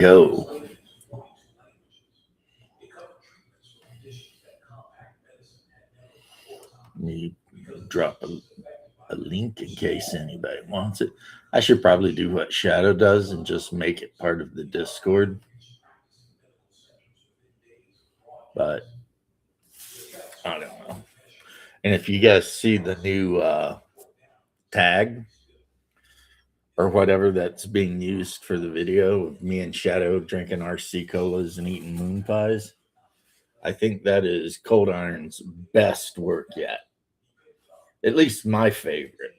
Go. You drop a link in case anybody wants it. I should probably do what Shadow does and just make it part of the Discord. But I don't know. And if you guys see the new tag or whatever that's being used for the video of me and Shadow drinking RC colas and eating moon pies, I think that is Cold Iron's best work yet. At least my favorite.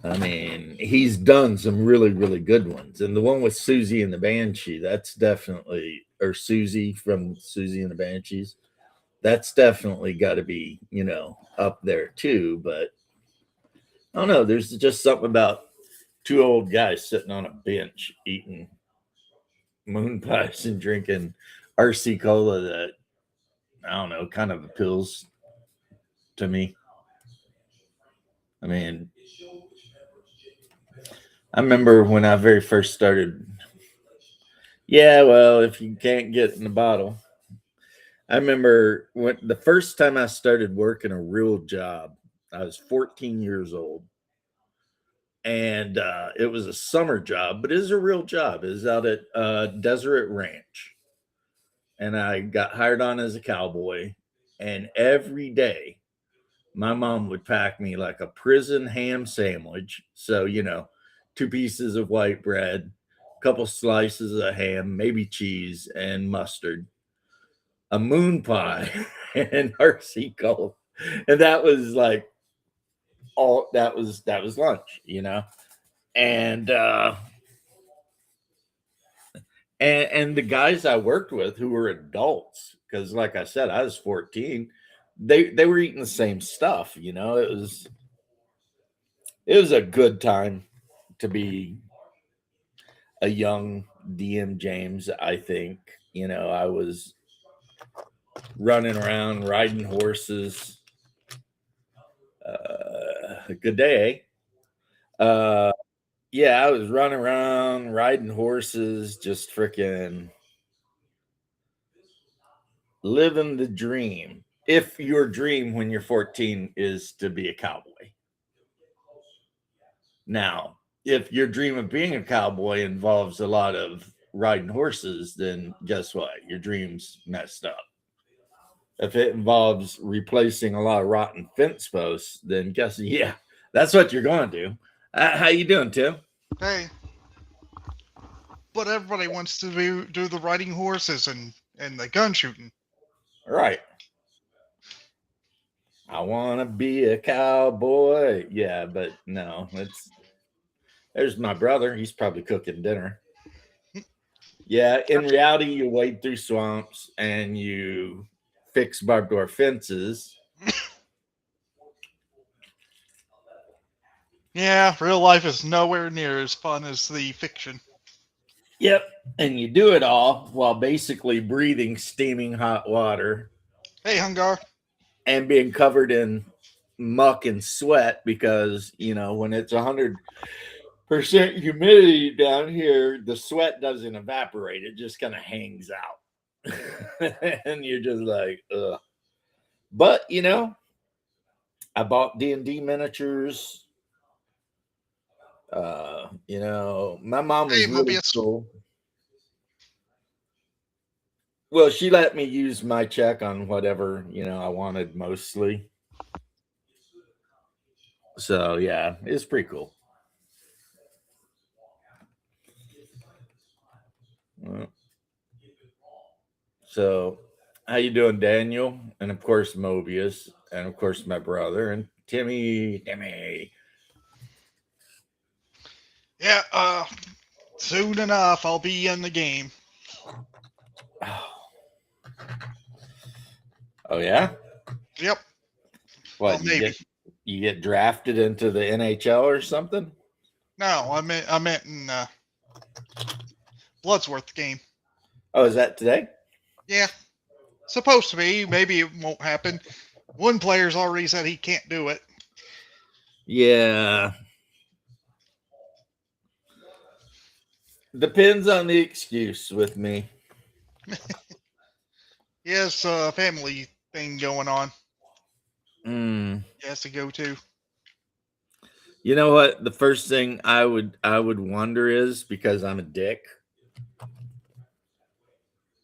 I mean, he's done some really, really good ones. And the one with Susie and the Banshee, that's definitely, or Susie from Susie and the Banshees, that's definitely got to be, up there too. But I don't know. There's just something about two old guys sitting on a bench eating moon pies and drinking RC Cola that, I don't know, kind of appeals to me. I mean, I remember when I very first started. Yeah, well, if you can't get in the bottle. I remember when the first time I started working a real job, I was 14 years old. And it was a summer job, but it was a real job. It was out at Deseret Ranch. And I got hired on as a cowboy. And every day, my mom would pack me like a prison ham sandwich. So, two pieces of white bread, a couple slices of ham, maybe cheese and mustard, a moon pie, and RC Cola. And that was like all that was lunch. And and the guys I worked with who were adults, because like I said, I was 14, they were eating the same stuff. It was a good time to be a young DM James. I think I was running around riding horses. Good day. Yeah, I was running around riding horses, just freaking living the dream. If your dream when you're 14 is to be a cowboy. Now, if your dream of being a cowboy involves a lot of riding horses, then guess what? Your dream's messed up. If it involves replacing a lot of rotten fence posts, then yeah, that's what you're going to do. How you doing, Tim? Hey, but everybody wants to do the riding horses and the gun shooting. Right. I want to be a cowboy. Yeah, but no, there's my brother. He's probably cooking dinner. Yeah, in reality, you wade through swamps and you fix barbed wire fences. Yeah, real life is nowhere near as fun as the fiction. Yep. And you do it all while basically breathing steaming hot water Hey, Hungar. and being covered in muck and sweat because, when it's 100% humidity down here, the sweat doesn't evaporate. It just kind of hangs out. And you're just like, ugh. But, I bought D&D miniatures. My mom Hey, was really Mobius. cool. Well, she let me use my check on whatever, I wanted mostly. So, yeah, it's pretty cool. So, how you doing, Daniel? And of course, Mobius, and of course, my brother and Timmy. Yeah, soon enough I'll be in the game. Oh yeah. Yep. What Well, maybe. you get drafted into the NHL or something? No, I meant in Bloodsworth game. Oh, is that today? Yeah, supposed to be. Maybe it won't happen. One player's already said he can't do it. Yeah. Depends on the excuse with me. He has a family thing going on. Mm. He has to go to. You know what? The first thing I would wonder is, because I'm a dick,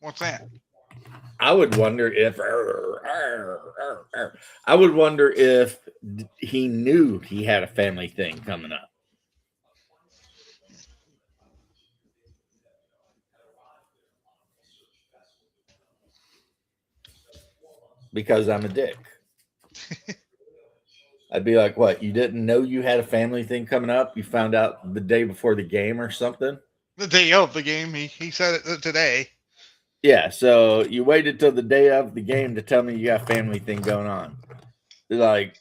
What's that? I would wonder if I would wonder if he knew he had a family thing coming up. Because I'm a dick. I'd be like, what? You didn't know you had a family thing coming up? You found out the day before the game or something? The day of the game, he said it today. Yeah, so you waited till the day of the game to tell me you got a family thing going on. Like,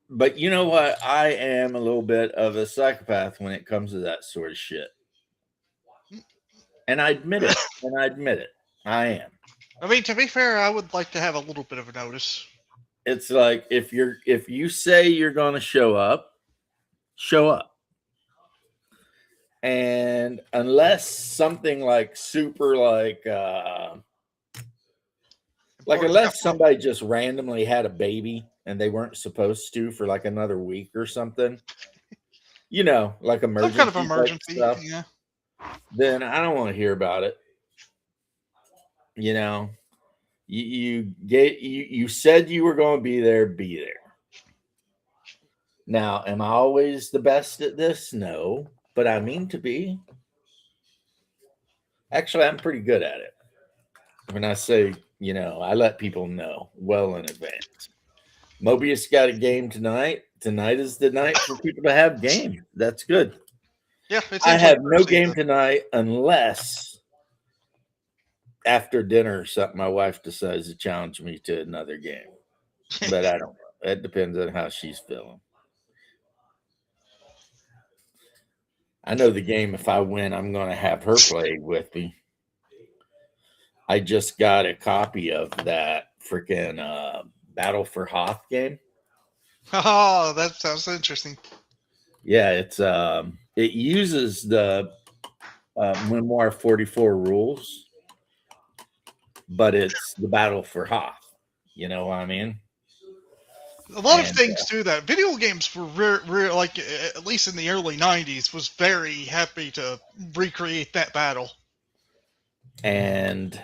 but you know what? I am a little bit of a psychopath when it comes to that sort of shit. And I admit it. I am. I mean, to be fair, I would like to have a little bit of a notice. It's like if you say you're going to show up, show up. And unless something like super like unless somebody just randomly had a baby and they weren't supposed to for like another week or something, you know, like emergency, Some kind of emergency, stuff, yeah. then I don't want to hear about it. You know, you said you were going to be there, be there. Now, am I always the best at this? No, but I mean to be. Actually, I'm pretty good at it. When I say, you know, I let people know well in advance. Mobius got a game tonight. Tonight is the night for people to have game. That's good. Yeah, I have no game tonight unless after dinner or something my wife decides to challenge me to another game. But I don't know. It depends on how she's feeling. I know the game, if I win, I'm going to have her play with me. I just got a copy of that freaking Battle for Hoth game. Oh, that sounds interesting. Yeah, it uses the Memoir 44 rules, but it's the Battle for Hoth. You know what I mean? A lot of things do that. Video games were like, at least in the early 90s, was very happy to recreate that battle. And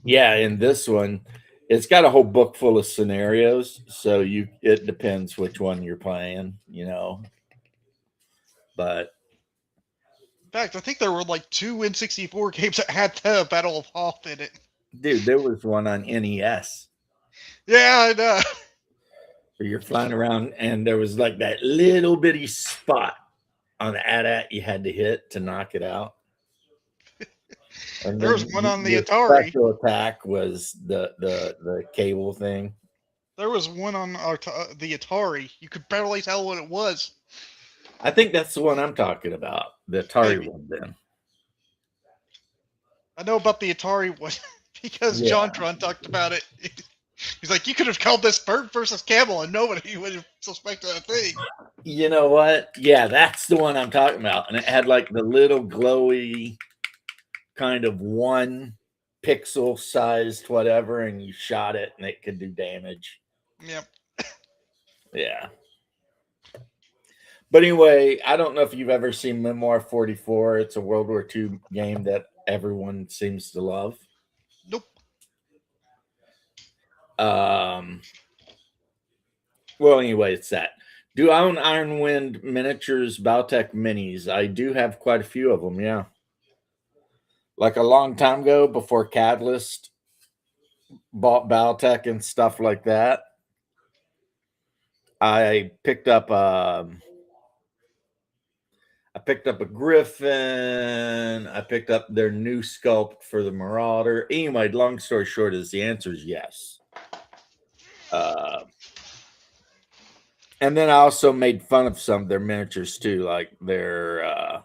yeah, in this one, it's got a whole book full of scenarios, so it depends which one you're playing, you know. But in fact, I think there were like 2 N64 games that had the Battle of Hoth in it. Dude, there was one on NES. Yeah, I know. Where you're flying around, and there was like that little bitty spot on the AT-AT you had to hit to knock it out. And there was one on the Atari. Special attack was the cable thing. There was one on the Atari. You could barely tell what it was. I think that's the one I'm talking about. The Atari one, then. I know about the Atari one because JonTron talked about it. He's like, you could have called this Bird versus Camel and nobody would have suspected a thing. You know what? Yeah, that's the one I'm talking about. And it had like the little glowy kind of 1 pixel sized whatever, and you shot it and it could do damage. Yep. Yeah. But anyway, I don't know if you've ever seen Memoir 44. It's a World War II game that everyone seems to love. Nope. Well, anyway, it's that. Do I own Ironwind miniatures, Battletech minis? I do have quite a few of them, yeah. Like a long time ago, before Catalyst bought Battletech and stuff like that, I picked up a Griffin. I picked up their new sculpt for the Marauder. Anyway, long story short is the answer is yes. And then I also made fun of some of their miniatures too, like their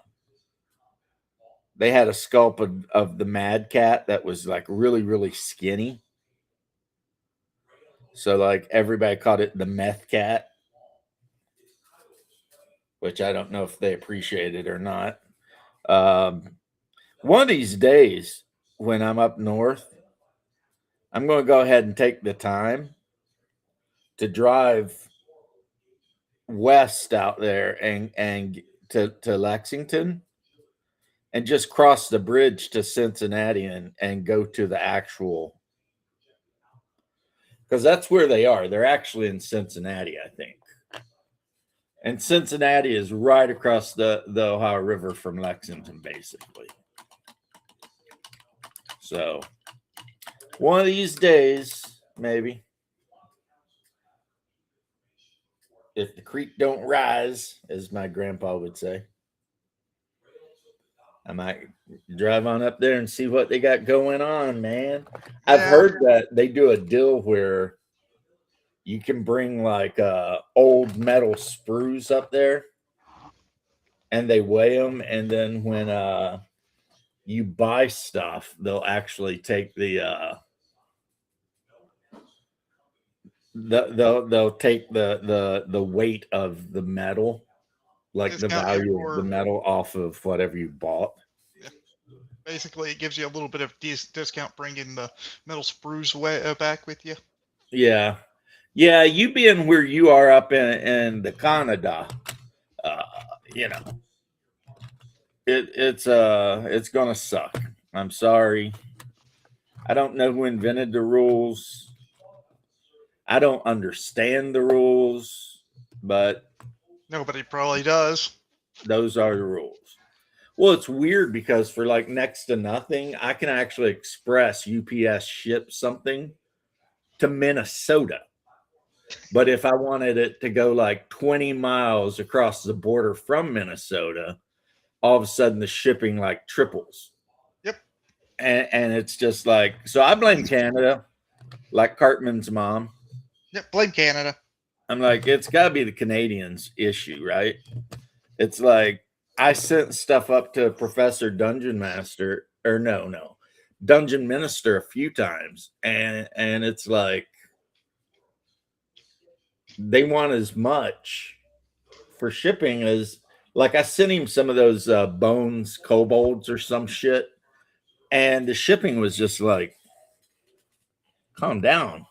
they had a sculpt of the Mad Cat that was like really, really skinny. So like everybody called it the Meth Cat, which I don't know if they appreciate it or not. One of these days when I'm up north, I'm going to go ahead and take the time to drive west out there and to Lexington and just cross the bridge to Cincinnati and go to the actual, because that's where they are. They're actually in Cincinnati, I think. And Cincinnati is right across the Ohio River from Lexington, basically. So one of these days, maybe, if the creek don't rise, as my grandpa would say, I might drive on up there and see what they got going on, man. I've Yeah. heard that they do a deal where you can bring like old metal sprues up there and they weigh them. And then when you buy stuff, they'll actually take they'll take the weight of the metal, like the Discount you value of the for, metal off of whatever you bought. basically, it gives you a little bit of discount bringing the metal sprues back with you. Yeah. Yeah, you being where you are up in the Canada, you know, it's gonna suck. I'm sorry. I don't know who invented the rules. I don't understand the rules, but Nobody probably does. those are the rules. Well, it's weird because for like next to nothing, I can actually express UPS ship something to Minnesota. But if I wanted it to go like 20 miles across the border from Minnesota, all of a sudden the shipping like triples. Yep. And it's just like, so I blame Canada, like Cartman's mom. Yep. Blame Canada. I'm like, it's got to be the Canadians' issue, right? It's like, I sent stuff up to Professor Dungeon Master, or no, Dungeon Minister a few times, and it's like they want as much for shipping as, like, I sent him some of those bones kobolds or some shit, and the shipping was just like, calm down.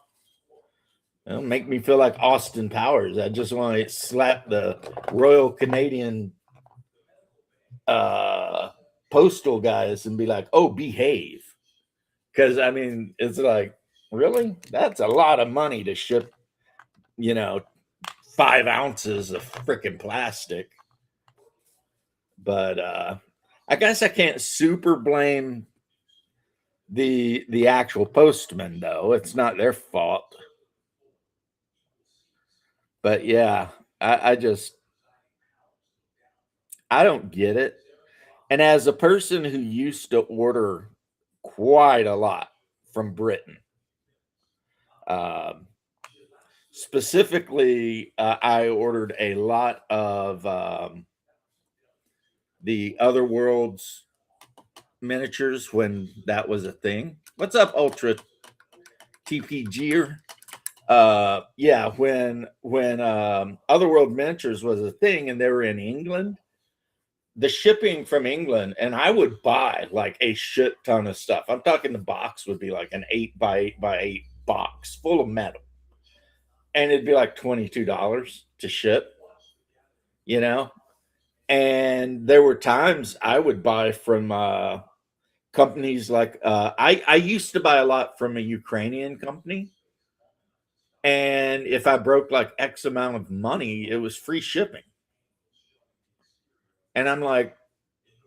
It'll make me feel like Austin Powers. I just want to slap the Royal Canadian postal guys and be like, oh, behave. Because I mean, it's like, really? That's a lot of money to ship, 5 ounces of freaking plastic. But I guess I can't super blame the actual postman, though. It's not their fault. But yeah, I don't get it. And as a person who used to order quite a lot from Britain, specifically, I ordered a lot of the Other Worlds miniatures when that was a thing. What's up, Ultra TPGer? Yeah, when Otherworld Miniatures was a thing and they were in England, the shipping from England, and I would buy like a shit ton of stuff. I'm talking the box would be like an 8x8x8 box full of metal, and it'd be like $22 to ship, And there were times I would buy from companies like I used to buy a lot from a Ukrainian company. And if I broke like X amount of money, it was free shipping. And I'm like,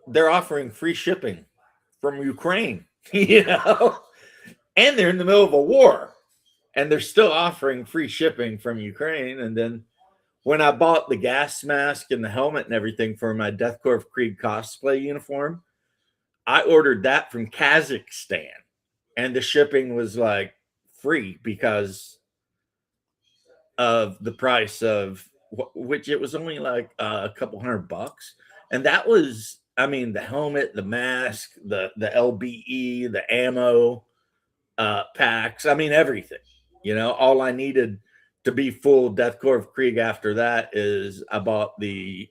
they're offering free shipping from Ukraine, and they're in the middle of a war and they're still offering free shipping from Ukraine. And then when I bought the gas mask and the helmet and everything for my Deathcore of Krieg cosplay uniform, I ordered that from Kazakhstan and the shipping was like free because of the price of which it was only like a couple $100. And that was, I mean, the helmet, the mask, the LBE, the ammo packs. I mean, everything, all I needed to be full Deathcore of Krieg after that is I bought the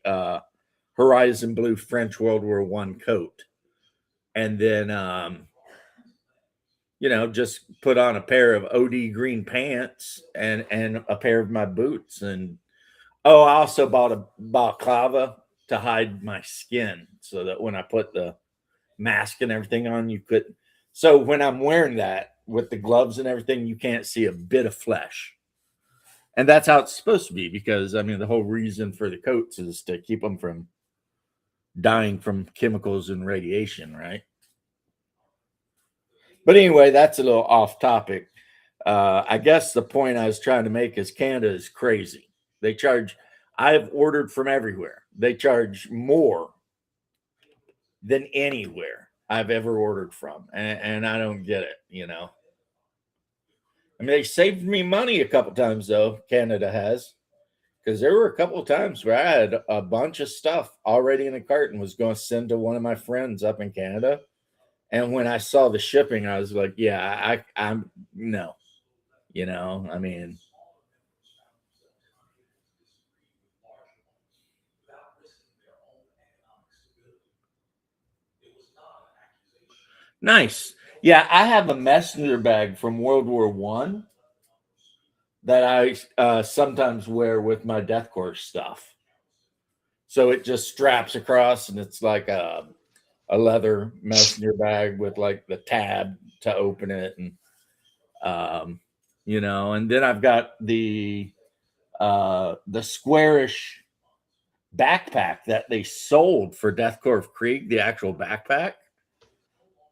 Horizon Blue French World War One coat, and then just put on a pair of OD green pants and a pair of my boots. And I also bought a balaclava to hide my skin so that when I put the mask and everything on, you could. So when I'm wearing that with the gloves and everything, you can't see a bit of flesh. And that's how it's supposed to be, because I mean the whole reason for the coats is to keep them from dying from chemicals and radiation, right? But anyway, that's a little off topic. I guess the point I was trying to make is Canada is crazy. They charge, I've ordered from everywhere. They charge more than anywhere I've ever ordered from. And I don't get it, I mean, they saved me money a couple times, though, Canada has. Because there were a couple of times where I had a bunch of stuff already in a cart and was going to send to one of my friends up in Canada. And when I saw the shipping, I was like, yeah, I'm no, I mean, nice. Yeah, I have a messenger bag from World War One that I sometimes wear with my deathcore stuff. So it just straps across, and it's like a leather messenger bag with like the tab to open it, and and then I've got the squarish backpack that they sold for Deathcore of Krieg, the actual backpack.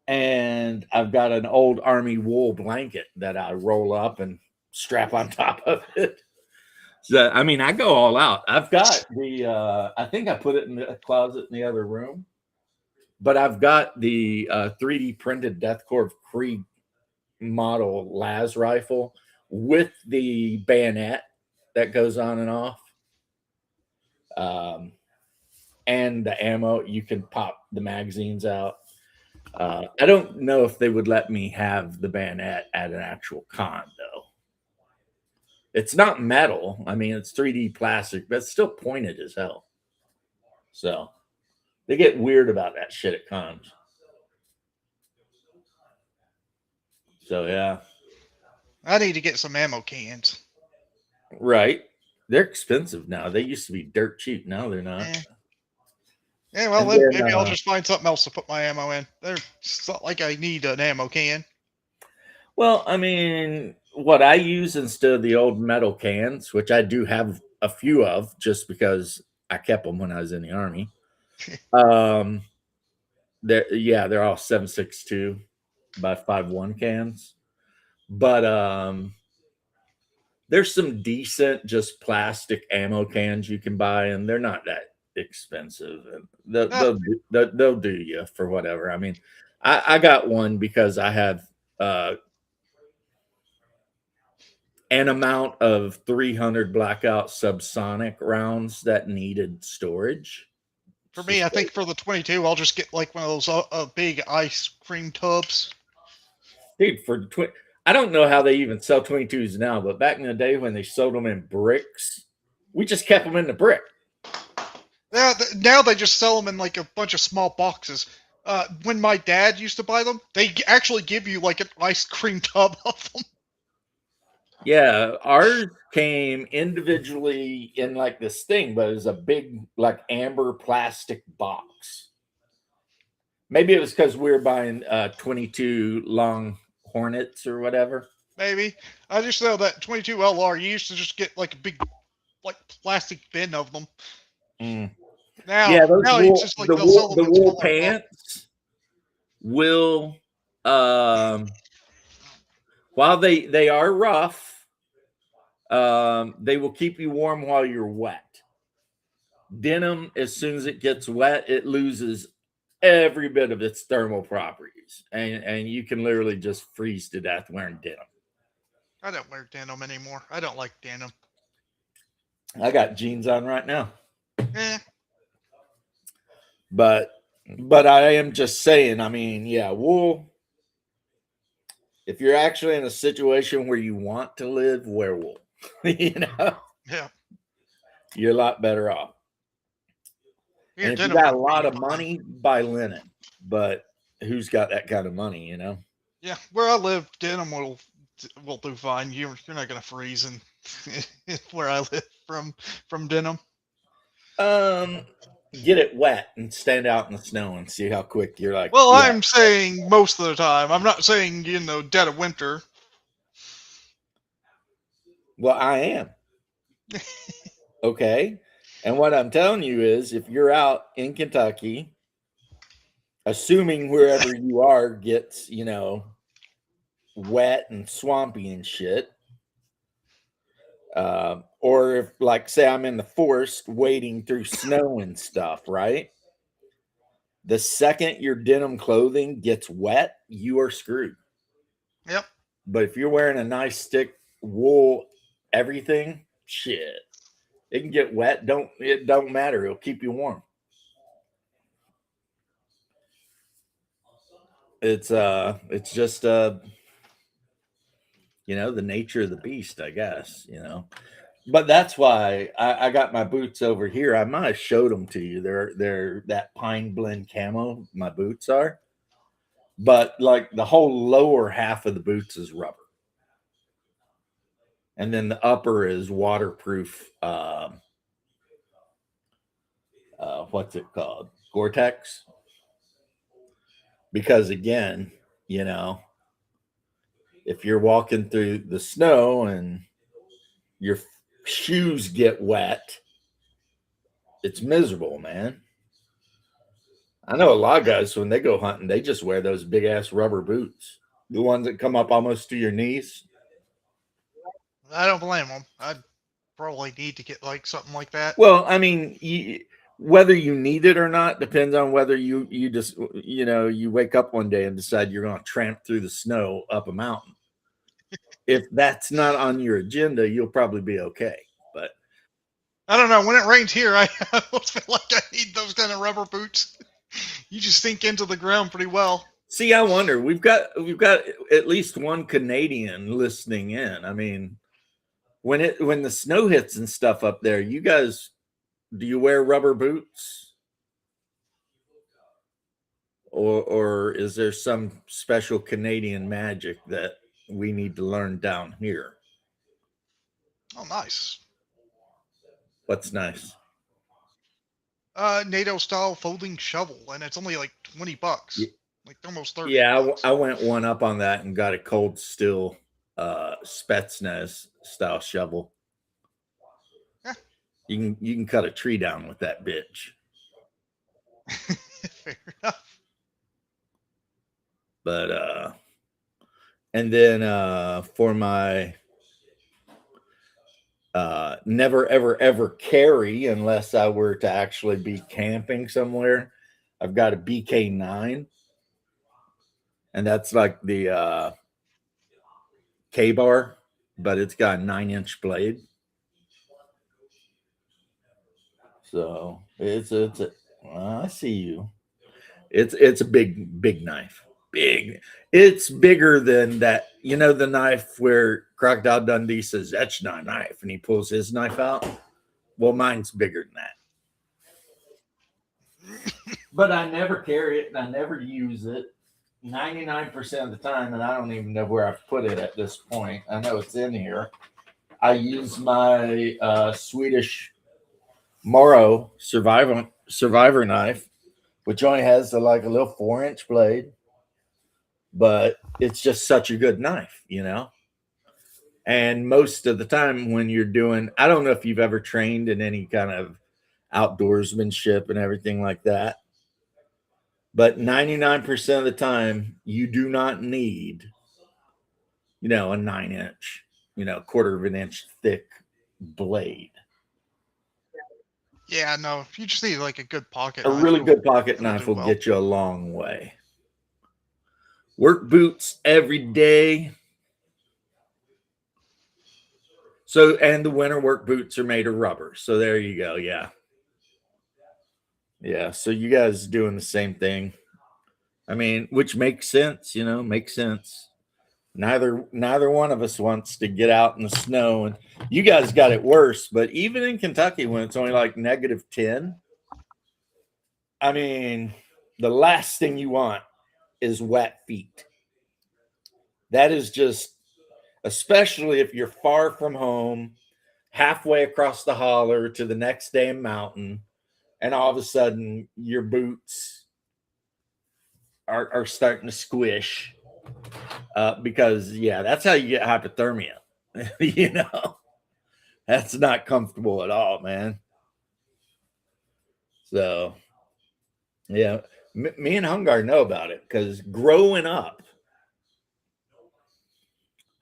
And I've got an old army wool blanket that I roll up and strap on top of it. So I mean, I go all out. I've got I think I put it in the closet in the other room, but I've got the 3D printed Deathcore of Krieg model las rifle with the bayonet that goes on and off. And the ammo, you can pop the magazines out. I don't know if they would let me have the bayonet at an actual con, though. It's not metal. I mean, it's 3D plastic, but it's still pointed as hell. So they get weird about that shit at cons. So yeah. I need to get some ammo cans. Right. They're expensive now. They used to be dirt cheap. Now they're not. Yeah, well, then maybe I'll just find something else to put my ammo in. It's not like I need an ammo can. Well, I mean, what I use instead of the old metal cans, which I do have a few of just because I kept them when I was in the Army. They're all 7.62 by 5.1 cans. But there's some decent just plastic ammo cans you can buy, and they're not that expensive. And they'll do you for whatever. I mean, I got one because I have an amount of 300 blackout subsonic rounds that needed storage. For me, I think for the 22, I'll just get like one of those big ice cream tubs. Dude, I don't know how they even sell 22s now, but back in the day when they sold them in bricks, we just kept them in the brick. Yeah, now they just sell them in like a bunch of small boxes. When my dad used to buy them, they actually give you like an ice cream tub of them. Yeah, ours came individually in like this thing, but it was a big like amber plastic box. Maybe it was because we were buying 22 long Hornets or whatever. Maybe. I just know that 22 LR, you used to just get like a big like plastic bin of them. Now, yeah, it's just like the wool pants will while they are rough, they will keep you warm while you're wet. Denim, as soon as it gets wet, it loses every bit of its thermal properties, and you can literally just freeze to death wearing denim. I don't wear denim anymore. I don't like denim. I got jeans on right now. Eh. But I am just saying, I mean, yeah, wool. If you're actually in a situation where you want to live, wear wool. Yeah. You're a lot better off. Here, And if you Denham got a would be lot of fine. money, buy linen. But who's got that kind of money, you know? Yeah, where I live, Denham will do fine. You're not gonna freeze in where I live from Denham. Get it wet and stand out in the snow and see how quick you're like. Well, yeah. I'm saying most of the time. I'm not saying dead of winter. Well, I am. Okay. And what I'm telling you is if you're out in Kentucky, assuming wherever you are gets, wet and swampy and shit, or if, like, say, I'm in the forest wading through snow and stuff, right? The second your denim clothing gets wet, you are screwed. Yep. But if you're wearing a nice thick wool everything, shit, it can get wet. It don't matter. It'll keep you warm. It's just the nature of the beast, I guess, But that's why I got my boots over here. I might have showed them to you. They're that pine blend camo. My boots are, but like the whole lower half of the boots is rubber, and then the upper is waterproof. What's it called? Gore-Tex. Because again, if you're walking through the snow and your shoes get wet, it's miserable, man. I know a lot of guys when they go hunting, they just wear those big ass rubber boots, the ones that come up almost to your knees. I don't blame them. I'd probably need to get like something like that. Well, I mean, whether you need it or not depends on whether you just you wake up one day and decide you're going to tramp through the snow up a mountain. If that's not on your agenda, you'll probably be okay. But I don't know. When it rains here, I almost feel like I need those kind of rubber boots. You just sink into the ground pretty well. see, I wonder. We've got at least one Canadian listening in. I mean, when the snow hits and stuff up there, you guys, do you wear rubber boots? Or is there some special Canadian magic that we need to learn down here? Oh, nice. What's nice? NATO style folding shovel, and it's only like $20, like almost 30. Yeah, I went one up on that and got a Cold Steel Spetsnaz style shovel. Yeah. You can cut a tree down with that bitch. Fair enough. But and then for my never ever ever carry unless I were to actually be camping somewhere, I've got a BK9, and that's like the K-bar, but it's got a 9-inch blade. So I see you. It's a big knife. Big. It's bigger than that. You know the knife where Crocodile Dundee says that's not a knife, and he pulls his knife out. Well, mine's bigger than that. But I never carry it and I never use it 99% of the time, and I don't even know where I've put it at this point. I know it's in here. I use my Swedish Moro survivor knife, which only has like a little 4-inch blade, but it's just such a good knife, And most of the time when you're doing, I don't know if you've ever trained in any kind of outdoorsmanship and everything like that, but 99% of the time you do not need, a 9-inch, quarter of an inch thick blade. Yeah, no, you just need like a good pocket A knife. really good pocket knife will get you a long way. Work boots every day. So, and the winter work boots are made of rubber. So there you go. Yeah. Yeah. So you guys doing the same thing. I mean, which makes sense, makes sense. Neither one of us wants to get out in the snow, and you guys got it worse. But even in Kentucky, when it's only like -10, I mean, the last thing you want is wet feet. That is just, especially if you're far from home, halfway across the holler to the next damn mountain, and all of a sudden your boots are starting to squish. Because, yeah, that's how you get hypothermia. You know, that's not comfortable at all, man. So, yeah, me and Hungar know about it because growing up,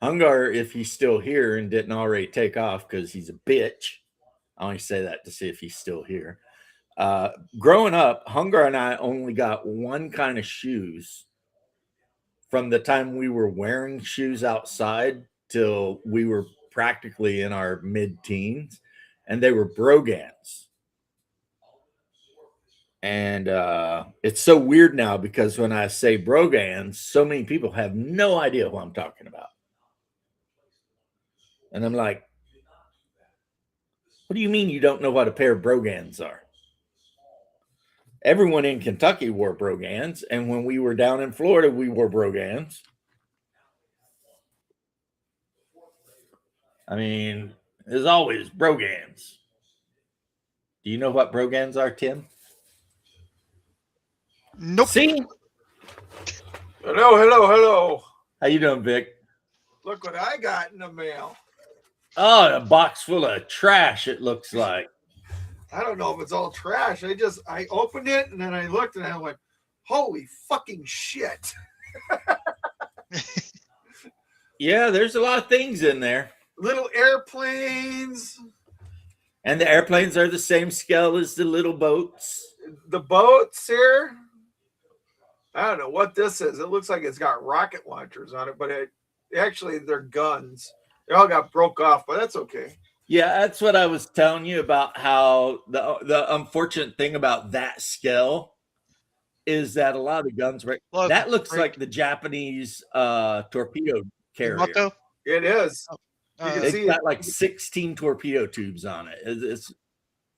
Hungar, if he's still here and didn't already take off because he's a bitch, I only say that to see if he's still here. Growing up, Hungar and I only got one kind of shoes from the time we were wearing shoes outside till we were practically in our mid-teens, and they were Brogans. And it's so weird now because when I say Brogans, so many people have no idea who I'm talking about. And I'm like, what do you mean you don't know what a pair of Brogans are? Everyone in Kentucky wore Brogans, and when we were down in Florida, we wore Brogans. I mean, there's always Brogans. Do you know what Brogans are, Tim? Nope. See? Hello. How you doing, Vic? Look what I got in the mail. Oh, a box full of trash, it looks like. I don't know if it's all trash. I opened it and then I looked and I went, holy fucking shit. Yeah, there's a lot of things in there. Little airplanes. And the airplanes are the same scale as the little boats. The boats here. I don't know what this is. It looks like it's got rocket launchers on it, but actually they're guns. They all got broke off, but that's okay. Yeah, that's what I was telling you about how the unfortunate thing about that scale is that a lot of the guns that looks like the Japanese torpedo carrier. Yamato? It is. It's got like 16 torpedo tubes on it. It's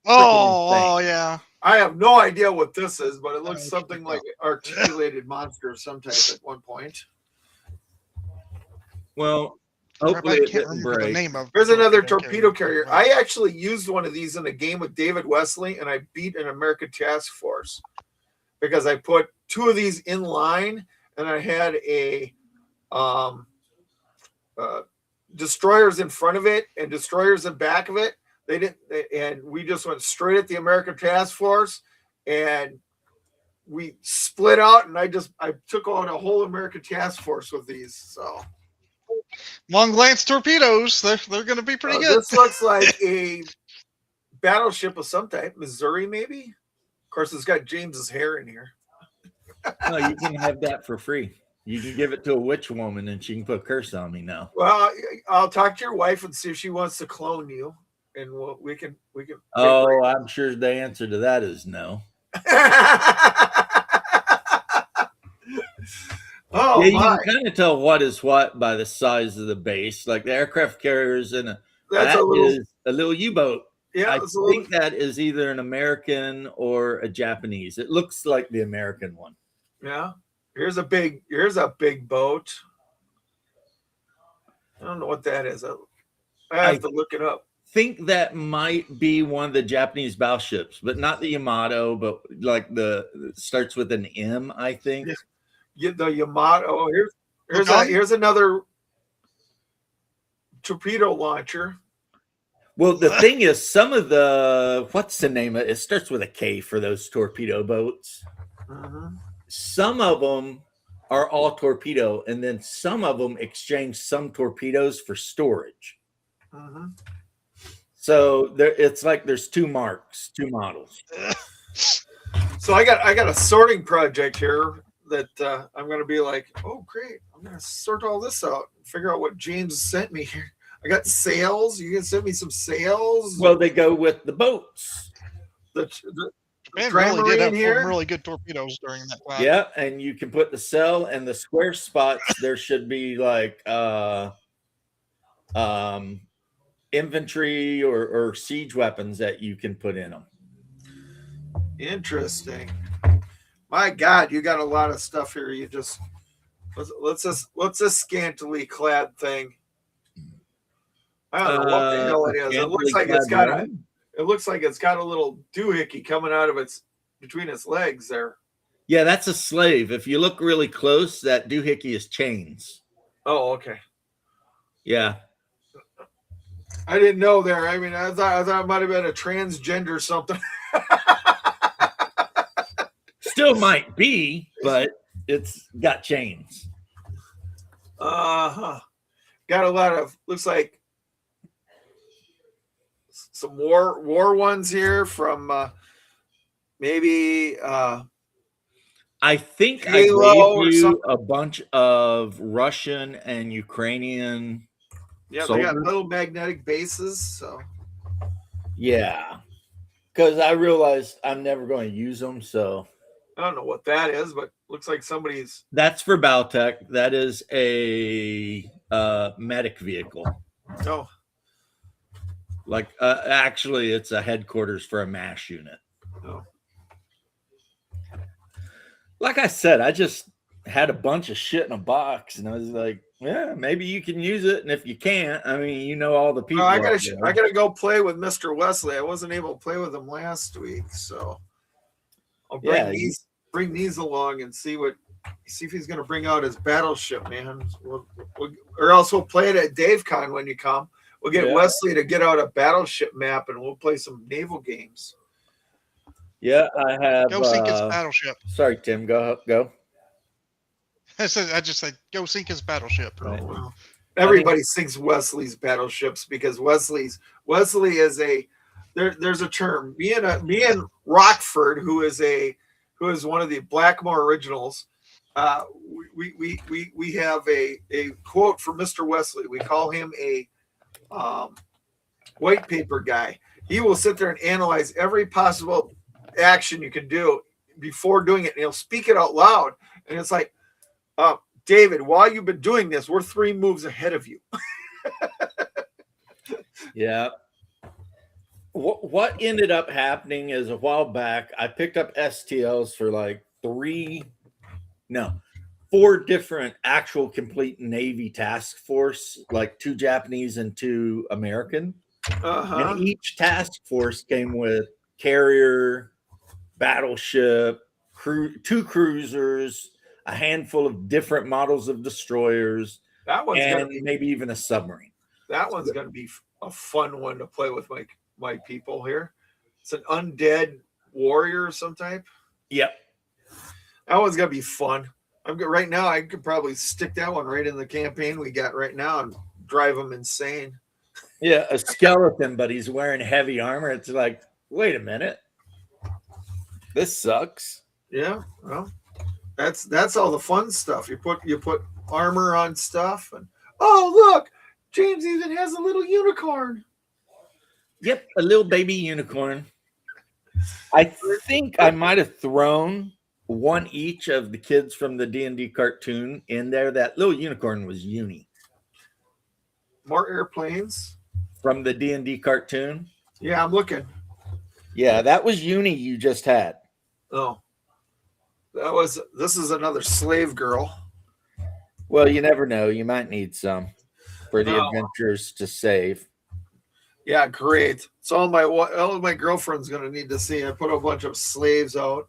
oh yeah. I have no idea what this is, but it looks something like articulated monster of some type at one point. Well, hopefully it didn't break. The name of There's another torpedo carrier. I actually used one of these in a game with David Wesley, and I beat an American task force because I put two of these in line, and I had a destroyers in front of it and destroyers in back of it. And we just went straight at the American task force, and we split out, and I took on a whole American task force with these. So long lance torpedoes, they're going to be pretty good. This looks like a battleship of some type, Missouri maybe. Of course, it's got James's hair in here. No, you can have that for free. You can give it to a witch woman, and she can put a curse on me now. Well, I'll talk to your wife and see if she wants to clone you, and we can. Oh, I'm sure the answer to that is no. Oh, yeah, you can kind of tell what is what by the size of the base. Like the aircraft carriers, and that is a little U-boat. Yeah, I think that is either an American or a Japanese. It looks like the American one. Yeah. Here's a big boat. I don't know what that is. I have to look it up. Think that might be one of the Japanese battleships, but not the Yamato, but like it starts with an M, I think. Yeah, the Yamato. Oh, here's another torpedo launcher. Well, the thing is, some of what's the name of it? It starts with a K for those torpedo boats. Mm-hmm. Some of them are all torpedo, and then some of them exchange some torpedoes for storage. Mm-hmm. So it's like there's two models. So I got a sorting project here that I'm going to be like, oh, great. I'm going to sort all this out and figure out what James sent me here. I got sails. You can send me some sails. Well, they go with the boats. Japan really did have some really good torpedoes during that time. Yeah, and you can put the cell and the square spots. There should be like infantry or siege weapons that you can put in them. Interesting. My God, you got a lot of stuff here. You just what's this scantily clad thing? I don't know what the hell it is. It looks like it's got a. It looks like it's got a little doohickey coming out of its between its legs there. Yeah, that's a slave. If you look really close, that doohickey is chains. Oh, okay. Yeah. I didn't know there. I mean, I thought it might have been a transgender something. Still might be, but it's got chains. Got a lot of looks like some war ones here from maybe I think Halo I gave you a bunch of Russian and Ukrainian. yeah, soldiers. they got little magnetic bases. So Yeah, because I realized I'm never going to use them. So I don't know what that is, but looks like somebody's. that's for Baltech. That is a medic vehicle. Oh, Like actually, it's a headquarters for a MASH unit. oh. Like I said, I just had a bunch of shit in a box, and I was like, "Yeah, maybe you can use it." And if you can't, I mean, you know all the people. I gotta go play with Mr. Wesley. I wasn't able to play with him last week, so I'll bring these along and see if he's gonna bring out his battleship, man. Or else we'll play it at DaveCon when you come. We'll get Wesley to get out a battleship map, and we'll play some naval games. Yeah, I have. Go sink his battleship. Sorry, Tim. Go. I just said, go sink his battleship. Right. Oh, well. Everybody sinks Wesley's battleships because Wesley is a there's a term. Me and Rockford, who is one of the Blackmore originals. We have a quote from Mr. Wesley. We call him a white paper guy. He will sit there and analyze every possible action you can do before doing it, and he'll speak it out loud. And it's like, David, while you've been doing this, we're 3 moves ahead of you. Yeah. What ended up happening is a while back, I picked up STLs for like 4 different actual complete Navy task force, like 2 Japanese and 2 American. Uh-huh. And each task force came with carrier, battleship, 2 cruisers, a handful of different models of destroyers, and maybe even a submarine. That one's going to be a fun one to play with my people here. It's an undead warrior of some type. Yep. That one's going to be fun. Right now, I could probably stick that one right in the campaign we got right now and drive them insane. Yeah, a skeleton, but he's wearing heavy armor. It's like, wait a minute. This sucks. Yeah, well, that's all the fun stuff. You put armor on stuff, and look, James even has a little unicorn. Yep, a little baby unicorn. I think I might have thrown one each of the kids from the D&D cartoon in there. That little unicorn was Uni. More airplanes from the D&D cartoon. Yeah, I'm looking. Yeah, that was Uni you just had. Oh, this is another slave girl. Well, you never know. You might need some for the adventurers to save. Yeah, great. So all my girlfriend's going to need to see. I put a bunch of slaves out.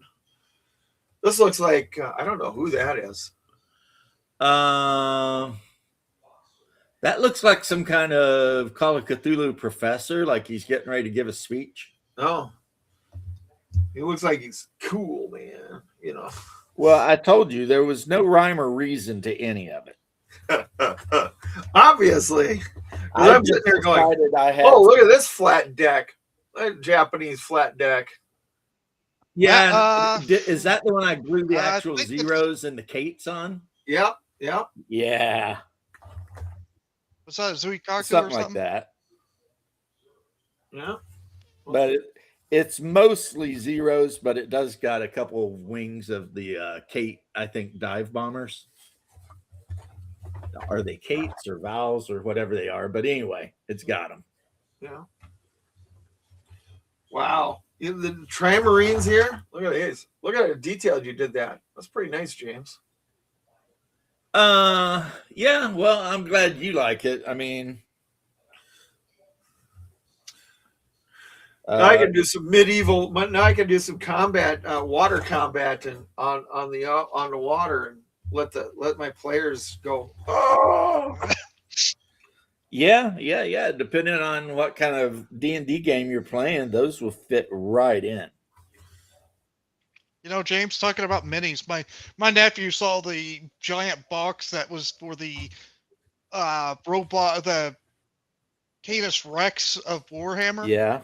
This looks like, I don't know who that is. That looks like some kind of Call of Cthulhu professor, like he's getting ready to give a speech. Oh, he looks like he's cool, man. You know. Well, I told you there was no rhyme or reason to any of it. Obviously. I'm sitting there going, look at this flat deck. That Japanese flat deck. Yeah. Is that the one I grew the actual zeros and the Kates on? Yep. Yeah. Was that Zuikaku something like that? Yeah. But it's mostly zeros, but it does got a couple of wings of the Kate, I think, dive bombers. Are they Kates or Vals or whatever they are? But anyway, it's got them. Yeah. Wow. The Trimarines here. Look at these. Look at how detailed you did that. That's pretty nice, James. Yeah, well, I'm glad you like it. I mean, Now I can do some medieval. Now I can do some combat, water combat, and on the water, and let my players go. Oh, yeah. Depending on what kind of D&D game you're playing, those will fit right in. You know, James, talking about minis, my nephew saw the giant box that was for the robot, the Canis Rex of Warhammer. Yeah.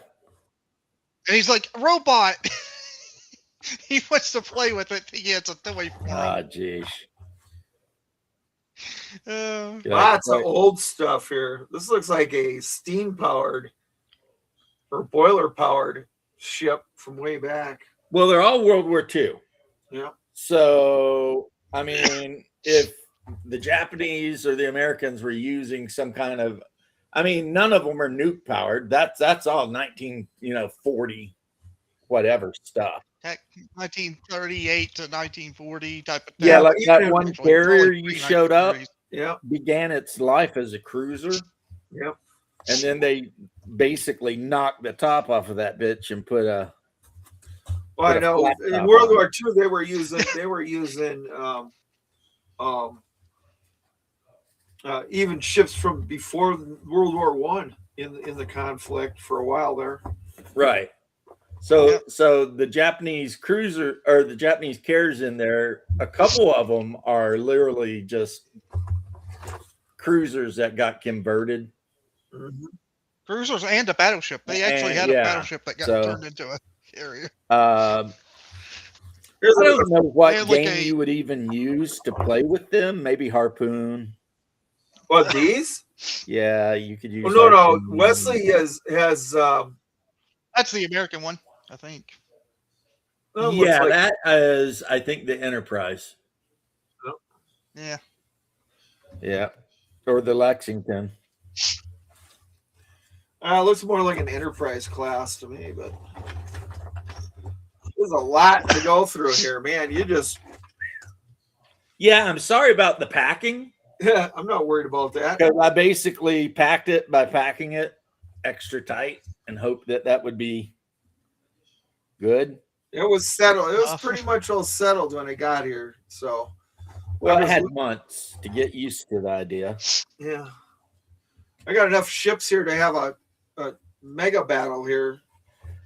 And he's like, robot! He wants to play with it. Yeah, it's a toy for him. Ah, geez. Lots of old stuff here. This looks like a steam powered or boiler powered ship from way back. Well, they're all World War II. Yeah. So, I mean, if the Japanese or the Americans were using some kind of, I mean, none of them are nuke powered. That's all 1940 whatever stuff. 1938 to 1940 type of thing. Yeah, like that even one Actually, carrier probably you showed up pre-1930s. Yeah. began its life as a cruiser, Yep. and then they basically knocked the top off of that bitch and put a. Well, I Put a know flat in top World on War II they were using even ships from before World War One in the conflict for a while there. Right. So Yep. so the Japanese cruiser or the Japanese carriers in there, a couple of them are literally just cruisers that got converted. Mhm. Cruisers and a battleship. They actually And, had yeah, a battleship that got so- turned into a carrier. Here's I don't know what They had like game a- you would even use to play with them. Maybe Harpoon. what these? Yeah, you could use. Oh, no. Harpoon. Wesley has That's the American one, I think. well, Yeah, looks like- that is, I think, the Enterprise. Yeah. Yeah, or the Lexington. looks more like an Enterprise class to me, but there's a lot to go through here, man. You just Yeah, I'm sorry about the packing I'm not worried about that. because I basically packed it by packing it extra tight and hoped that that would be good. It was settled. It was Enough. pretty much all settled when I got here. So Well, I was- had months to get used to the idea. yeah, I got enough ships here to have a mega battle here.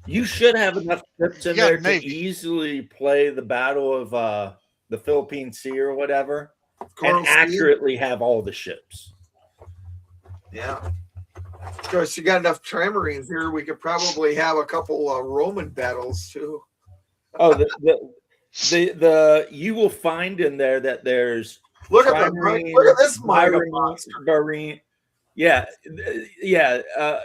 You should have enough ships in You got there to Navy. easily play the Battle of the Philippine Sea or whatever, Coral and Sea. accurately have all the ships. Yeah. Of course, you got enough Trimarines here. We could probably have a couple Roman battles too. Oh, the you will find in there that there's Look at Trimarines, look at this mega Marines, monster. Marine. Yeah.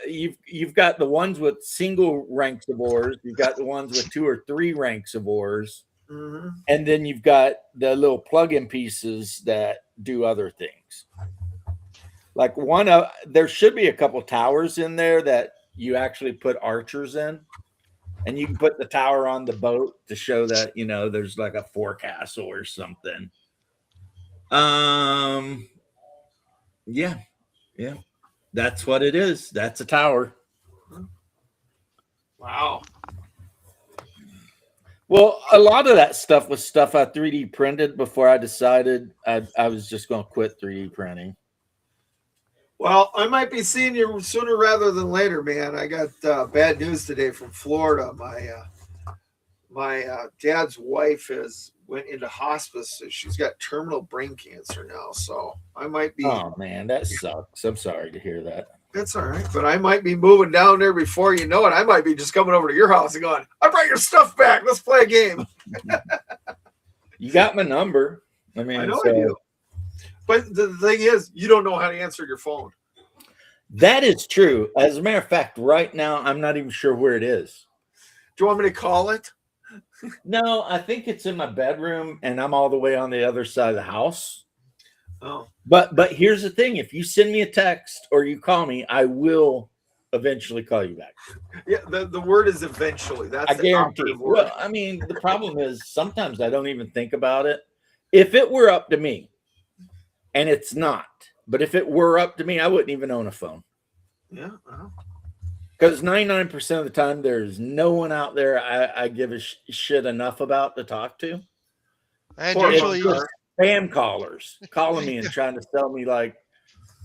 You've got the ones with single ranks of ores. You've got the ones with 2 or 3 ranks of ores, Mhm. and then you've got the little plug-in pieces that do other things. Like there should be a couple towers in there that you actually put archers in, and you can put the tower on the boat to show that there's like a forecastle or something. Yeah, that's what it is. That's a tower. Wow. Well, a lot of that stuff was stuff I 3D printed before I decided I was just going to quit 3D printing. Well, I might be seeing you sooner rather than later, man. I got bad news today from Florida. My dad's wife went into hospice. She's got terminal brain cancer now, so I might be. Oh man, that sucks. I'm sorry to hear that. That's all right, but I might be moving down there before you know it. I might be just coming over to your house and going, "I brought your stuff back. Let's play a game." You got my number. I mean, I know so- I do. But the thing is, you don't know how to answer your phone. That is true. As a matter of fact, right now I'm not even sure where it is. Do you want me to call it? No, I think it's in my bedroom, and I'm all the way on the other side of the house. Oh, But here's the thing: if you send me a text or you call me, I will eventually call you back. Yeah, the word is eventually. That's I the guarantee. operative word. Well, I mean, the problem is sometimes I don't even think about it. If it were up to me, and it's not, but if it were up to me, I wouldn't even own a phone. Yeah. Because 99% of the time, there's no one out there I give a shit enough about to talk to. And Poor usually, fucker. Spam callers calling me and trying to sell me like,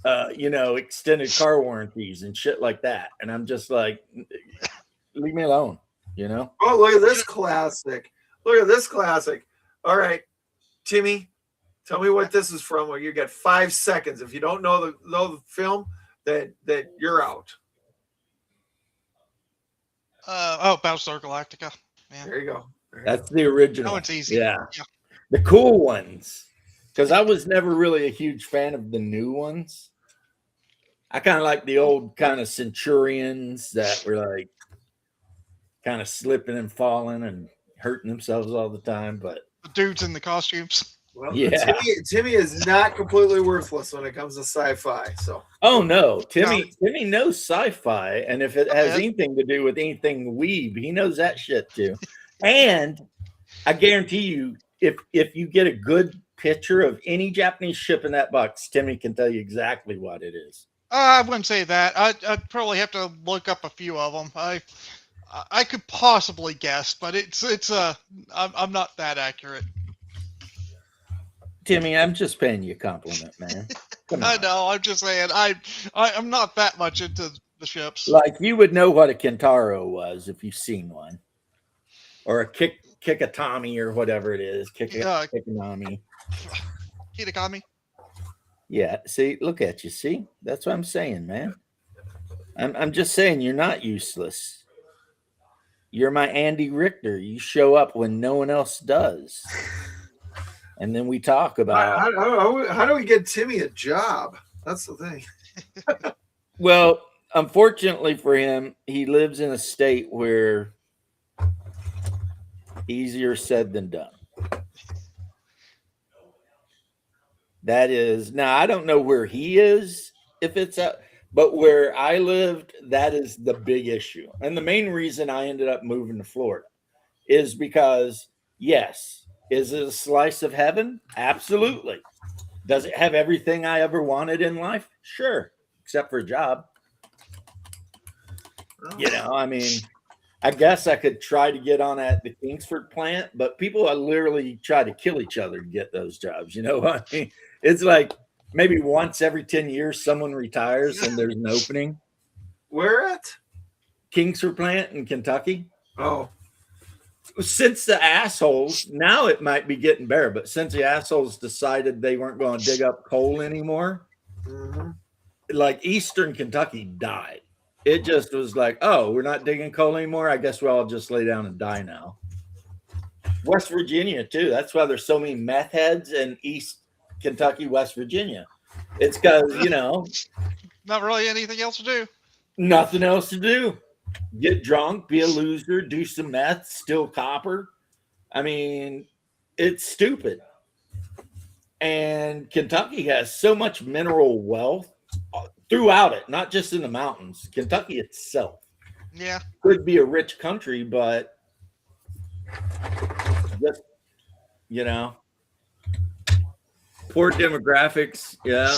extended car warranties and shit like that. And I'm just like, leave me alone, Oh, look at this classic. Look at this classic. All right, Timmy, tell me what this is from. Well, you get 5 seconds. If you don't know the film, then you're out. Battlestar Galactica. Yeah. There you go. That's the original. That one's easy. Yeah. The cool ones. Because I was never really a huge fan of the new ones. I kind of like the old kind of Centurions that were like kind of slipping and falling and hurting themselves all the time. But The dudes in the costumes. Well, Yeah. Timmy is not completely worthless when it comes to sci-fi. So oh no, Timmy knows sci-fi, and if it has Yeah. anything to do with anything weeb, he knows that shit too. And I guarantee you, if you get a good picture of any Japanese ship in that box, Timmy can tell you exactly what it is. I wouldn't say that. I'd probably have to look up a few of them. I could possibly guess, but I'm not that accurate. Timmy, I'm just paying you a compliment, man. Come I on. know. I'm just saying. I'm not that much into the ships. Like you would know what a Kentaro was if you've seen one, or a Kikatami or whatever it is, Kikanami. Kitakami. Yeah, see, look at you. See, that's what I'm saying, man. I'm just saying you're not useless. You're my Andy Richter. You show up when no one else does. And then we talk about how do we get Timmy a job? That's the thing. well, unfortunately for him, he lives in a state where easier said than done. That is now I don't know where he is, if it's up, but where I lived, that is the big issue. And the main reason I ended up moving to Florida is because, yes, is it a slice of heaven? Absolutely. Does it have everything I ever wanted in life? Sure, except for a job. I mean, I guess I could try to get on at the Kingsford plant, but people literally try to kill each other to get those jobs. You know what I mean? It's like maybe once every 10 years someone retires and there's an opening. Where at? Kingsford plant in Kentucky. Oh. Since the assholes, now it might be getting better, but since the assholes decided they weren't going to dig up coal anymore, like Eastern Kentucky died. It just was like, oh, we're not digging coal anymore. I guess we'll all just lay down and die now. West Virginia, too. That's why there's so many meth heads in East Kentucky, West Virginia. It's because, Not really anything else to do. nothing else to do. Get drunk, be a loser, do some meth, steal copper. I mean, it's stupid. And Kentucky has so much mineral wealth throughout it, not just in the mountains. Kentucky itself Yeah. could be a rich country, but just, poor demographics. Yeah.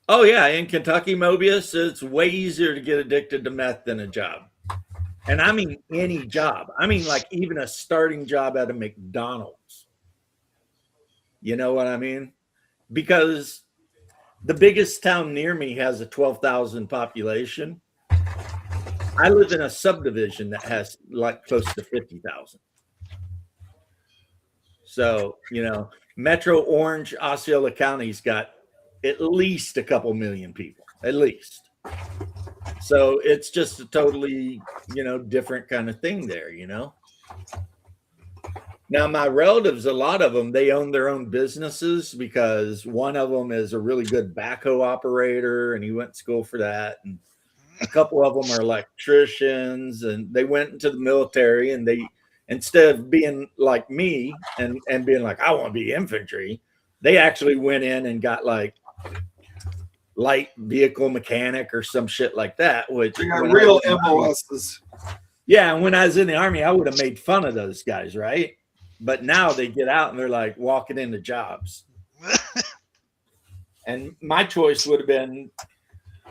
Oh, yeah. In Kentucky, Mobius, it's way easier to get addicted to meth than a job. And I mean any job. I mean, like even a starting job at a McDonald's. You know what I mean? Because the biggest town near me has a 12,000 population. I live in a subdivision that has like close to 50,000. So, Metro Orange, Osceola County's got at least a couple million people, at least. So it's just a totally, different kind of thing there, Now, my relatives, a lot of them, they own their own businesses because one of them is a really good backhoe operator and he went to school for that. And a couple of them are electricians and they went into the military and they, instead of being like me and being like, I want to be infantry, they actually went in and got light vehicle mechanic or some shit like that. Which They got when I real was in the Army- MOSs. yeah, and when I was in the Army, I would have made fun of those guys, right? But now they get out and they're like walking into jobs. And my choice would have been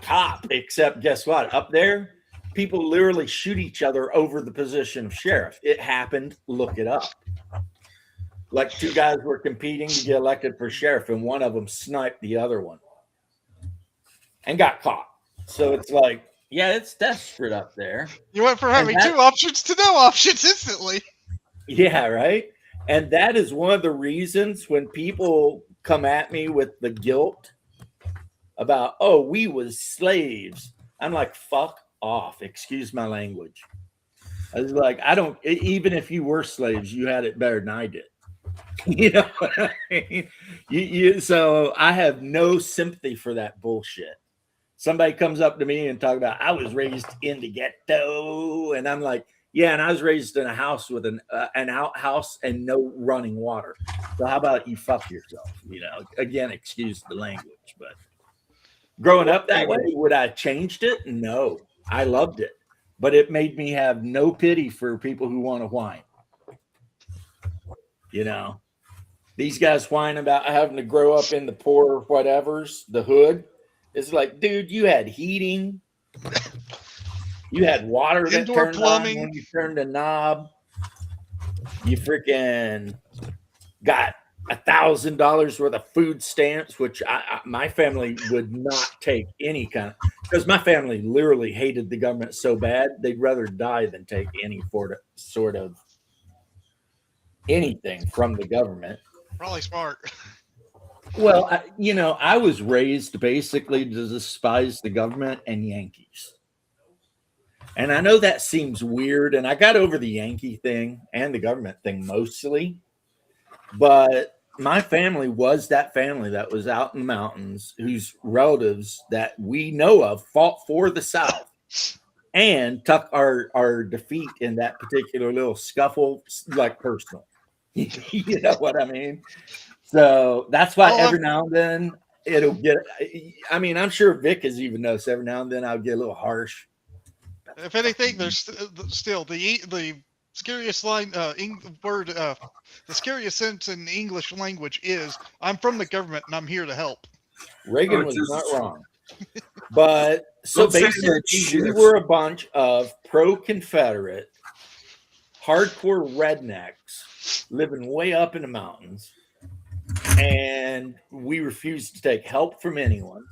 cop, except guess what? Up there, people literally shoot each other over the position of sheriff. It happened. Look it up. Like 2 guys were competing to get elected for sheriff, and one of them sniped the other one and got caught. So it's like, yeah, it's desperate up there. You went from having that- 2 options to no options instantly. Yeah, right. And that is one of the reasons when people come at me with the guilt about, oh, we was slaves. I'm like, fuck off. Excuse my language. I was like, I don't, even if you were slaves, you had it better than I did. You know what I mean? So I have no sympathy for that bullshit. Somebody comes up to me and talk about, I was raised in the ghetto. And I'm like, yeah, and I was raised in a house with an outhouse and no running water. So how about you fuck yourself? You know, again, excuse the language, but growing up that way, would I have changed it? No, I loved it, but it made me have no pity for people who want to whine. You know, these guys whine about having to grow up in the poor whatevers, the hood. It's like, dude, you had heating. You had water that Indoor turned plumbing. on when you turned a knob. You freaking got $1,000 worth of food stamps, which my family would not take any kind of, because my family literally hated the government so bad they'd rather die than take any sort of anything from the government. Probably smart. Well, I was raised basically to despise the government and Yankees. And I know that seems weird, and I got over the Yankee thing and the government thing mostly, but my family was that family that was out in the mountains whose relatives that we know of fought for the South and took our defeat in that particular little scuffle like personal. You know what I mean? So that's why every now and then it'll get, I mean, I'm sure Vic has even noticed every now and then I'll get a little harsh. If anything, there's still the scariest line word. The scariest sentence in the English language is, "I'm from the government and I'm here to help." Reagan was not wrong. But so basically, we were a bunch of pro-Confederate, hardcore rednecks living way up in the mountains, and we refused to take help from anyone.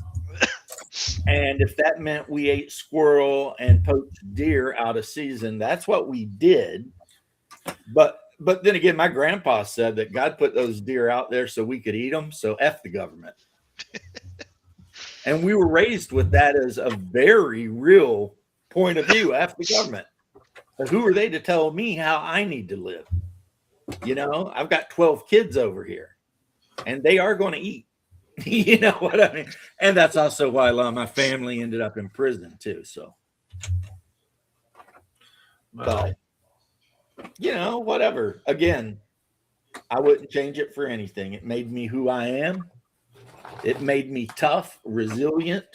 And if that meant we ate squirrel and poached deer out of season, that's what we did. But then again, my grandpa said that God put those deer out there so we could eat them. So F the government. And we were raised with that as a very real point of view. F the government. But who are they to tell me how I need to live? You know, I've got 12 kids over here and they are going to eat. You know what I mean? And that's also why a lot of my family ended up in prison too. So, but you know, whatever. Again, I wouldn't change it for anything. It made me who I am. It made me tough, resilient,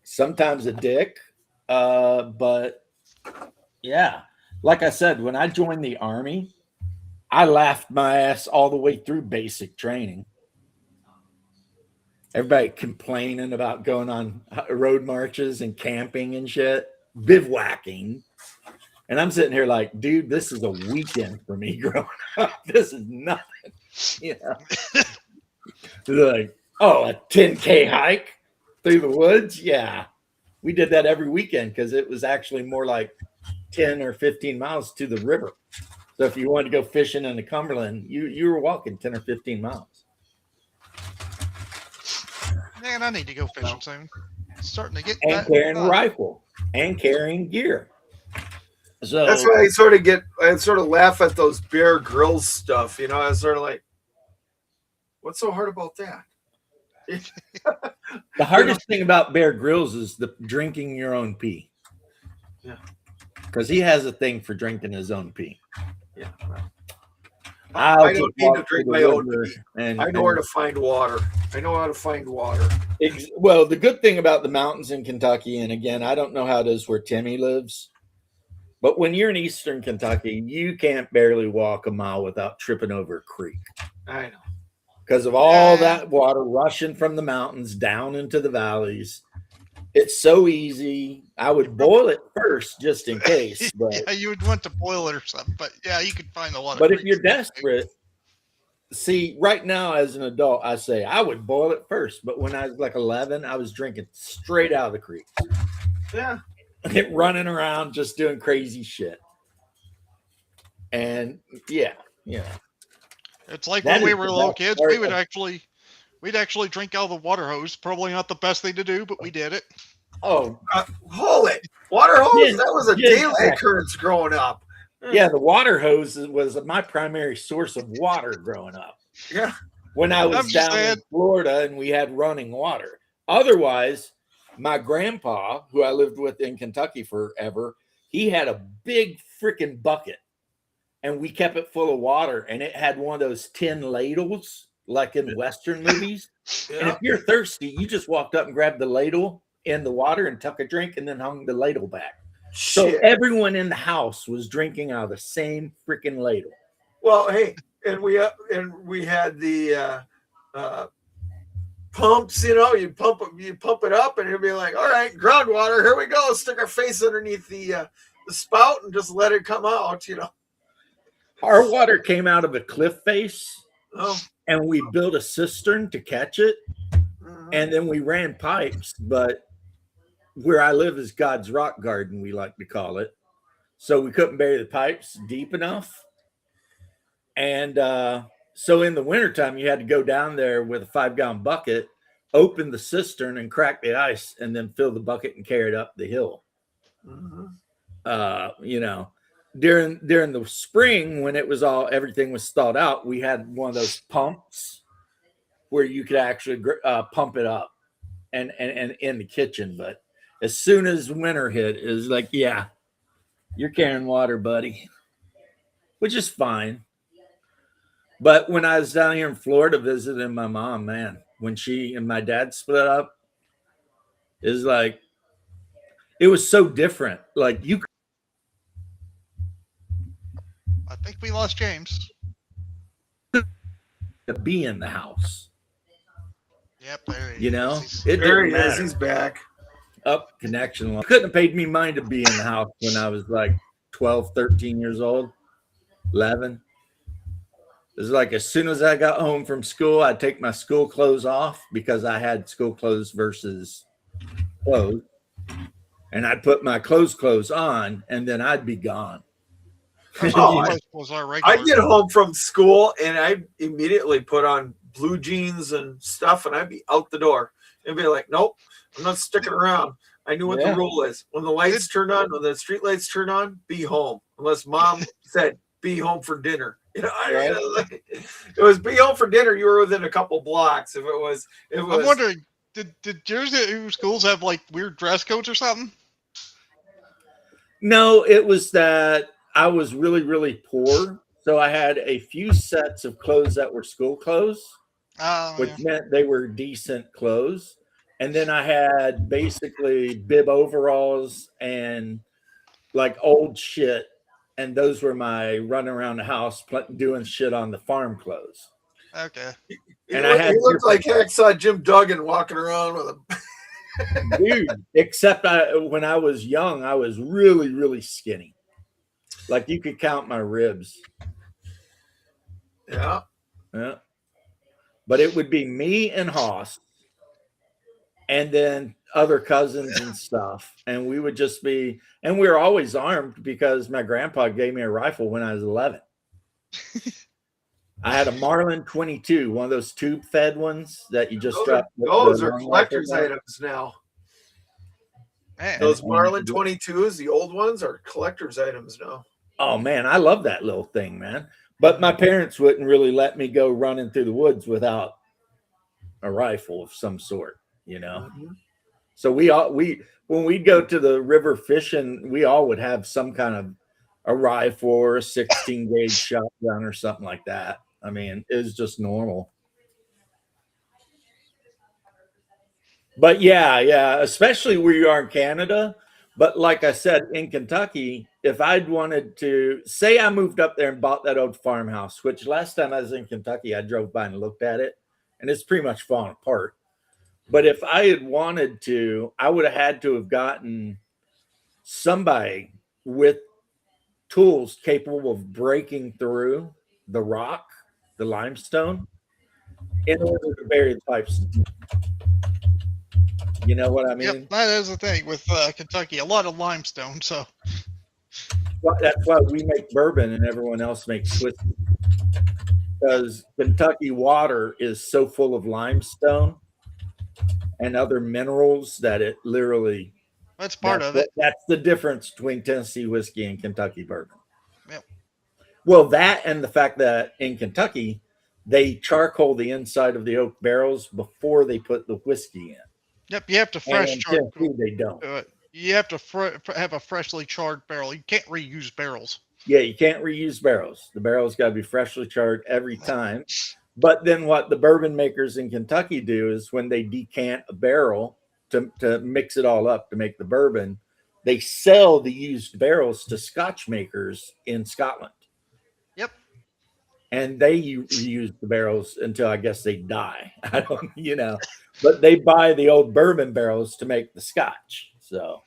sometimes a dick. But yeah, like I said, when I joined the Army, I laughed my ass all the way through basic training. Everybody complaining about going on road marches and camping and shit, bivouacking. And I'm sitting here like, dude, this is a weekend for me growing up. This is nothing. You know? They're like, oh, a 10K hike through the woods? Yeah. We did that every weekend because it was actually more like 10 or 15 miles to the river. So if you wanted to go fishing in the Cumberland, you were walking 10 or 15 miles. Man, I need to go fishing soon. It's starting to get And carrying a rifle and carrying gear. So that's why I sort of laugh at those Bear Grylls stuff. You know, I was sort of like, what's so hard about that? The hardest thing about Bear Grylls is the drinking your own pee. Yeah. Because he has a thing for drinking his own pee. Yeah. I'll I just don't need to walk drink the my own river pee. and I know where to find water. I know how to find water. Well, the good thing about the mountains in Kentucky, and again, I don't know how it is where Timmy lives, but when you're in eastern Kentucky, you can't barely walk a mile without tripping over a creek I know. because of all Yeah. that water rushing from the mountains down into the valleys. It's so easy. I would boil it first just in case, but Yeah, you would want to boil it or something, but yeah, you could find a lot of. but if creeks you're in that desperate, see, right now as an adult, I say I would boil it first. But when I was like 11, I was drinking straight out of the creek, Yeah. running around just doing crazy shit. And yeah. It's like That when we is were the little best kids, part we'd actually drink out of the water hose. Probably not the best thing to do, but we did it. Oh, Haul it. Water hose? Yeah, That was a yeah, daily exactly. occurrence growing up. yeah, the water hose was my primary source of water growing up. Yeah. When I I'm was just down saying. in Florida and we had running water. Otherwise, my grandpa, who I lived with in Kentucky forever, he had a big freaking bucket and we kept it full of water and it had one of those tin ladles like in Western movies. And Yeah. if you're thirsty, you just walked up and grabbed the ladle in the water and took a drink and then hung the ladle back. So Shit. everyone in the house was drinking out of the same freaking ladle. Well, hey, and we had the pumps. You know, you pump it up, and it'd be like, all right, groundwater. Here we go. Stick our face underneath the spout and just let it come out. You know. Our water came out of a cliff face Oh. and we built a cistern to catch it. Mhm. And then we ran pipes, but where I live is God's rock garden, we like to call it. So we couldn't bury the pipes deep enough. And so in the wintertime, you had to go down there with a 5-gallon bucket, open the cistern and crack the ice, and then fill the bucket and carry it up the hill. Mhm. You know, during the spring when it was everything was thawed out, we had one of those pumps where you could actually pump it up and in the kitchen. But as soon as winter hit, it was like, yeah, you're carrying water, buddy, which is fine. But when I was down here in Florida visiting my mom, man, when she and my dad split up, it was like, it was so different. Like you I think we lost James. could be in the house, Yep, there he you know, is. it There didn't he is. matter. He's back. Up connection. You couldn't have paid me money to be in the house when I was like 12, 13 years old, 11. It was like as soon as I got home from school, I'd take my school clothes off because I had school clothes versus clothes. And I'd put my clothes on and then I'd be gone. Oh, Was our regular. I'd get home from school and I'd immediately put on blue jeans and stuff, and I'd be out the door and be like, nope, I'm not sticking around. I knew what Yeah. the rule is. When the lights turn on, when the street lights turn on, be home. Unless mom said, be home for dinner. You know, it was be home for dinner. You were within a couple blocks. If it was, I'm wondering, did yours schools have like weird dress codes or something? No, it was that I was really, really poor. So I had a few sets of clothes that were school clothes, which Yeah. meant they were decent clothes. And then I had basically bib overalls and like old shit. And those were my run around the house doing shit on the farm clothes. Okay. And I had he looked like Hacksaw Jim Duggan walking around with a dude, except when I was young, I was really, really skinny. Like you could count my ribs. yeah. Yeah. But it would be me and Hoss and then other cousins and stuff. And we would just be, and we were always armed because my grandpa gave me a rifle when I was 11. I had a Marlin 22, one of those tube fed ones that you just drop. Those are collector's items now. Man. Those Marlin 22s, the old ones, are collector's items now. Oh man, I love that little thing, man. But my parents wouldn't really let me go running through the woods without a rifle of some sort, you know. Mhm. So we when we'd go to the river fishing, we all would have some kind of a rifle or a 16 gauge shotgun or something like that. I mean, it was just normal. But yeah, especially where you are in Canada. But like I said, in Kentucky, if I'd wanted to say I moved up there and bought that old farmhouse, which last time I was in Kentucky, I drove by and looked at it, and it's pretty much falling apart. But if I had wanted to, I would have had to have gotten somebody with tools capable of breaking through the rock, the limestone, in order to bury the pipes. You know what I mean? Yep, that is the thing with Kentucky. A lot of limestone. So Well, that's why we make bourbon and everyone else makes whiskey. Because Kentucky water is so full of limestone and other minerals that it literally that's part of it. That's the difference between Tennessee whiskey and Kentucky bourbon. Yep. Well, that and the fact that in Kentucky they charcoal the inside of the oak barrels before they put the whiskey in. Yep, you have to And fresh in charcoal. Tennessee, they don't. You have to have a freshly charred barrel. You can't reuse barrels. Yeah, you can't reuse barrels. The barrel's got to be freshly charred every time. But then what the bourbon makers in Kentucky do is when they decant a barrel to mix it all up to make the bourbon, they sell the used barrels to Scotch makers in Scotland. Yep. And they reuse the barrels until I guess they die. I don't, but they buy the old bourbon barrels to make the Scotch. So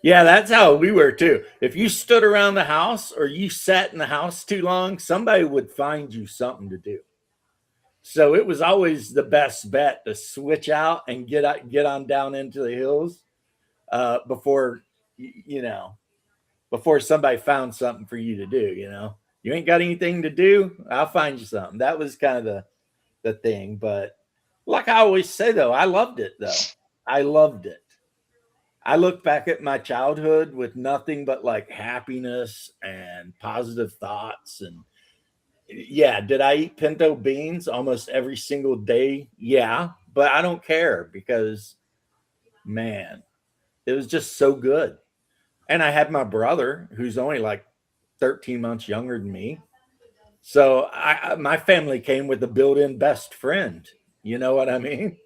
yeah, that's how we were too. If you stood around the house or you sat in the house too long, somebody would find you something to do. So it was always the best bet to switch out and get on down into the hills before somebody found something for you to do. You ain't got anything to do, I'll find you something. That was kind of the thing. But like I always say, though, I loved it. I look back at my childhood with nothing but like happiness and positive thoughts. And yeah, did I eat pinto beans almost every single day? Yeah, but I don't care because, man, it was just so good. And I had my brother who's only like 13 months younger than me. So my family came with a built-in best friend. You know what I mean?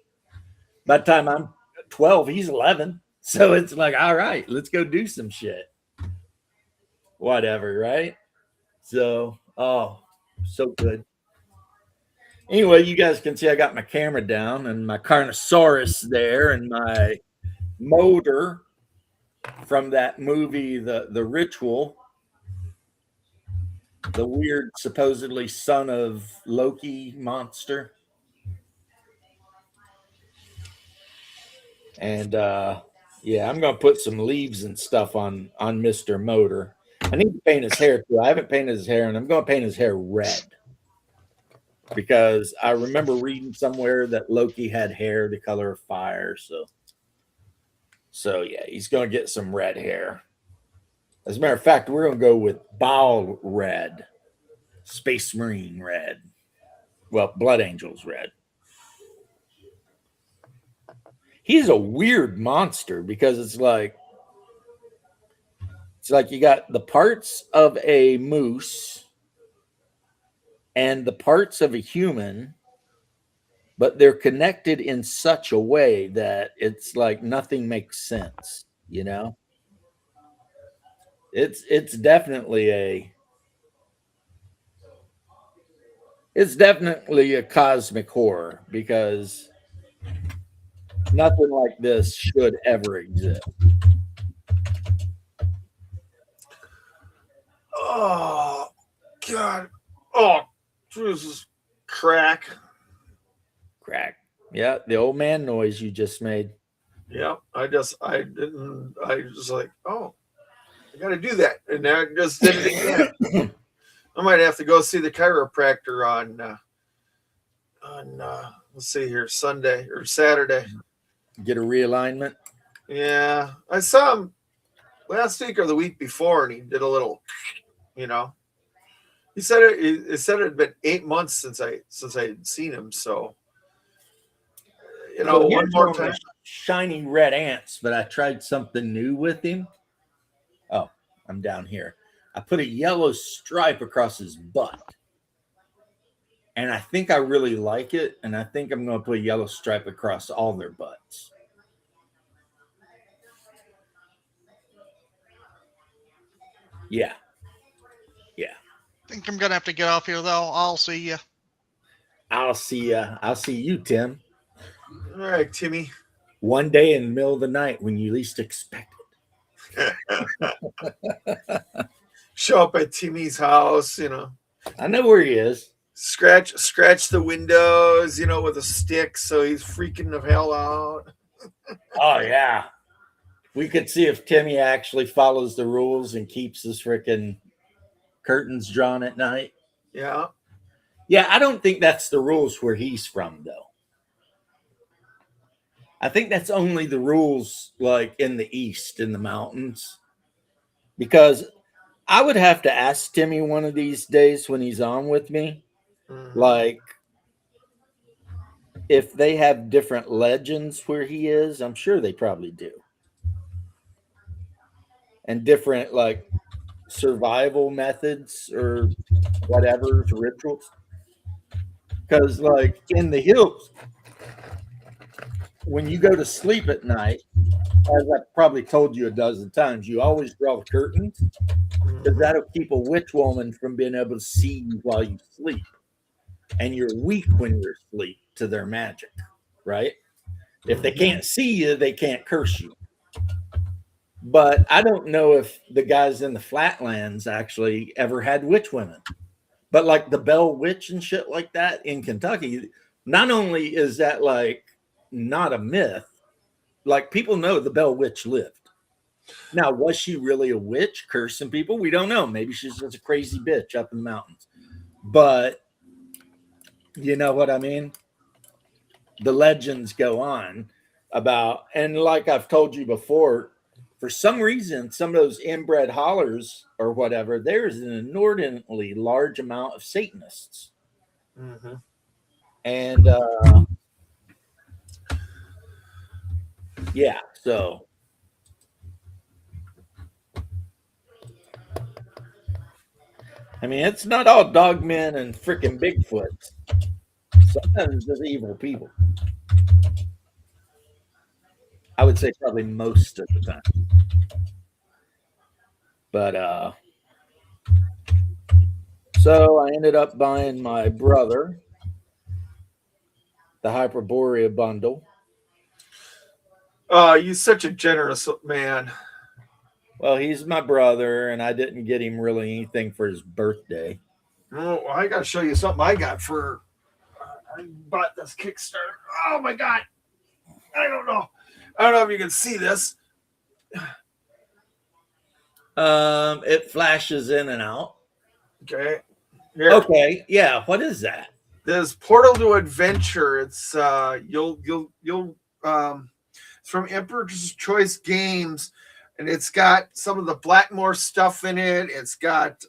By the time I'm 12, he's 11. So it's like, all right, let's go do some shit. Whatever, right? So, so good. Anyway, you guys can see I got my camera down and my Carnosaurus there and my motor from that movie, The Ritual, the weird, supposedly son of Loki monster. And yeah, I'm gonna put some leaves and stuff on Mr. Motor. I need to paint his hair too. I haven't painted his hair, and I'm gonna paint his hair red because I remember reading somewhere that Loki had hair the color of fire. So yeah, he's gonna get some red hair. As a matter of fact, we're gonna go with Ball red, Space Marine red. Well, Blood Angels red. He's a weird monster because it's like you got the parts of a moose and the parts of a human, but they're connected in such a way that it's like nothing makes sense, It's definitely a cosmic horror because nothing like this should ever exist. Oh, God. Oh, Jesus. Crack. Yeah, the old man noise you just made. Yeah, I was like, oh, I got to do that. And I just did it again. I might have to go see the chiropractor on let's see here, Sunday or Saturday. Get a realignment. Yeah, I saw him last week or the week before, and he did a little, He said it had been 8 months since I had seen him. So, So one more time. shiny red ants, but I tried something new with him. I'm down here. I put a yellow stripe across his butt. And I think I really like it. And I think I'm going to put a yellow stripe across all their butts. Yeah. Yeah. I think I'm gonna have to get off here though. I'll see you. I'll see you, Tim. All right, Timmy. One day in the middle of the night when you least expect it. Show up at Timmy's house, I know where he is. scratch the windows, with a stick, so he's freaking the hell out. Oh yeah. We could see if Timmy actually follows the rules and keeps his freaking curtains drawn at night. Yeah. Yeah, I don't think that's the rules where he's from, though. I think that's only the rules like in the East, in the mountains. Because I would have to ask Timmy one of these days when he's on with me, like if they have different legends where he is. I'm sure they probably do. And different like survival methods or whatever, rituals. Because like in the hills, when you go to sleep at night, as I've probably told you a dozen times, you always draw the curtains because that'll keep a witch woman from being able to see you while you sleep. And you're weak when you're asleep to their magic, right? If they can't see you, they can't curse you. But I don't know if the guys in the flatlands actually ever had witch women. But like the Bell Witch and shit like that in Kentucky, not only is that like not a myth, like people know the Bell Witch lived. Now, was she really a witch cursing people? We don't know. Maybe she's just a crazy bitch up in the mountains. But you know what I mean? The legends go on about, and like I've told you before, for some reason, some of those inbred hollers or whatever, there's an inordinately large amount of Satanists. Mm-hmm. And yeah, so I mean, it's not all dogmen and freaking Bigfoot. Sometimes there's evil people. I would say probably most of the time. But so I ended up buying my brother the Hyperborea bundle. Oh, you're such a generous man. Well, he's my brother, and I didn't get him really anything for his birthday. Oh, I got to show you something I got for. I bought this Kickstarter. Oh my God! I don't know if you can see this. It flashes in and out. Okay. Here. Okay, yeah. What is that? This Portal to Adventure. It's you'll it's from Emperor's Choice Games, and it's got some of the Blackmore stuff in it. It's got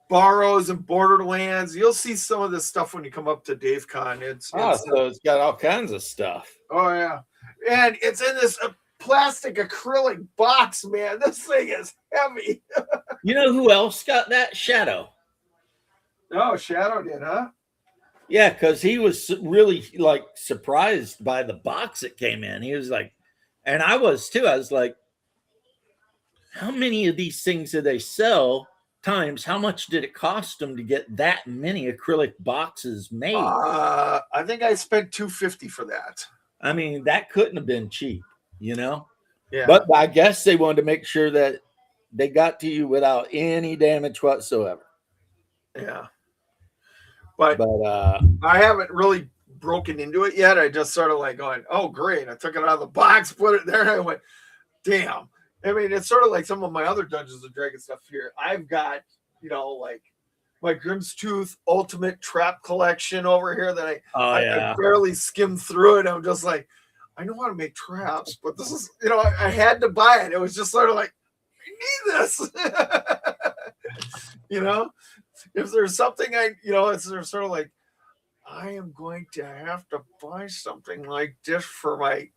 Barrows and Borderlands. You'll see some of this stuff when you come up to DaveCon. So it's got all kinds of stuff. Oh yeah, and it's in this plastic acrylic box, man. This thing is heavy. You know who else got that? Shadow. Oh, Shadow did, huh? Yeah, because he was really like surprised by the box that came in. He was like, and I was too. I was like, how many of these things did they sell? Times how much did it cost them to get that many acrylic boxes made? I think I spent $250 for that. I mean, that couldn't have been cheap, you know? Yeah. But I guess they wanted to make sure that they got to you without any damage whatsoever. Yeah. But I haven't really broken into it yet. I just sort of like going, oh, great. I took it out of the box, put it there, and I went, damn. I mean, it's sort of like some of my other Dungeons and Dragons stuff here. I've got, like my Grimm's Tooth Ultimate Trap Collection over here that I barely skimmed through it. I'm just like, I know how to make traps, but this is, I had to buy it. It was just sort of like, I need this. If there's something it's sort of like, I am going to have to buy something like this for my,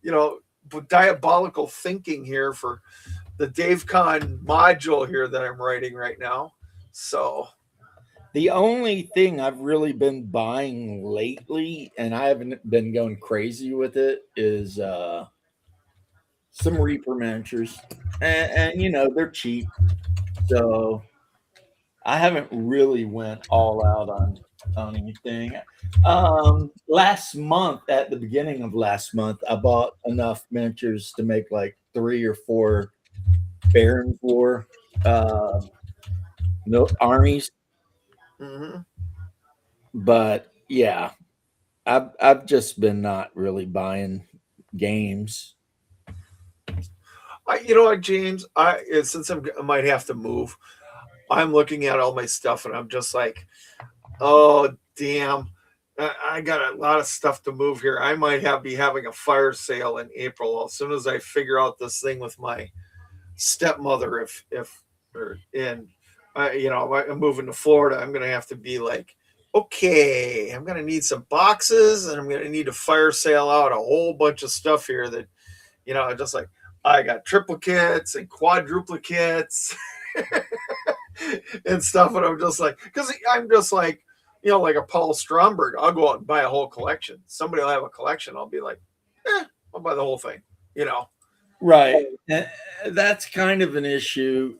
diabolical thinking here for the DaveCon module here that I'm writing right now. So The only thing I've really been buying lately, and I haven't been going crazy with it, is some Reaper miniatures, and you know they're cheap, so I haven't really went all out on anything. Last month, at the beginning of last month, I bought enough miniatures to make like 3 or 4 Baron's War armies, mhm. but yeah, I've just been not really buying games. You know what, James? Since I might have to move, I'm looking at all my stuff and I'm just like, oh damn, I got a lot of stuff to move here. I might be having a fire sale in April as soon as I figure out this thing with my stepmother. If I'm moving to Florida, I'm gonna have to be like, okay, I'm gonna need some boxes and I'm gonna need to fire sale out a whole bunch of stuff here that, just like I got triplicates and quadruplicates and stuff. And I'm just like, because I'm just like, like a Paul Stromberg, I'll go out and buy a whole collection. Somebody will have a collection. I'll be like, I'll buy the whole thing, Right. That's kind of an issue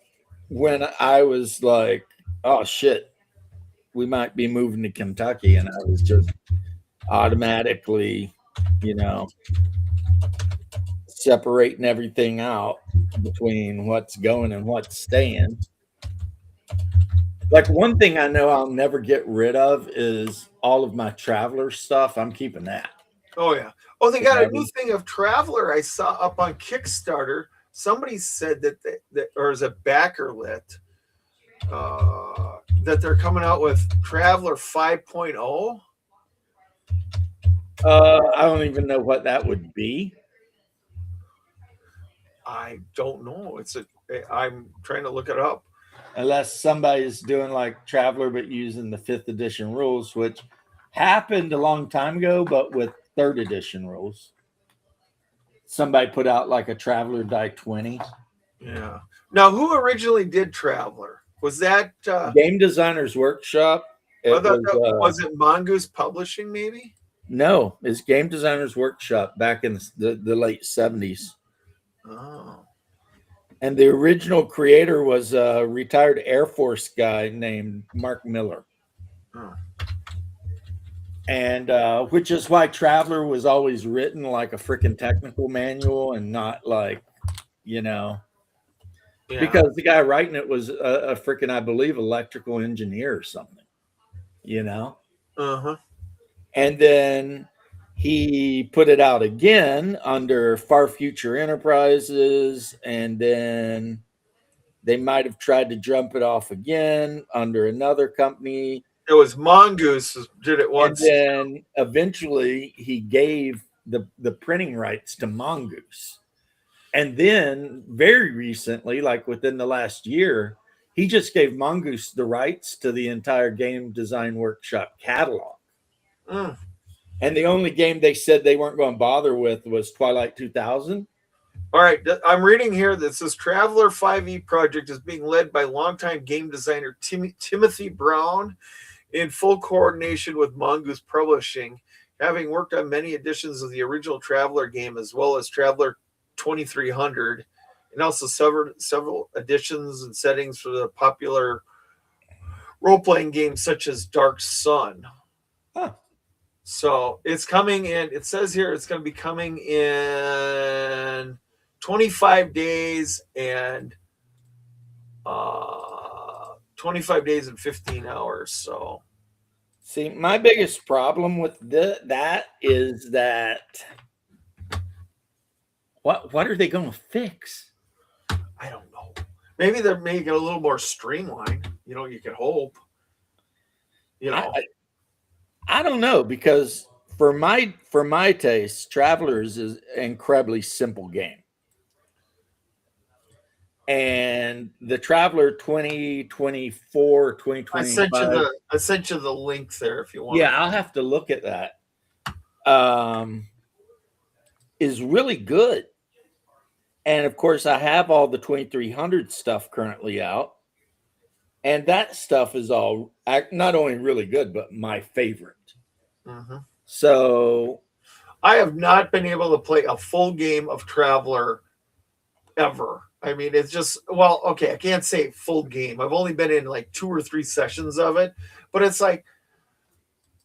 when I was like, oh shit, we might be moving to Kentucky. And I was just automatically, separating everything out between what's going and what's staying. Like one thing I know I'll never get rid of is all of my Traveler stuff. I'm keeping that. Oh yeah. Oh, they got a new thing of Traveler I saw up on Kickstarter. Somebody said that or is it Backerlit, that they're coming out with Traveler 5.0. I don't even know what that would be. I don't know. I'm trying to look it up. Unless somebody's doing like Traveler but using the 5th edition rules, which happened a long time ago, but with 3rd edition rules. Somebody put out like a Traveler die 20. Yeah. Now, who originally did Traveler? Was that Game Designers Workshop? Was it Mongoose Publishing, maybe? No, it's Game Designers Workshop back in the late 70s. Oh. And the original creator was a retired Air Force guy named Mark Miller. Oh. And which is why Traveler was always written like a freaking technical manual and not like, because the guy writing it was a freaking, I believe, electrical engineer or something, Uh-huh. And then he put it out again under Far Future Enterprises, and then they might have tried to jump it off again under another company. It was Mongoose did it once. And then eventually he gave the printing rights to Mongoose. And then very recently, like within the last year, he just gave Mongoose the rights to the entire Game Design Workshop catalog. Mm. And the only game they said they weren't going to bother with was Twilight 2000. All right. I'm reading here that says Traveler 5e project is being led by longtime game designer Timothy Brown in full coordination with Mongoose Publishing, having worked on many editions of the original Traveler game as well as Traveler 2300, and also several editions and settings for the popular role-playing games such as Dark Sun. Huh. So it's coming in. It says here it's going to be coming in 25 days and 25 days and 15 hours. So, see, my biggest problem with that is that what are they going to fix? I don't know. Maybe they're making it a little more streamlined. You could hope. I don't know, because for my taste, Travelers is an incredibly simple game. And the Traveler 2024, 2025. I sent you the link there if you want. Yeah, I'll have to look at that. Is really good. And of course, I have all the 2300 stuff currently out. And that stuff is all not only really good, but my favorite. Mhm. So I have not been able to play a full game of Traveler ever. I mean, it's just, well, okay, I can't say full game. I've only been in like 2 or 3 sessions of it, but it's like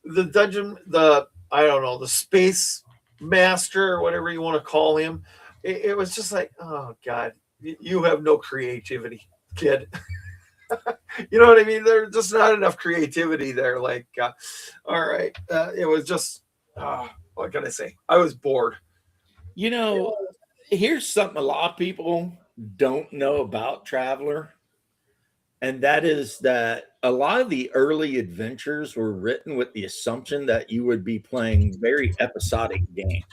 the dungeon, I don't know, the space master, or whatever you want to call him. It was just like, oh God, you have no creativity, kid. You know what I mean? There's just not enough creativity there. Like, all right, it was just, what can I say? I was bored. you know, here's something a lot of people don't know about Traveler, and that is that a lot of the early adventures were written with the assumption that you would be playing very episodic games.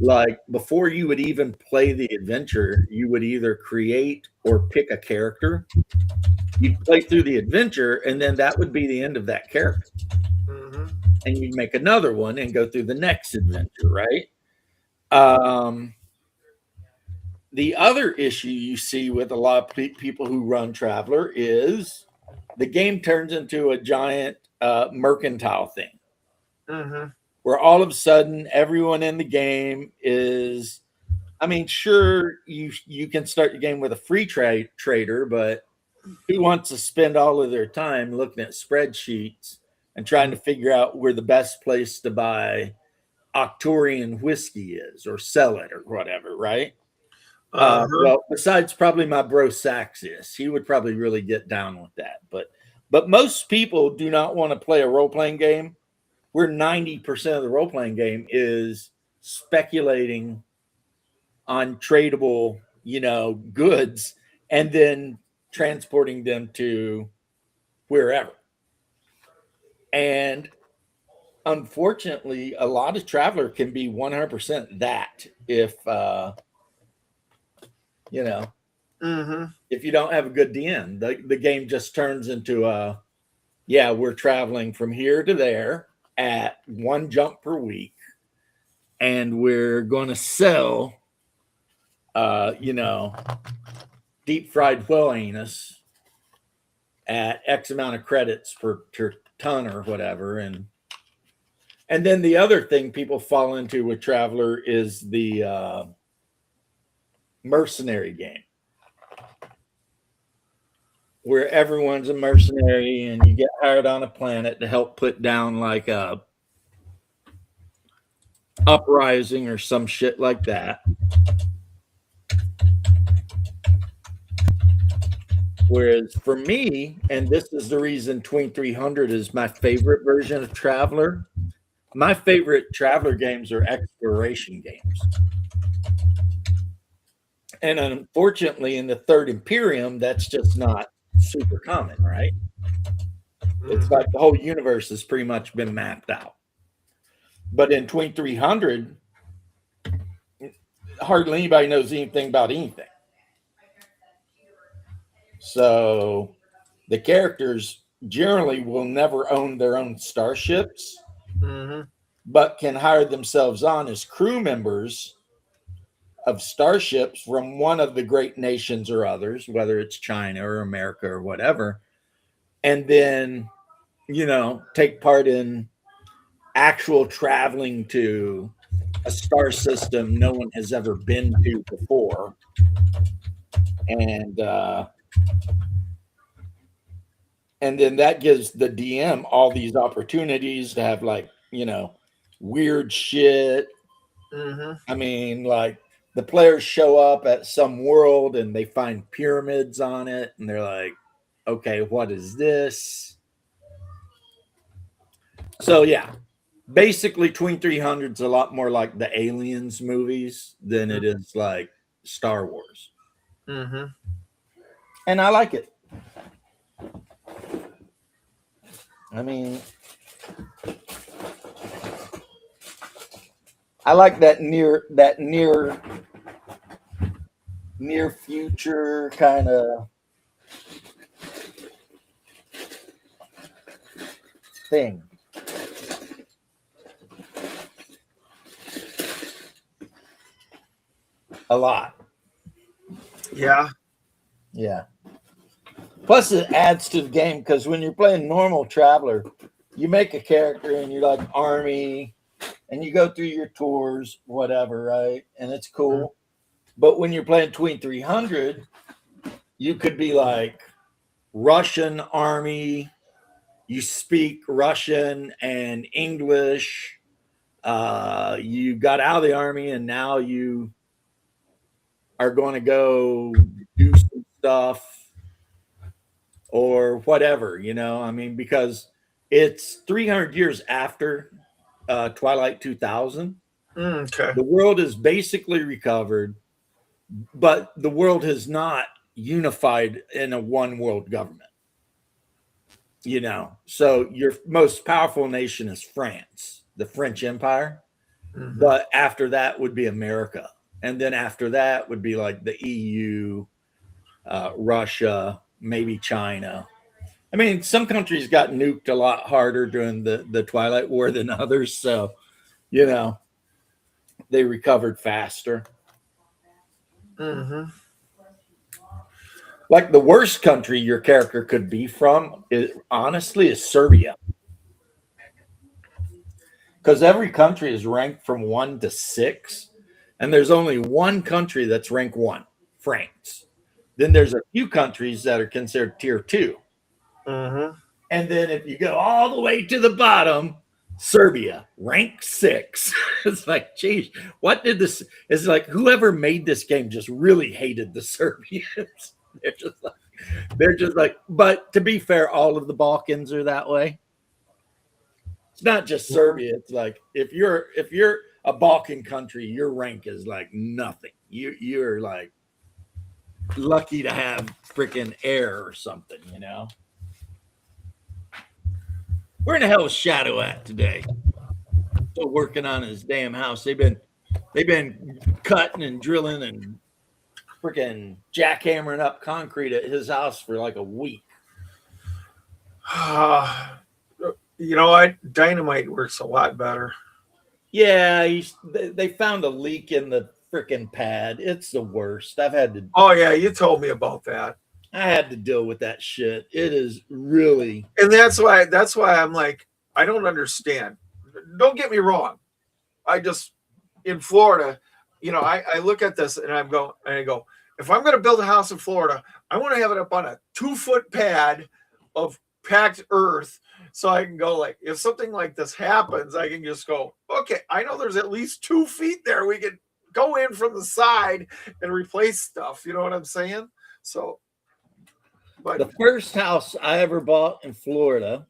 Like before you would even play the adventure, you would either create or pick a character. You'd play through the adventure, and then that would be the end of that character. Mm-hmm. And you'd make another one and go through the next adventure, right? Um, the other issue you see with a lot of people who run Traveler is the game turns into a giant mercantile thing Mm-hmm. where all of a sudden everyone in the game is, I mean, sure, you can start the game with a free trader, but who wants to spend all of their time looking at spreadsheets and trying to figure out where the best place to buy Octorian whiskey is or sell it or whatever, right? Well, besides probably my bro Saxis, he would probably really get down with that. But most people do not want to play a role playing game where 90% of the role playing game is speculating on tradable, goods and then transporting them to wherever. And unfortunately, a lot of Traveler can be 100% that if Mm-hmm. if you don't have a good DM, the game just turns into we're traveling from here to there at one jump per week, and we're going to sell, deep fried whale anus at X amount of credits per ton or whatever, and then the other thing people fall into with Traveler is the mercenary game, where everyone's a mercenary and you get hired on a planet to help put down like a uprising or some shit like that. Whereas for me, and this is the reason 2300 is my favorite version of Traveler, my favorite Traveler games are exploration games. And unfortunately, in the Third Imperium, that's just not super common, right? It's like the whole universe has pretty much been mapped out. But in 2300, hardly anybody knows anything about anything. So the characters generally will never own their own starships, but can hire themselves on as crew members of starships from one of the great nations or others, whether it's China or America or whatever, and then, take part in actual traveling to a star system no one has ever been to before. And then that gives the DM all these opportunities to have weird shit. I mean, like the players show up at some world and they find pyramids on it and they're like, okay, what is this? So yeah, basically 2300 is a lot more like the Aliens movies than it is like Star Wars. And I like it. I mean, I like that near future kind of thing. a lot. Yeah. Yeah. Plus, it adds to the game because when you're playing normal Traveler, you make a character and you're like Army, and you go through your tours, whatever, right? And it's cool. But when you're playing Tween 300, you could be like Russian Army. You speak Russian and English. You got out of the Army and now you are going to go do some stuff or whatever, you know. I mean, because it's 300 years after Twilight 2000. Okay. The world is basically recovered, but the world has not unified in a one world government. You know, so your most powerful nation is France, the French Empire. Mhm. But after that would be America. And then after that would be like the EU, Russia, maybe China. I mean, some countries got nuked a lot harder during the Twilight War than others. So, you know, they recovered faster. Mhm. Like the worst country your character could be from, honestly, is Serbia. Because every country is ranked from 1 to 6. And there's only one country that's ranked 1, France. Then there's a few countries that are considered tier 2. Mhm. And then if you go all the way to the bottom, Serbia, rank 6. It's like, geez, what did this? It's like whoever made this game just really hated the Serbians. They're just like, but to be fair, all of the Balkans are that way. It's not just Serbia. It's like if you're a Balkan country, your rank is like nothing. You're like lucky to have freaking air or something, you know. Where in the hell is Shadow at today? Still working on his damn house. They've been cutting and drilling and freaking jackhammering up concrete at his house for like a week. You know what? Dynamite works a lot better. Yeah, they found a leak in the freaking pad. It's the worst. Oh yeah, you told me about that. I had to deal with that shit. It is really, And that's why I'm like, I don't understand. Don't get me wrong. I just in Florida, you know, I look at this and I go, if I'm going to build a house in Florida, I want to have it up on a 2-foot pad of packed earth. So I can go like, if something like this happens, I can just go, okay, I know there's at least 2 feet there. We can go in from the side and replace stuff. You know what I'm saying? So, but the first house I ever bought in Florida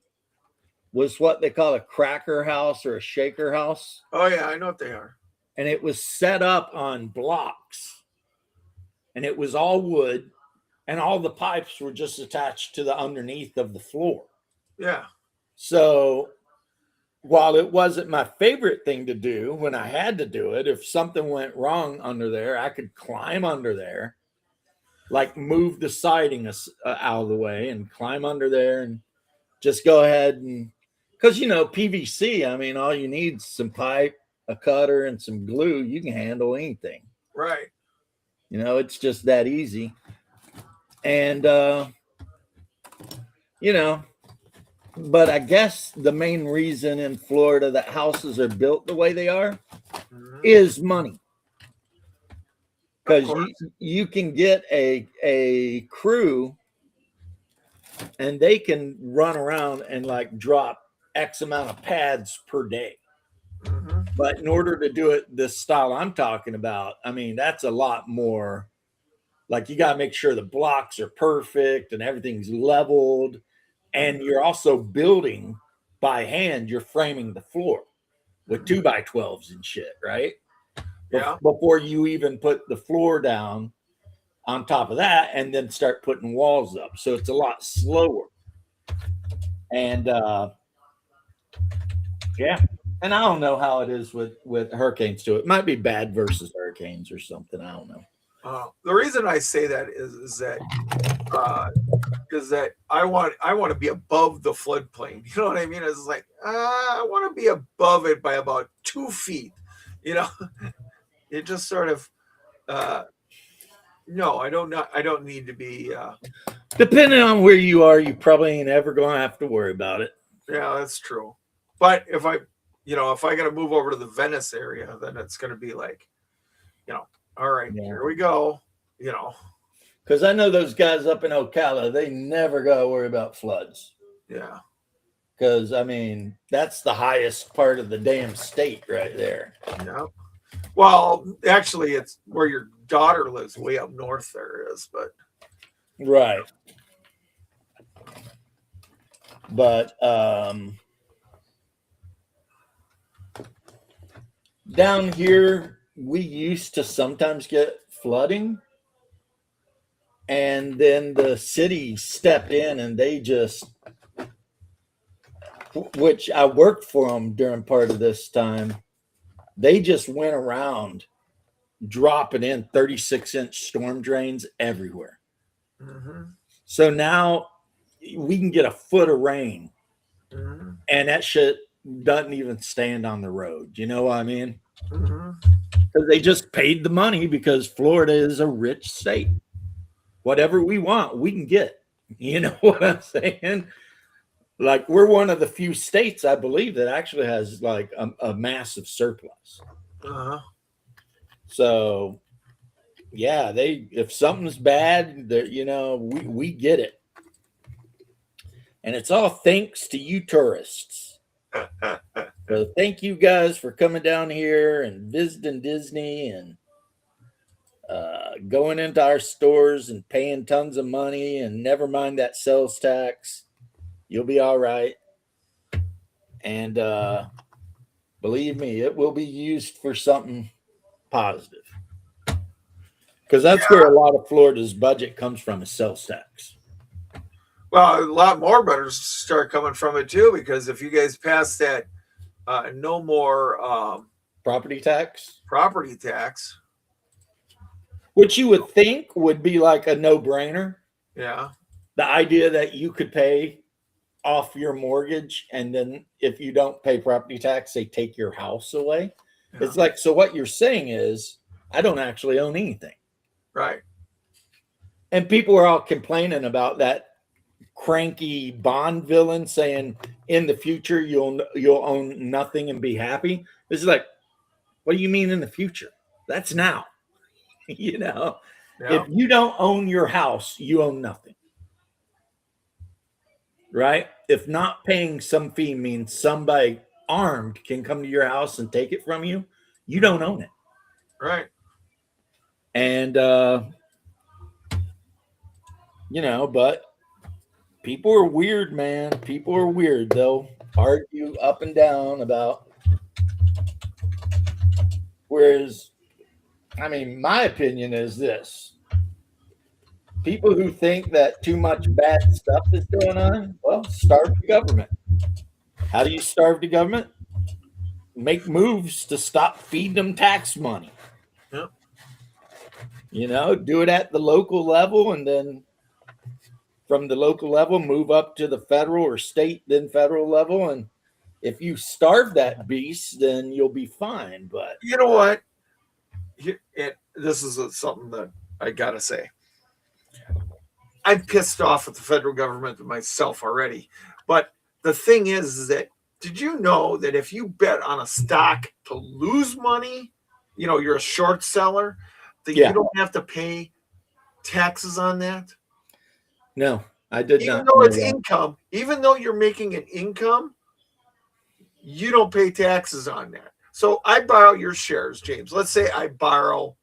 was what they call a cracker house or a shaker house. oh yeah, I know what they are. And it was set up on blocks. And it was all wood. And all the pipes were just attached to the underneath of the floor. Yeah. So while it wasn't my favorite thing to do when I had to do it, if something went wrong under there, I could climb under there, like move the siding out of the way and climb under there and just go ahead and, because, you know, PVC, I mean, all you need is some pipe, a cutter, and some glue. You can handle anything. Right. You know, it's just that easy. And, you know, but I guess the main reason in Florida that houses are built the way they are is money. Because you can get a crew and they can run around and like drop X amount of pads per day. Mm-hmm. But in order to do it this style I'm talking about, I mean, that's a lot more. Like you got to make sure the blocks are perfect and everything's leveled. And you're also building by hand, you're framing the floor with 2x12s and shit, right? Yeah. Before you even put the floor down on top of that and then start putting walls up. So it's a lot slower. And yeah. And I don't know how it is with hurricanes too. It might be bad versus hurricanes or something. I don't know. The reason I say that is that I want to be above the floodplain. You know what I mean? It's like I want to be above it by about 2 feet. You know, it just sort of No, I don't not. I don't need to be. Depending on where you are, you probably ain't ever gonna have to worry about it. Yeah, that's true. But if I, if I got to move over to the Venice area, then it's going to be like, all right, Yeah. here we go. Because I know those guys up in Ocala, they never gotta worry about floods. Yeah. Because I mean, that's the highest part of the damn state right there. Yeah. Well, actually, it's where your daughter lives, way up north. There is, but Right. But down here, we used to sometimes get flooding. And then the city stepped in and they just, which I worked for them during part of this time, they just went around dropping in 36-inch storm drains everywhere. Mhm. So now we can get a foot of rain Mhm. and that shit doesn't even stand on the road. You know what I mean? Mhm. Because they just paid the money because Florida is a rich state. Whatever we want, we can get. You know what I'm saying? Like we're one of the few states, I believe, that actually has like a massive surplus. Uh-huh. So, yeah, if something's bad, we get it, and it's all thanks to you tourists. So thank you guys for coming down here and visiting Disney and going into our stores and paying tons of money, and never mind that sales tax. You'll be all right. And believe me, it will be used for something positive. Because that's where a lot of Florida's budget comes from, is sales tax. Well, a lot more better start coming from it too, because if you guys pass that no more Property tax, property tax, which you would think would be like a no-brainer. yeah, The idea that you could pay off your mortgage, and then if you don't pay property tax, they take your house away. Yeah. It's like, so what you're saying is, I don't actually own anything. right. And people are all complaining about that cranky Bond villain saying in the future you'll own nothing and be happy. This is like, what do you mean in the future? That's now. Yeah. If you don't own your house, you own nothing. Right? If not paying some fee means somebody armed can come to your house and take it from you, you don't own it. Right. And but people are weird, man. People are weird. They'll argue up and down about. Whereas, I mean, my opinion is this: people who think that too much bad stuff is going on, well, starve the government. How do you starve the government? Make moves to stop feeding them tax money. Yep. Do it at the local level, and then from the local level, move up to the federal or state, then federal level. And if you starve that beast, then you'll be fine. But you know what? This is something that I gotta say. I'm pissed off at the federal government myself already. But the thing is that, did you know that if you bet on a stock to lose money, you're a short seller, that you don't have to pay taxes on that? No, I did even not. Even though it's that. income, even though you're making an income, you don't pay taxes on that. So I borrow your shares, James. Let's say I borrow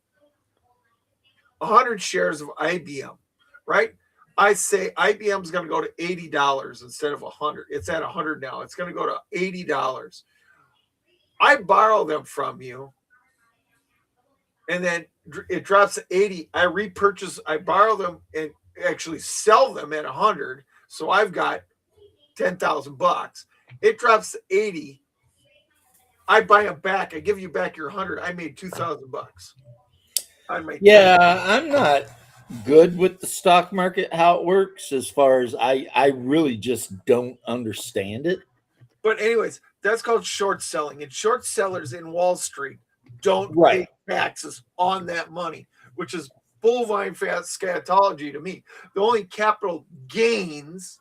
100 shares of IBM, right? I say IBM is going to go to $80 instead of 100. It's at 100 now. It's going to go to $80. I borrow them from you, and then it drops to 80. I repurchase. I borrow them and actually sell them at 100. So I've got $10,000. It drops to 80. I buy them back. I give you back your 100. I made $2,000. Yeah, I'm not good with the stock market, how it works, as far as I really just don't understand it. But anyways, that's called short selling. And short sellers in Wall Street, don't Right. pay taxes on that money, which is bovine fat scatology to me. The only capital gains,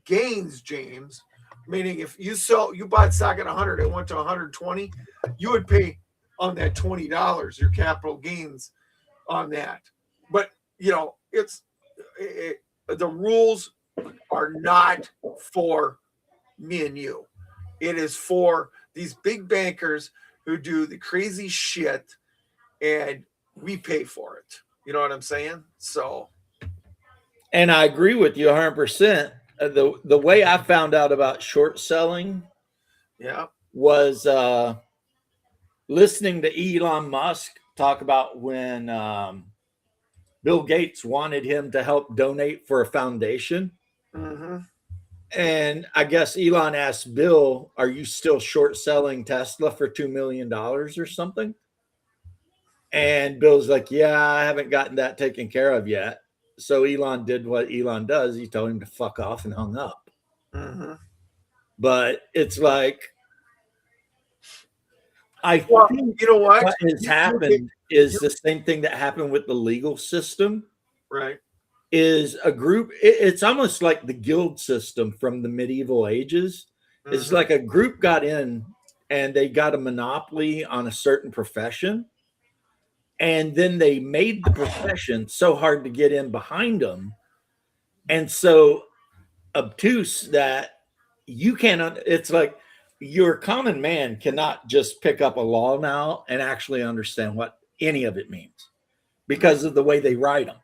James, meaning if you bought stock at 100, it went to 120, you would pay on that $20 your capital gains on that. But the rules are not for me and you. It is for these big bankers who do the crazy shit, and we pay for it. You know what I'm saying? So, And I agree with you 100%. The way I found out about short selling yeah. was listening to Elon Musk talk about when Bill Gates wanted him to help donate for a foundation. Mm-hmm. And I guess Elon asked Bill, "Are you still short selling Tesla for $2 million or something?" And Bill's like, "Yeah, I haven't gotten that taken care of yet." So Elon did what Elon does. He told him to fuck off and hung up. Mm-hmm. But it's like, I think you know what has happened is the same thing that happened with the legal system. Right. Is a group, it's almost like the guild system from the medieval ages. Mm-hmm. It's like a group got in and they got a monopoly on a certain profession. And then they made the profession so hard to get in behind them and so obtuse that you cannot, it's like your common man cannot just pick up a law now and actually understand what any of it means because of the way they write them.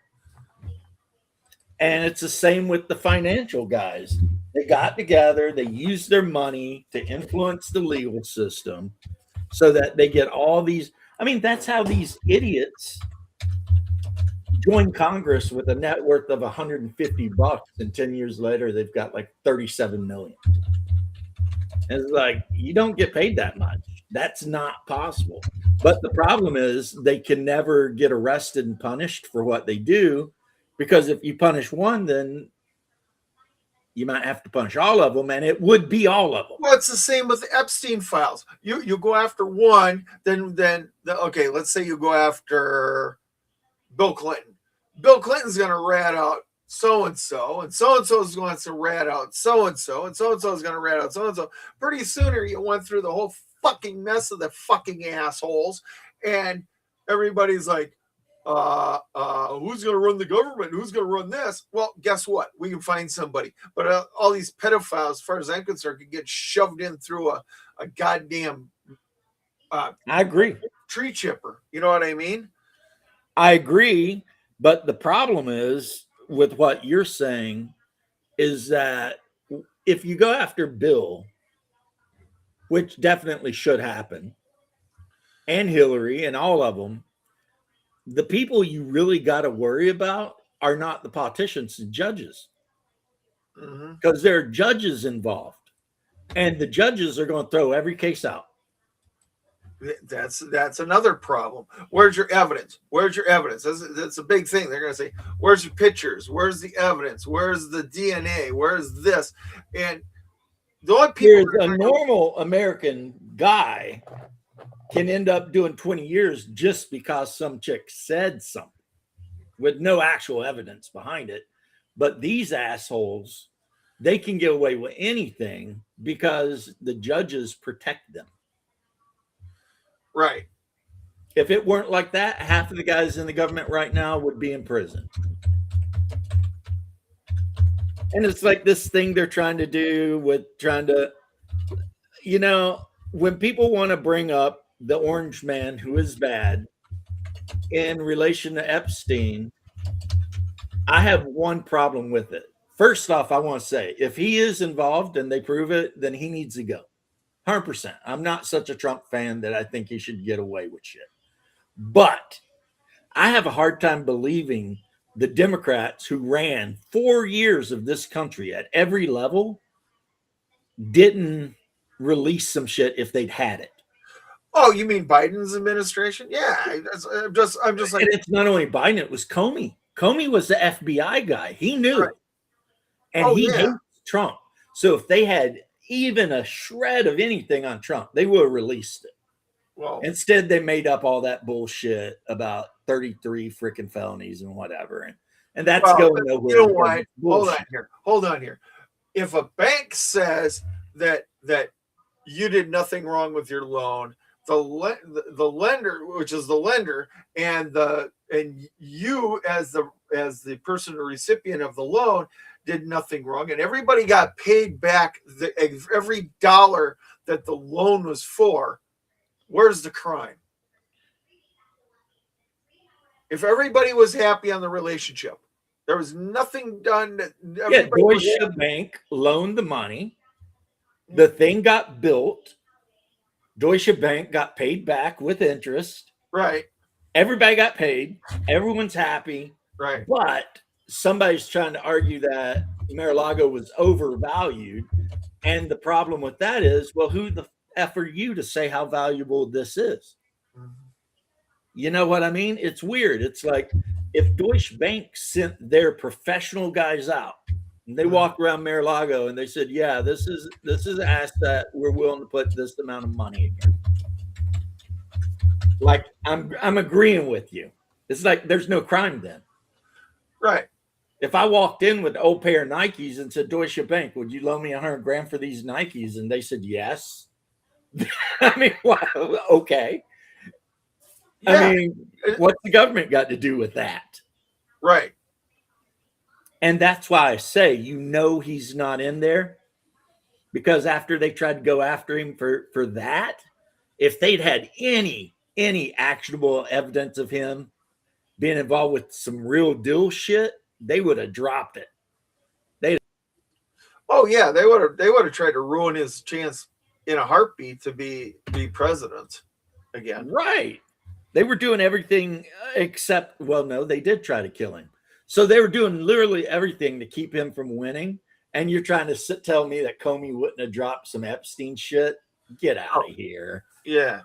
And it's the same with the financial guys. They got together, they used their money to influence the legal system so that they get all these. I mean, that's how these idiots join Congress with a net worth of $150, and 10 years later, they've got like 37 million. And it's like, you don't get paid that much. That's not possible. But the problem is they can never get arrested and punished for what they do. Because if you punish one, then you might have to punish all of them, and it would be all of them. Well, it's the same with the Epstein files. You go after one, okay, let's say you go after Bill Clinton. Bill Clinton's going to rat out so-and-so, and so-and-so is going to rat out so-and-so, and so-and-so is going to rat out so-and-so. Pretty sooner you went through the whole fucking mess of the fucking assholes, and everybody's like, who's going to run the government? Who's going to run this? Well, guess what? We can find somebody. But all these pedophiles, as far as I'm concerned, can get shoved in through a goddamn I agree. tree chipper. You know what I mean? I agree. But the problem is with what you're saying is that if you go after Bill, which definitely should happen, and Hillary and all of them, the people you really got to worry about are not the politicians and judges, because there are judges involved, and the judges are going to throw every case out. That's another problem. Where's your evidence? Where's your evidence? That's a big thing. They're going to say, where's your pictures? Where's the evidence? Where's the DNA? Where's this? And the only people a normal American guy can end up doing 20 years just because some chick said something with no actual evidence behind it. But these assholes, they can get away with anything because the judges protect them. Right. If it weren't like that, half of the guys in the government right now would be in prison. And it's like this thing they're trying to do with when people want to bring up the orange man who is bad in relation to Epstein, I have one problem with it. First off, I want to say, if he is involved and they prove it, then he needs to go. 100%. I'm not such a Trump fan that I think he should get away with shit. But I have a hard time believing the Democrats who ran 4 years of this country at every level didn't release some shit if they'd had it. Oh, you mean Biden's administration? Yeah, I'm just like, and it's not only Biden; it was Comey. Comey was the FBI guy. He knew, right. And he hates Trump. So if they had even a shred of anything on Trump, they would have released it. Well, Instead, they made up all that bullshit about 33 freaking felonies and whatever. And that's well, going nowhere. you know because what? it's bullshit. Hold on here. If a bank says that you did nothing wrong with your loan, the lender, which is the lender, and you as the person or recipient of the loan did nothing wrong, and everybody got paid back every dollar that the loan was for, where's the crime? If everybody was happy on the relationship, there was nothing done. Yeah, Deutsche Bank loaned the money. The thing got built. Deutsche Bank got paid back with interest. Right. Everybody got paid. Everyone's happy. Right. But somebody's trying to argue that Mar-a-Lago was overvalued. And the problem with that is, well, who the F are you to say how valuable this is? Mhm. You know what I mean? It's weird. It's like if Deutsche Bank sent their professional guys out and they walked around Mar-a-Lago and they said, yeah, this is an asset. We're willing to put this amount of money again. Like I'm agreeing with you. It's like there's no crime then. Right. If I walked in with an old pair of Nikes and said, Deutsche Bank, would you loan me $100,000 for these Nikes? And they said, yes. I mean, wow, okay. Yeah. I mean, what's the government got to do with that? Right. And that's why I say, he's not in there, because after they tried to go after him for that, if they'd had any actionable evidence of him being involved with some real deal shit, they would have dropped it. Oh yeah, they would have tried to ruin his chance in a heartbeat to be president again. Right. They were doing everything except, well, no, they did try to kill him. So they were doing literally everything to keep him from winning. And you're trying to tell me that Comey wouldn't have dropped some Epstein shit? Get out of here. Yeah.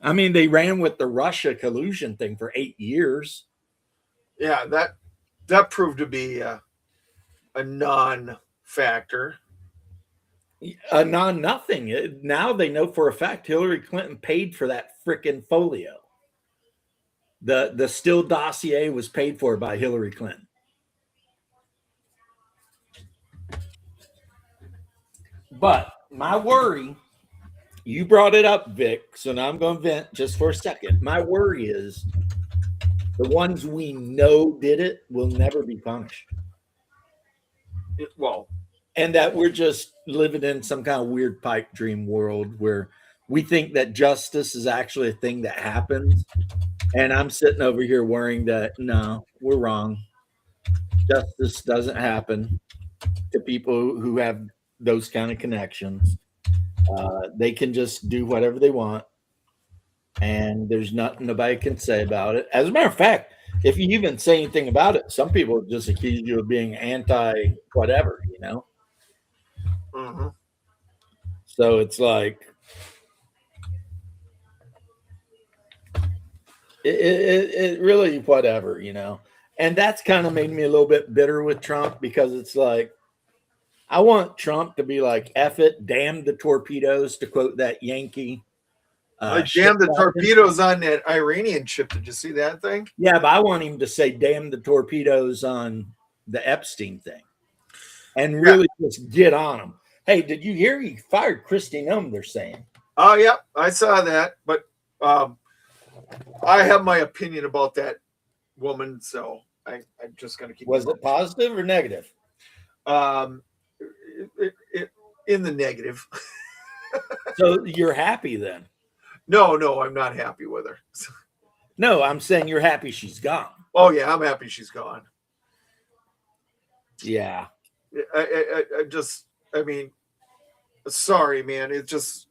I mean, they ran with the Russia collusion thing for 8 years. Yeah, that proved to be a non-factor. A non-nothing. Now they know for a fact Hillary Clinton paid for that freaking folio. The Steele dossier was paid for by Hillary Clinton. But my worry, you brought it up, Vic, so now I'm going to vent just for a second. My worry is the ones we know did it will never be punished. Well, and that we're just living in some kind of weird pipe dream world where we think that justice is actually a thing that happens. And I'm sitting over here worrying that, no, we're wrong. Justice doesn't happen to people who have those kind of connections. They can just do whatever they want. And there's nothing nobody can say about it. As a matter of fact, if you even say anything about it, some people just accuse you of being anti whatever, you know? Mm-hmm. So it's like, it really whatever, you know? And that's kind of made me a little bit bitter with Trump, because it's like, I want Trump to be like, F it, damn the torpedoes, to quote that Yankee. Damn the torpedoes on that Iranian ship. Did you see that thing? Yeah, but I want him to say, damn the torpedoes on the Epstein thing. And really just get on them. Hey, did you hear he fired Kristi Noem, they're saying? Oh, yeah, I saw that. But I have my opinion about that woman, so I'm just going to keep. Was it positive or negative? In the negative. So you're happy then? No, I'm not happy with her. No, I'm saying you're happy she's gone. Oh, yeah, I'm happy she's gone. Yeah. I mean, sorry, man. It's just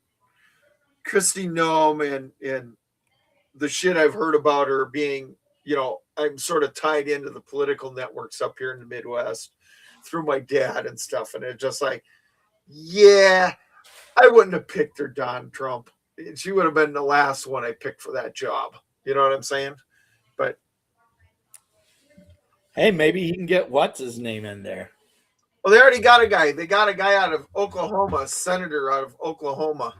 Kristi Noem and the shit I've heard about her being, you know, I'm sort of tied into the political networks up here in the Midwest through my dad and stuff. And it's just like, yeah, I wouldn't have picked her, Don Trump. She would have been the last one I picked for that job. You know what I'm saying? But hey, maybe he can get what's his name in there. well, they already got a guy. They got a guy out of Oklahoma, a senator out of Oklahoma.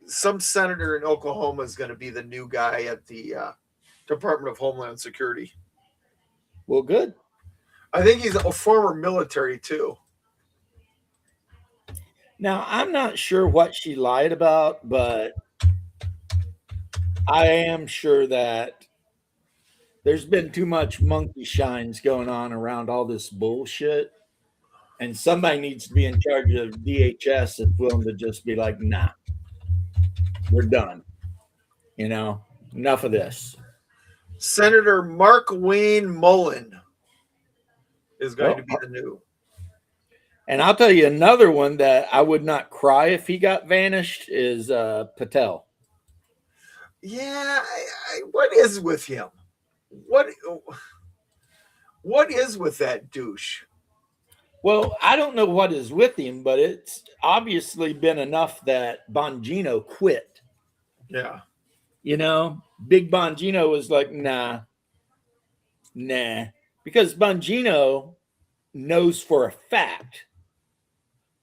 some senator in Oklahoma is going to be the new guy at the Department of Homeland Security. Well, good. I think he's a former military too. Now, I'm not sure what she lied about, but I am sure that there's been too much monkey shines going on around all this bullshit. And somebody needs to be in charge of DHS that's willing to just be like, nah, we're done. Enough of this. Senator Mark Wayne Mullen is going to be the new. And I'll tell you another one that I would not cry if he got vanished is Patel. Yeah, what is with him? What is with that douche? Well, I don't know what is with him, but it's obviously been enough that Bongino quit. Yeah. Big Bongino was like, nah. Because Bongino knows for a fact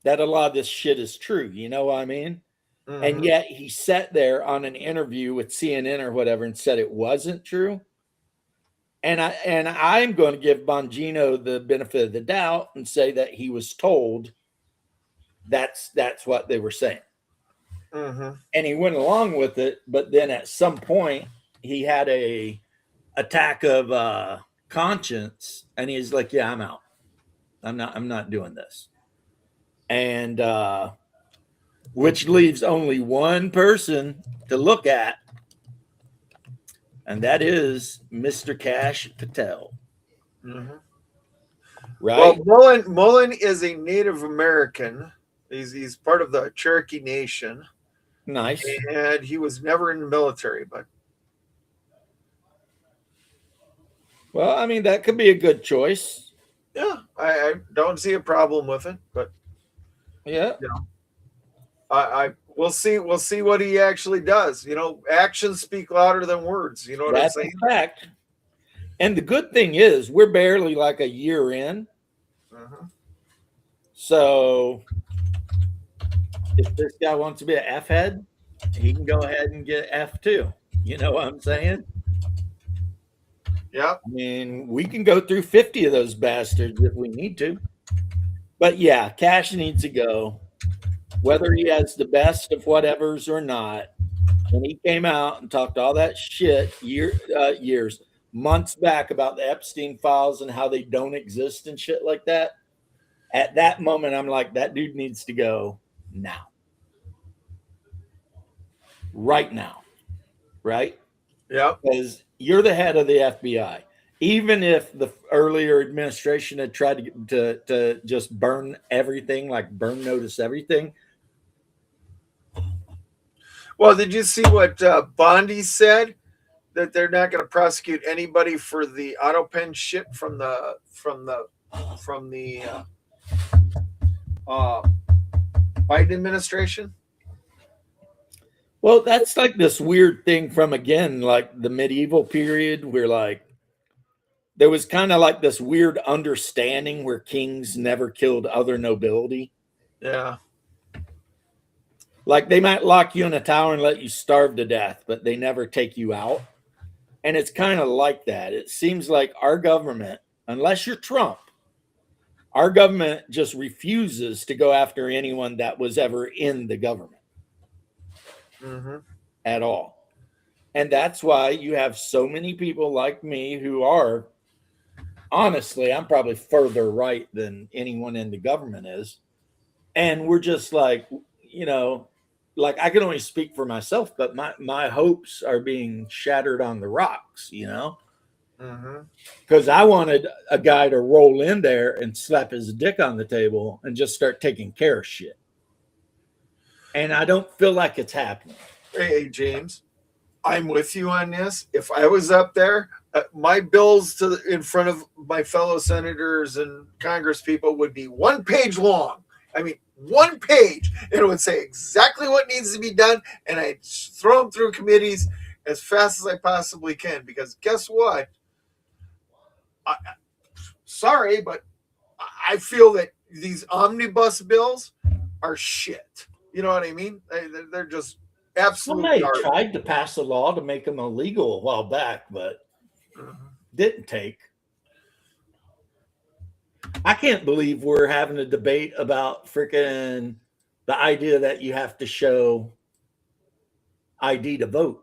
that a lot of this shit is true. You know what I mean? Mm-hmm. And yet he sat there on an interview with CNN or whatever and said it wasn't true. And I'm going to give Bongino the benefit of the doubt and say that he was told that's what they were saying. Mm-hmm. And he went along with it, but then at some point he had a attack of conscience, and he's like, "Yeah, I'm out. I'm not doing this." And which leaves only one person to look at, and that is Mr. Kash Patel. Mm-hmm. Right? Well, Mullen is a Native American. He's part of the Cherokee Nation. Nice. And he was never in the military, but. Well, I mean, that could be a good choice. Yeah, I don't see a problem with it, but. Yeah. We'll see what he actually does. Actions speak louder than words. You know what I'm saying? That's a fact. And the good thing is we're barely like a year in. Uh-huh. So if this guy wants to be an F head, he can go ahead and get F too. You know what I'm saying? Yeah. I mean, we can go through 50 of those bastards if we need to. But yeah, Kash needs to go. Whether he has the best of whatever's or not, when he came out and talked all that shit months back about the Epstein files and how they don't exist and shit like that, at that moment, I'm like, that dude needs to go now. Right now. Right? Yeah. Because you're the head of the FBI. Even if the earlier administration had tried to just burn everything, like burn notice everything. Well, did you see what Bondi said? That they're not going to prosecute anybody for the auto pen shit from the Biden administration. Well, that's like this weird thing from, again, like the medieval period where like there was kind of like this weird understanding where kings never killed other nobility. Yeah. Like they might lock you in a tower and let you starve to death, but they never take you out. And it's kind of like that. It seems like our government, unless you're Trump, our government just refuses to go after anyone that was ever in the government. Mm-hmm. At all. And that's why you have so many people like me who are, honestly, I'm probably further right than anyone in the government is. And we're just like, like I can only speak for myself, but my hopes are being shattered on the rocks, because I wanted a guy to roll in there and slap his dick on the table and just start taking care of shit. And I don't feel like it's happening. Hey, James, I'm with you on this. If I was up there, my bills in front of my fellow senators and Congress people would be 1 page long. I mean, 1 page. And it would say exactly what needs to be done. And I'd throw them through committees as fast as I possibly can. Because guess what? Sorry, but I feel that these omnibus bills are shit. You know what I mean? They're just absolute Somebody garbage. tried to pass a law to make them illegal a while back, but didn't take. I can't believe we're having a debate about freaking the idea that you have to show ID to vote.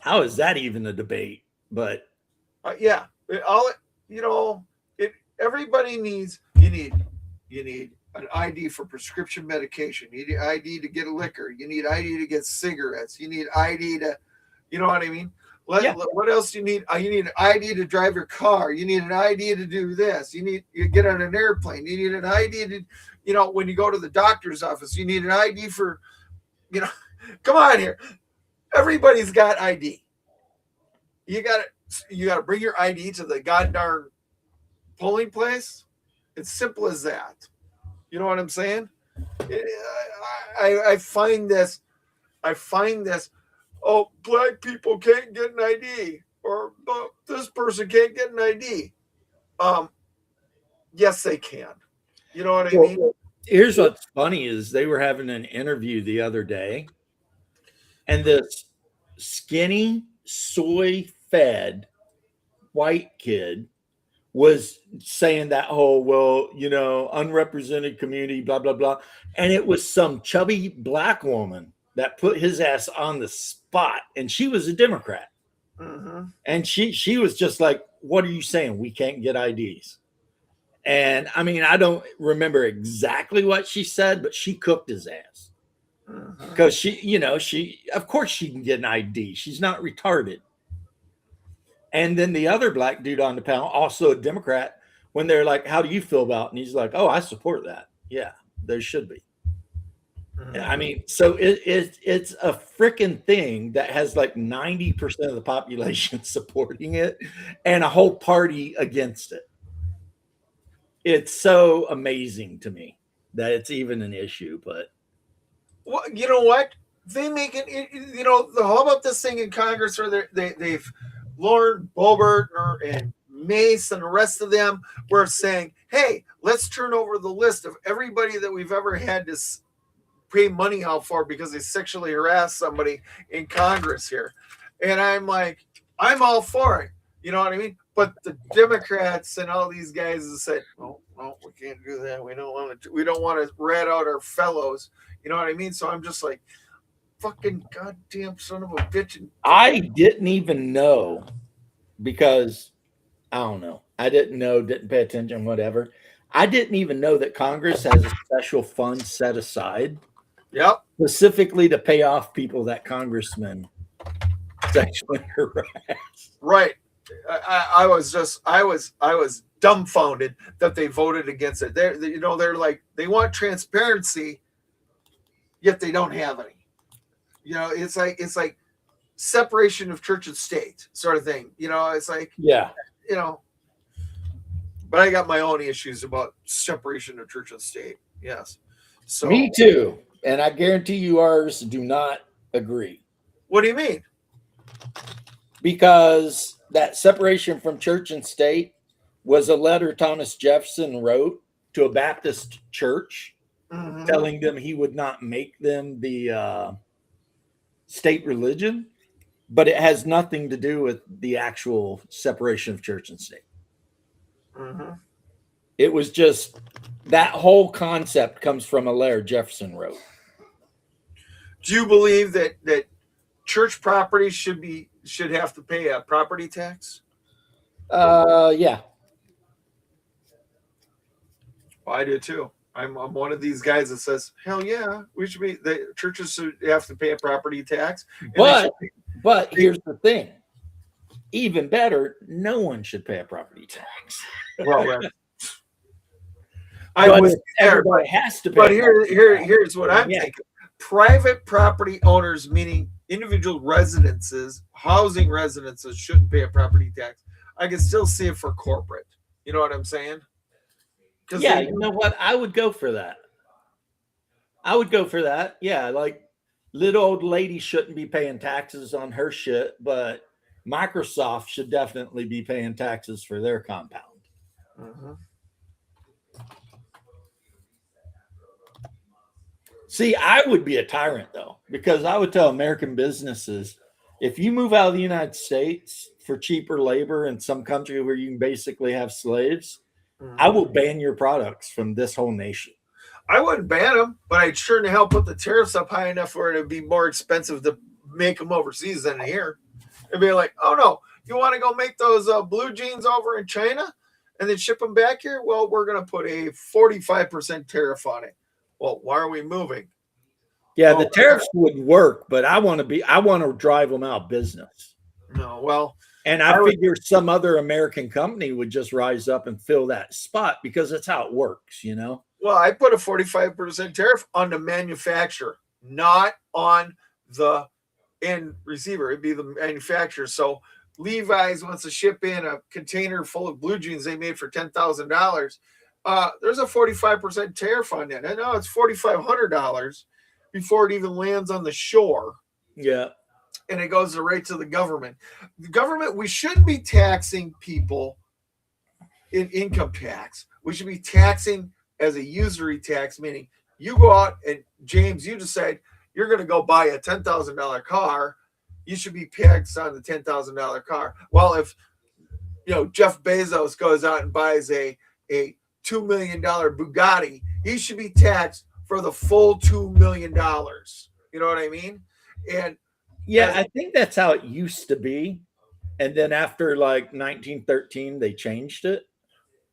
How is that even a debate? But Yeah, everybody needs. You need an ID for prescription medication. You need ID to get a liquor. You need ID to get cigarettes. You need ID to, you know what I mean? What else do you need? You need an ID to drive your car. You need an ID to do this. You get on an airplane. You need an ID to, when you go to the doctor's office, you need an ID for, come on here. Everybody's got ID. You got to bring your ID to the goddamn polling place. It's simple as that. You know what I'm saying? I find this. Oh, black people can't get an ID, or this person can't get an ID. Yes, they can. You know what I mean? Here's what's funny is they were having an interview the other day, and this skinny, soy-fed white kid was saying that whole, unrepresented community, blah, blah, blah. And it was some chubby black woman that put his ass on the spot. And she was a Democrat. Mm-hmm. And she was just like, what are you saying? We can't get IDs. And I mean, I don't remember exactly what she said, but she cooked his ass. Because she, of course she can get an ID. She's not retarded. And then the other black dude on the panel, also a Democrat, when they're like, how do you feel about it? And he's like, oh, I support that. Yeah, there should be. Mm-hmm. I mean, so it's a freaking thing that has like 90% of the population supporting it and a whole party against it. It's so amazing to me that it's even an issue. But well, you know what? They make it, how about this thing in Congress where they've Lauren Boebert and Mace and the rest of them were saying, hey, let's turn over the list of everybody that we've ever had to pay money out for because they sexually harassed somebody in Congress here. And I'm like, I'm all for it. You know what I mean? But the Democrats and all these guys have said, no, we can't do that. We don't want to rat out our fellows. You know what I mean? So I'm just like, fucking goddamn son of a bitch. I didn't even know because I don't know. I didn't pay attention, whatever. I didn't even know that Congress has a special fund set aside. Yep. Specifically to pay off people that congressmen sexually harass. Right. I was dumbfounded that they voted against it. They're like, they want transparency, yet they don't have any. It's like separation of church and state sort of thing. It's like, yeah, but I got my own issues about separation of church and state. Yes. So me too. And I guarantee you ours do not agree. What do you mean? Because that separation from church and state was a letter Thomas Jefferson wrote to a Baptist church, mm-hmm. telling them he would not make them the state religion, but it has nothing to do with the actual separation of church and state. Mm-hmm. It was just that whole concept comes from a letter Jefferson wrote. Do you believe that church property should have to pay a property tax? Yeah. Well, I do too. I'm one of these guys that says, hell yeah, the churches should have to pay a property tax. But here's the thing. Even better, no one should pay a property tax. Well, everybody has to pay. But here's what I'm thinking. Private property owners, meaning individual residences, housing residences, shouldn't pay a property tax. I can still see it for corporate. You know what I'm saying? Yeah, you know what? I would go for that. Yeah, like little old lady shouldn't be paying taxes on her shit, but Microsoft should definitely be paying taxes for their compound. Mm-hmm. See, I would be a tyrant though, because I would tell American businesses if you move out of the United States for cheaper labor in some country where you can basically have slaves, I will ban your products from this whole nation. I wouldn't ban them, but I'd sure to hell put the tariffs up high enough where it'd be more expensive to make them overseas than here. It'd be like, oh no, you want to go make those blue jeans over in China and then ship them back here? Well, we're going to put a 45% tariff on it. Well, why are we moving? Yeah, the tariffs would work, but I want to drive them out of business. No, well, and I figure some other American company would just rise up and fill that spot because that's how it works, you know? Well, I put a 45% tariff on the manufacturer, not on the end receiver. It'd be the manufacturer. So Levi's wants to ship in a container full of blue jeans they made for $10,000. There's a 45% tariff on that. And now it's $4,500 before it even lands on the shore. Yeah. And it goes right to the government. The government, we shouldn't be taxing people in income tax. We should be taxing as a usury tax, meaning you go out and, James, you decide you're going to go buy a $10,000 car. You should be taxed on the $10,000 car. Well, if, Jeff Bezos goes out and buys a $2 million Bugatti, he should be taxed for the full $2 million. You know what I mean? And yeah, I think that's how it used to be. And then after like 1913, they changed it.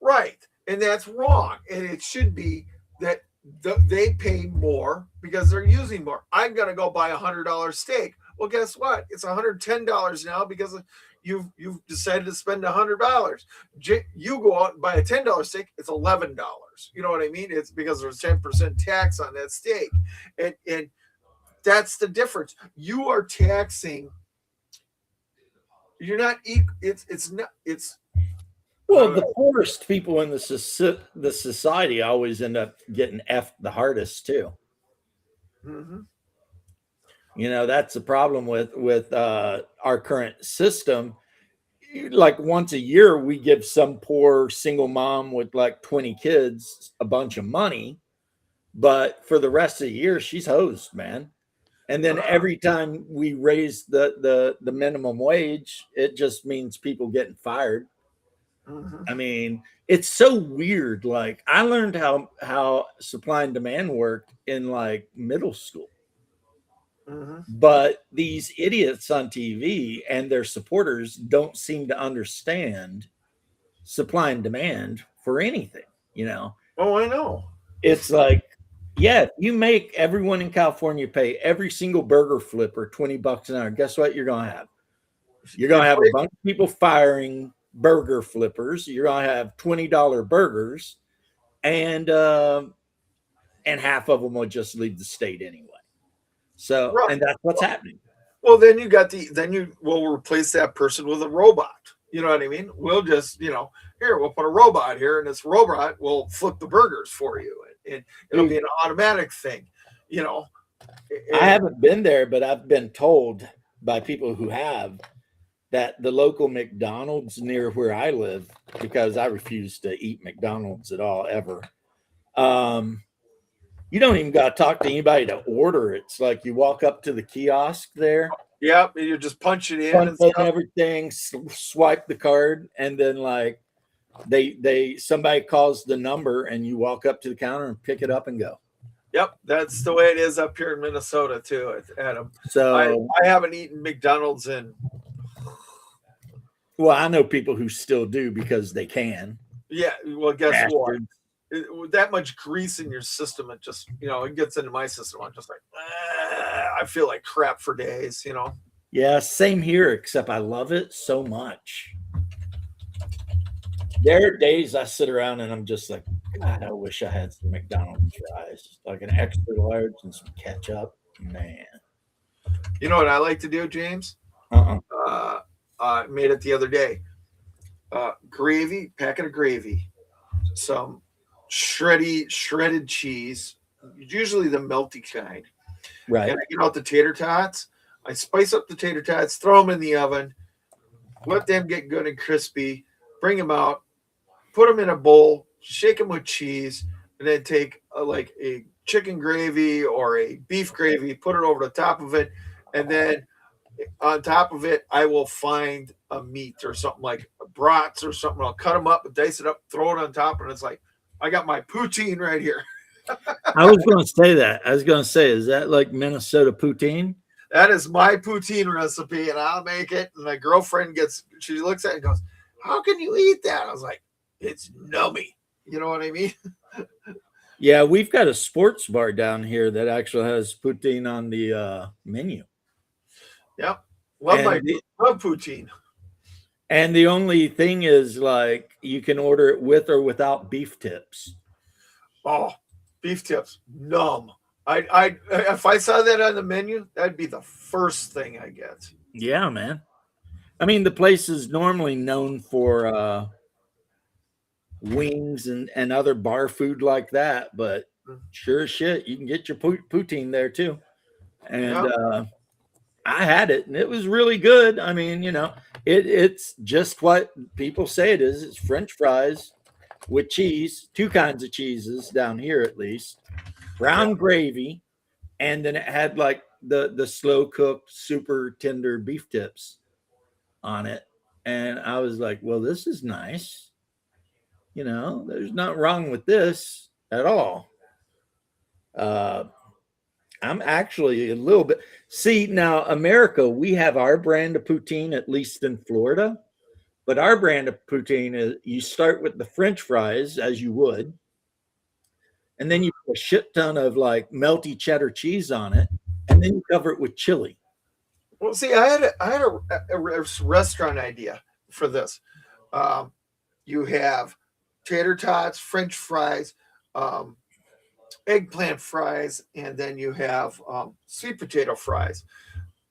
Right. And that's wrong. And it should be that they pay more because they're using more. I'm going to go buy $100 steak. Well, guess what? It's $110 now because you've decided to spend $100. You go out and buy a $10 steak, it's $11. You know what I mean? It's because there's 10% tax on that steak. And that's the difference. You are taxing. You're not equal. Well, the poorest people in the society always end up getting effed the hardest too. Mm-hmm. That's the problem with our current system. Like once a year, we give some poor single mom with like 20 kids a bunch of money, but for the rest of the year, she's hosed, man. And then every time we raise the minimum wage, it just means people getting fired. Mm-hmm. I mean, it's so weird. Like I learned how supply and demand worked in like middle school. Mm-hmm. But these idiots on TV and their supporters don't seem to understand supply and demand for anything, Oh, I know. It's like, yeah, you make everyone in California pay every single burger flipper $20 an hour. Guess what you're going to have? You're going to have a bunch of people firing burger flippers. You're going to have $20 burgers, and half of them will just leave the state anyway. So, right. And that's what's happening. Well, then you will replace that person with a robot. You know what I mean? We'll just, here, we'll put a robot here, and this robot will flip the burgers for you. And it'll be an automatic thing, I haven't been there, but I've been told by people who have that the local McDonald's near where I live, because I refuse to eat McDonald's at all, ever. You don't even got to talk to anybody to order. It's like you walk up to the kiosk there. Yep, and you just punch it in and everything, swipe the card, and then like somebody calls the number and you walk up to the counter and pick it up and go. Yep, that's the way it is up here in Minnesota too, Adam. So I haven't eaten McDonald's in. Well, I know people who still do because they can. Yeah, well, guess what? With that much grease in your system, it just, it gets into my system. I'm just like, I feel like crap for days, Yeah, same here, except I love it so much. There are days I sit around and I'm just like, God, I wish I had some McDonald's fries, like an extra large and some ketchup. Man. You know what I like to do, James? I made it the other day. Gravy, packet of gravy, some shredded cheese, usually the melty kind. Right. And I get out the tater tots. I spice up the tater tots, throw them in the oven, let them get good and crispy, bring them out, put them in a bowl, shake them with cheese, and then take a chicken gravy or a beef gravy, put it over the top of it, and then on top of it, I will find a meat or something like brats or something. I'll cut them up and dice it up, throw it on top, and it's like I got my poutine right here. I was going to say that. I was going to say, is that like Minnesota poutine? That is my poutine recipe, and I'll make it. And my girlfriend she looks at it and goes, "How can you eat that?" I was like, "It's nummy." You know what I mean? Yeah, we've got a sports bar down here that actually has poutine on the menu. Yep. And Love poutine. And the only thing is, like, you can order it with or without beef tips. Oh, beef tips, numb. I if I saw that on the menu, that'd be the first thing I get. Yeah, man. I mean, the place is normally known for wings and other bar food like that, but sure as shit, you can get your poutine there too. And I had it, and it was really good. I mean, you know, it's just what people say it is. It's French fries with cheese, two kinds of cheeses down here at least, brown gravy, and then it had like the slow cooked, super tender beef tips on it. And I was like, well, this is nice. You know, there's nothing wrong with this at all. I'm actually a little bit. See, now, America, we have our brand of poutine, at least in Florida. But our brand of poutine is you start with the French fries, as you would. And then you put a shit ton of like melty cheddar cheese on it. And then you cover it with chili. Well, see, I had a restaurant idea for this. You have tater tots, French fries, eggplant fries, and then you have sweet potato fries.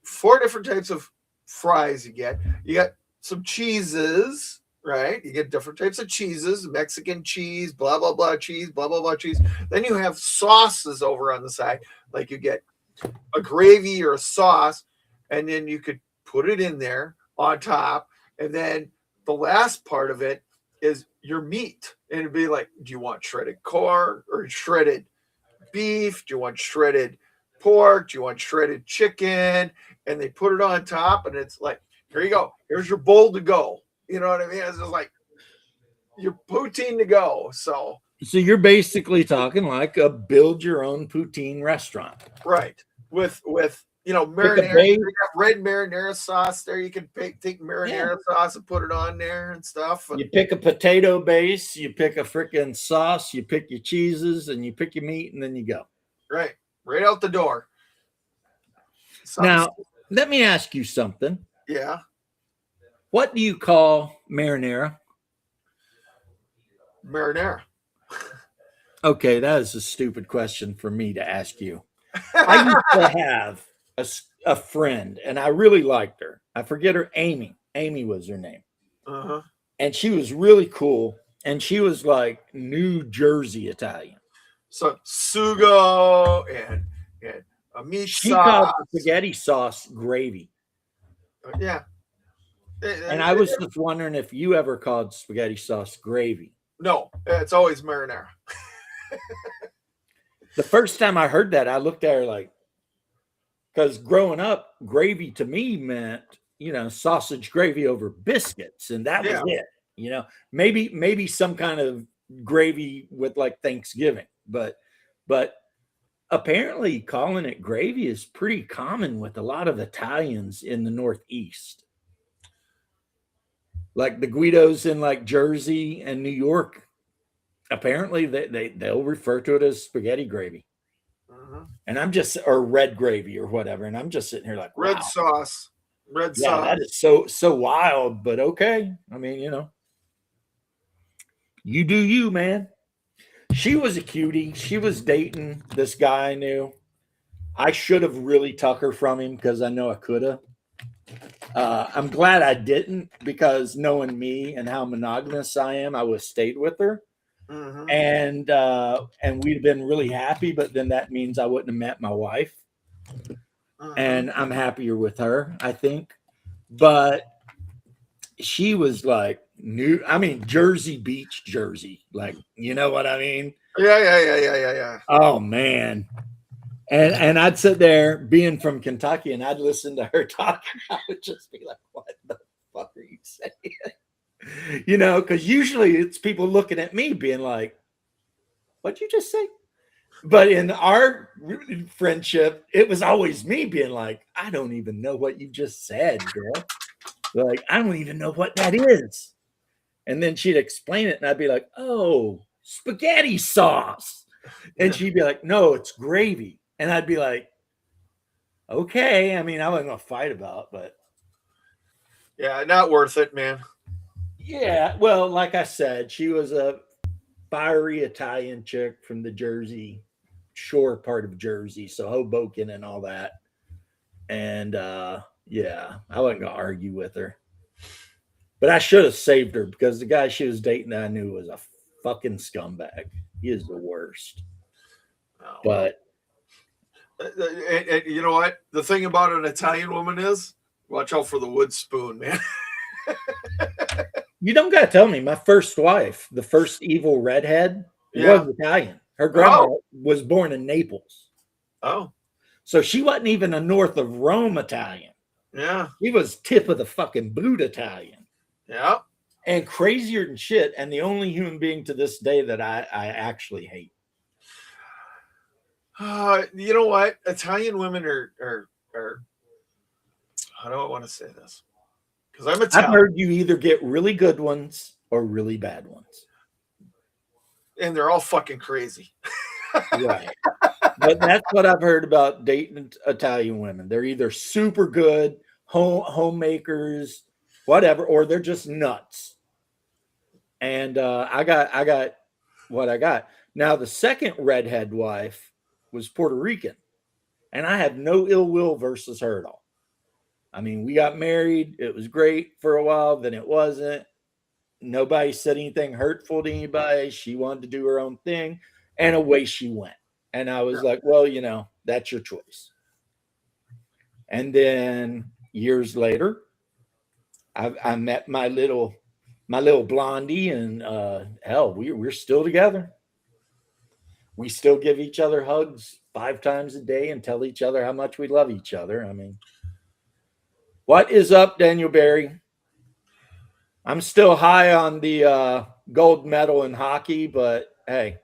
4 different types of fries you get. You got some cheeses, right? You get different types of cheeses, Mexican cheese, blah, blah, blah cheese, blah, blah, blah cheese. Then you have sauces over on the side. Like you get a gravy or a sauce, and then you could put it in there on top. And then the last part of it is your meat. And it'd be like, do you want shredded corn or shredded beef? Do you want shredded pork? Do you want shredded chicken? And they put it on top, and it's like, here you go. Here's your bowl to go. You know what I mean? It's just like your poutine to go. So you're basically talking like a build your own poutine restaurant. Right. With you know, marinara. They got red marinara sauce there. You can take marinara sauce and put it on there and stuff. You pick a potato base, you pick a freaking sauce, you pick your cheeses, and you pick your meat, and then you go. Right. Right out the door. Now, let me ask you something. Yeah. What do you call marinara? Marinara. Okay, that is a stupid question for me to ask you. I used to have a friend, and I really liked her. I forget her, Amy. Amy was her name. Uh-huh. And she was really cool, and she was like New Jersey Italian. So sugo and a meat she sauce. Called spaghetti sauce gravy. Yeah. And I was just wondering if you ever called spaghetti sauce gravy. No, it's always marinara. The first time I heard that, I looked at her like, because growing up, gravy to me meant, you know, sausage gravy over biscuits. And that was it. You know, maybe some kind of gravy with like Thanksgiving. But apparently calling it gravy is pretty common with a lot of Italians in the Northeast. Like the Guidos in like Jersey and New York, apparently they'll refer to it as spaghetti gravy. Uh-huh. And I'm just, or red gravy or whatever. And I'm just sitting here like, red wow. sauce. Red sauce. That is so wild, but okay. I mean, you know, you do you, man. She was a cutie. She was dating this guy I knew. I should have really took her from him because I know I could have. I'm glad I didn't, because knowing me and how monogamous I am, I would have stayed with her. Mm-hmm. And we'd have been really happy, but then that means I wouldn't have met my wife. Mm-hmm. And I'm happier with her, I think. But she was like Jersey Beach, Jersey. Like, you know what I mean? Yeah. Oh man. And I'd sit there being from Kentucky and I'd listen to her talk and I would just be like, what the fuck are you saying? You know, because usually it's people looking at me being like, what'd you just say? But in our friendship, it was always me being like, I don't even know what you just said, girl. Like, I don't even know what that is. And then she'd explain it and I'd be like, oh, spaghetti sauce. And she'd be like, no, it's gravy. And I'd be like, okay. I mean, I wasn't going to fight about, but. Yeah, not worth it, man. Yeah. Well, like I said, she was a fiery Italian chick from the Jersey Shore part of Jersey. So Hoboken and all that. And yeah, I wasn't going to argue with her. But I should have saved her because the guy she was dating I knew was a fucking scumbag. He is the worst. Oh, but and you know what? The thing about an Italian woman is, watch out for the wood spoon, man. You don't got to tell me. My first wife, the first evil redhead, was Italian. Her grandma was born in Naples. Oh. So she wasn't even a north of Rome Italian. Yeah. She was tip of the fucking boot Italian. Yeah. And crazier than shit. And the only human being to this day that I actually hate. You know what? Italian women are how do I want to say this? Because I'm Italian. I've heard you either get really good ones or really bad ones. And they're all fucking crazy. Right. But that's what I've heard about dating Italian women. They're either super good, homemakers, whatever, or they're just nuts. And I got what I got. Now, the second redhead wife was Puerto Rican. And I had no ill will versus her at all. I mean, we got married. It was great for a while. Then it wasn't. Nobody said anything hurtful to anybody. She wanted to do her own thing. And away she went. And I was like, well, you know, that's your choice. And then years later, I met my little blondie, and hell, we're still together. We still give each other hugs 5 times a day and tell each other how much we love each other. I mean, what is up, Daniel Barry? I'm still high on the gold medal in hockey, but hey.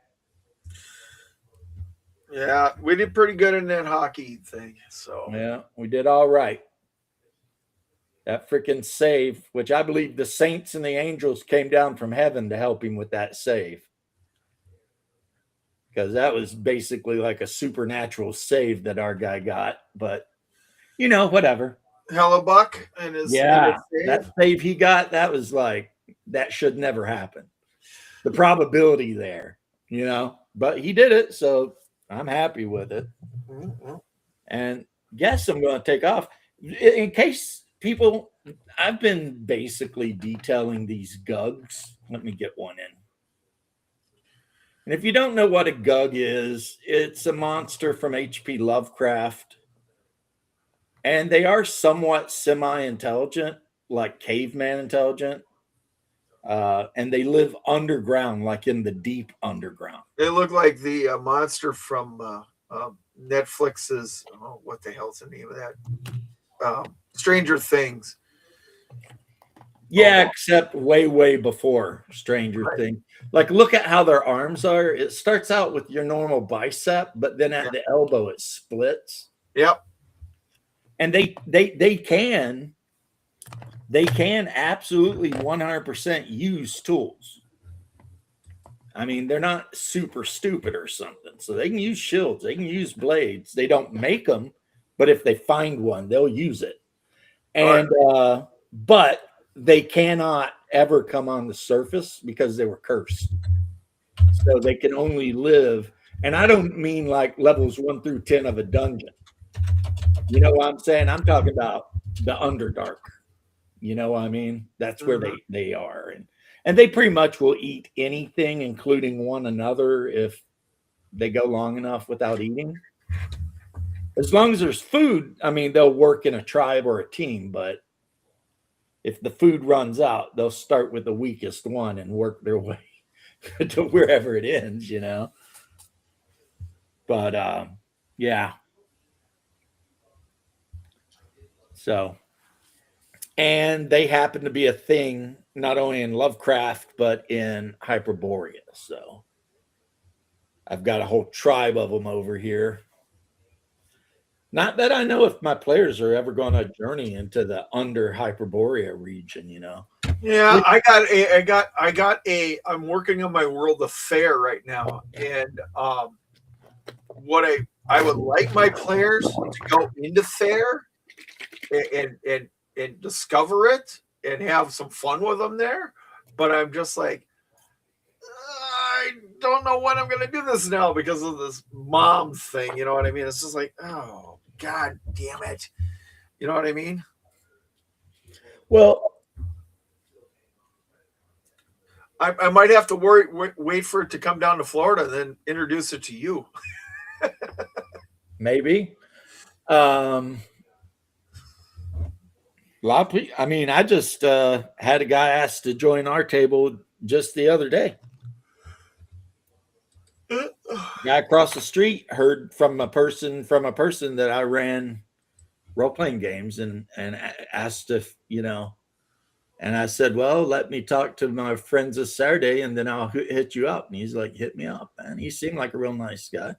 Yeah, we did pretty good in that hockey thing. So yeah, we did all right. That freaking save, which I believe the saints and the angels came down from heaven to help him with that save. Because that was basically like a supernatural save that our guy got. But, you know, whatever. Hellebuck and his that save he got, that was like, that should never happen. The probability there, you know. But he did it, so I'm happy with it. Mm-hmm. And guess I'm going to take off. In case people, I've been basically detailing these gugs. Let me get one in. And if you don't know what a gug is, it's a monster from H.P. Lovecraft. And they are somewhat semi-intelligent, like caveman intelligent. And they live underground, like in the deep underground. They look like the monster from Netflix's, what the hell's the name of that? Stranger Things. Yeah, except way before Stranger Things. Like, look at how their arms are. It starts out with your normal bicep, but then at the elbow it splits. Yep. And they can absolutely 100% use tools. I mean, they're not super stupid or something. So they can use shields. They can use blades. They don't make them, but if they find one, they'll use it. And but they cannot ever come on the surface because they were cursed. So they can only live. And I don't mean like levels 1 through 10 of a dungeon. You know what I'm saying? I'm talking about the Underdark. You know what I mean? That's where they are. And they pretty much will eat anything, including one another, if they go long enough without eating. As long as there's food, I mean, they'll work in a tribe or a team, but if the food runs out, they'll start with the weakest one and work their way to wherever it ends, you know. But yeah. So, and they happen to be a thing not only in Lovecraft but in Hyperborea. So I've got a whole tribe of them over here. Not that I know if my players are ever going to journey into the under Hyperborea region, you know. Yeah, I'm working on my World of Fair right now, and what I would like my players to go into Fair and discover it and have some fun with them there, but I'm just like, I don't know when I'm going to do this now because of this mom thing. You know what I mean? It's just like, oh, God damn it. You know what I mean? Well, I might have to wait for it to come down to Florida and then introduce it to you. maybe. A lot of people, I mean, I just had a guy ask to join our table just the other day. Guy across the street heard from a person that I ran role playing games and asked if, you know, and I said, well, let me talk to my friends this Saturday and then I'll hit you up. And he's like, hit me up, man. He seemed like a real nice guy.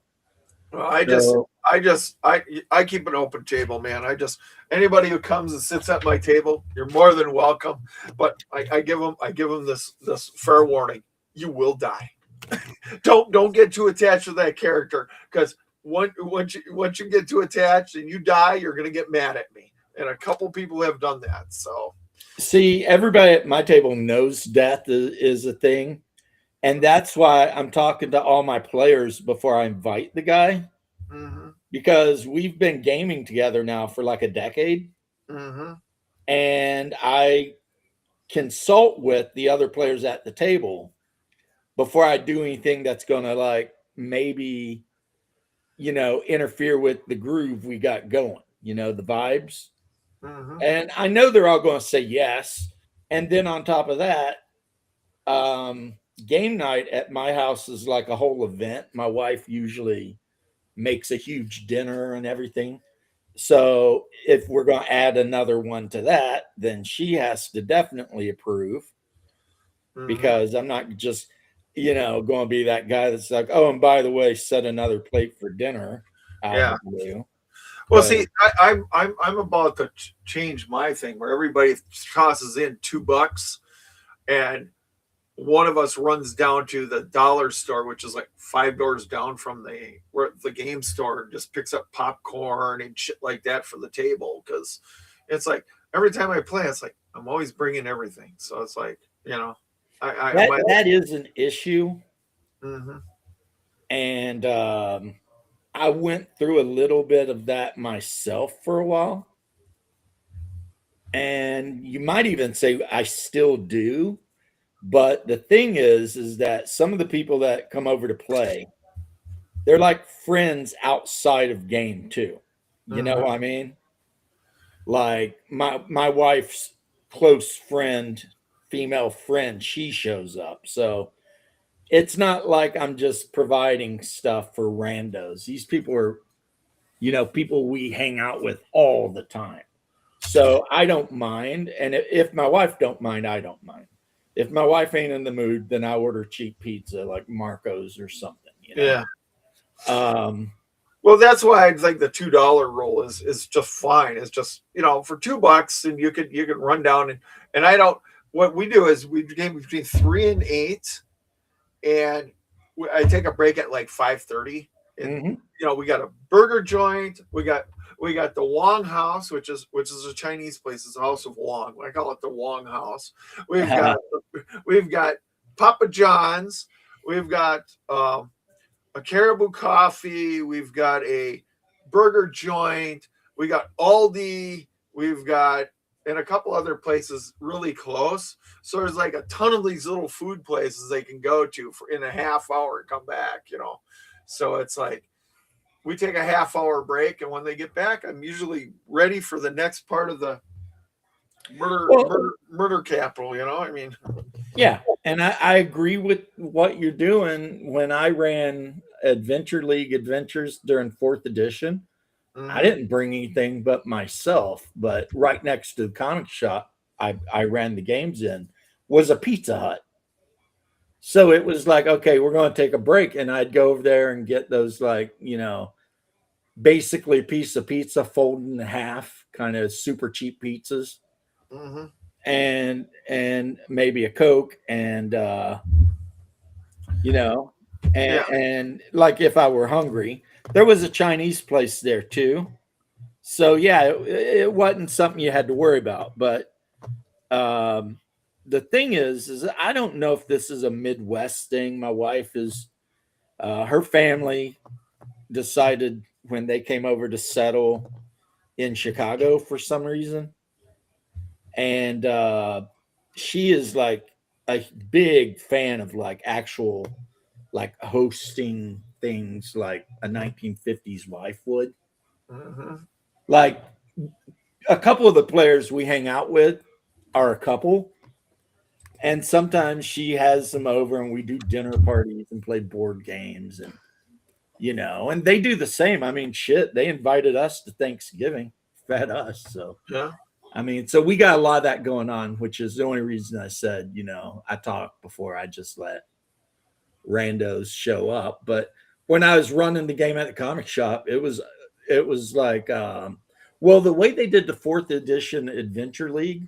Well, I keep an open table, man. Anybody who comes and sits at my table, you're more than welcome. But I give them this fair warning: you will die. don't get too attached to that character, because once you get too attached and you die, you're gonna get mad at me. And a couple people have done that. So see, everybody at my table knows death is a thing. And that's why I'm talking to all my players before I invite the guy, because we've been gaming together now for like a decade. And I consult with the other players at the table before I do anything that's going to like maybe, you know, interfere with the groove we got going, you know, the vibes. And I know they're all going to say yes. And then on top of that, game night at my house is like a whole event. My wife usually makes a huge dinner and everything. So if we're going to add another one to that, then she has to definitely approve, because I'm not just, you know, going to be that guy that's like, oh, and by the way, set another plate for dinner. Yeah. Well, but, see, I'm about to change my thing where everybody tosses in $2 and one of us runs down to the dollar store, which is like 5 doors down from the game store, and just picks up popcorn and shit like that for the table. Because it's like every time I play, it's like I'm always bringing everything. So it's like, you know, that is an issue. And I went through a little bit of that myself for a while. And you might even say I still do. But the thing is that some of the people that come over to play, they're like friends outside of game too. You know what I mean? Like my wife's close friend, female friend, she shows up. So it's not like I'm just providing stuff for randos. These people are, you know, people we hang out with all the time. So I don't mind. And if my wife don't mind, I don't mind. If my wife ain't in the mood, then I order cheap pizza like Marco's or something. You know? Yeah. Well, that's why I think the $2 roll is just fine. It's just, you know, for $2 and you can run down and I don't. What we do is we game between 3 and 8, and I take a break at like 5:30. And you know, we got a burger joint. We got the Wong House, which is a Chinese place. It's a House of Wong. I call it the Wong House. We've got Papa John's. We've got a Caribou Coffee. We've got a burger joint. We got Aldi. We've got and a couple other places really close. So there's like a ton of these little food places they can go to for in a half hour and come back. You know, so it's like. We take a half-hour break, and when they get back, I'm usually ready for the next part of the murder capital. You know, I mean, Yeah, and I agree with what you're doing. When I ran Adventure League Adventures during fourth edition, I mhm. didn't bring anything but myself. But right next to the comic shop I ran the games in was a Pizza Hut. So it was like, okay, we're going to take a break. And I'd go over there and get those, like, basically a piece of pizza folded in half, kind of super cheap pizzas, Mhm. and maybe a Coke, and you know, Yeah. and like if I were hungry, there was a Chinese place there too. So yeah, it wasn't something you had to worry about. But um, the thing is I don't know if this is a Midwest thing. My wife is, her family decided when they came over to settle in Chicago for some reason, and she is like a big fan of like actual like hosting things like a 1950s wife would. Mhm. Like a couple of the players we hang out with are a couple, and sometimes she has them over and we do dinner parties and play board games, and and they do the same. I mean, shit, they invited us to Thanksgiving, fed us. So Yeah. I mean, so we got a lot of that going on, which is the only reason I said, I talked before I just let randos show up. But when I was running the game at the comic shop, it was like, well, the way they did the fourth edition Adventure League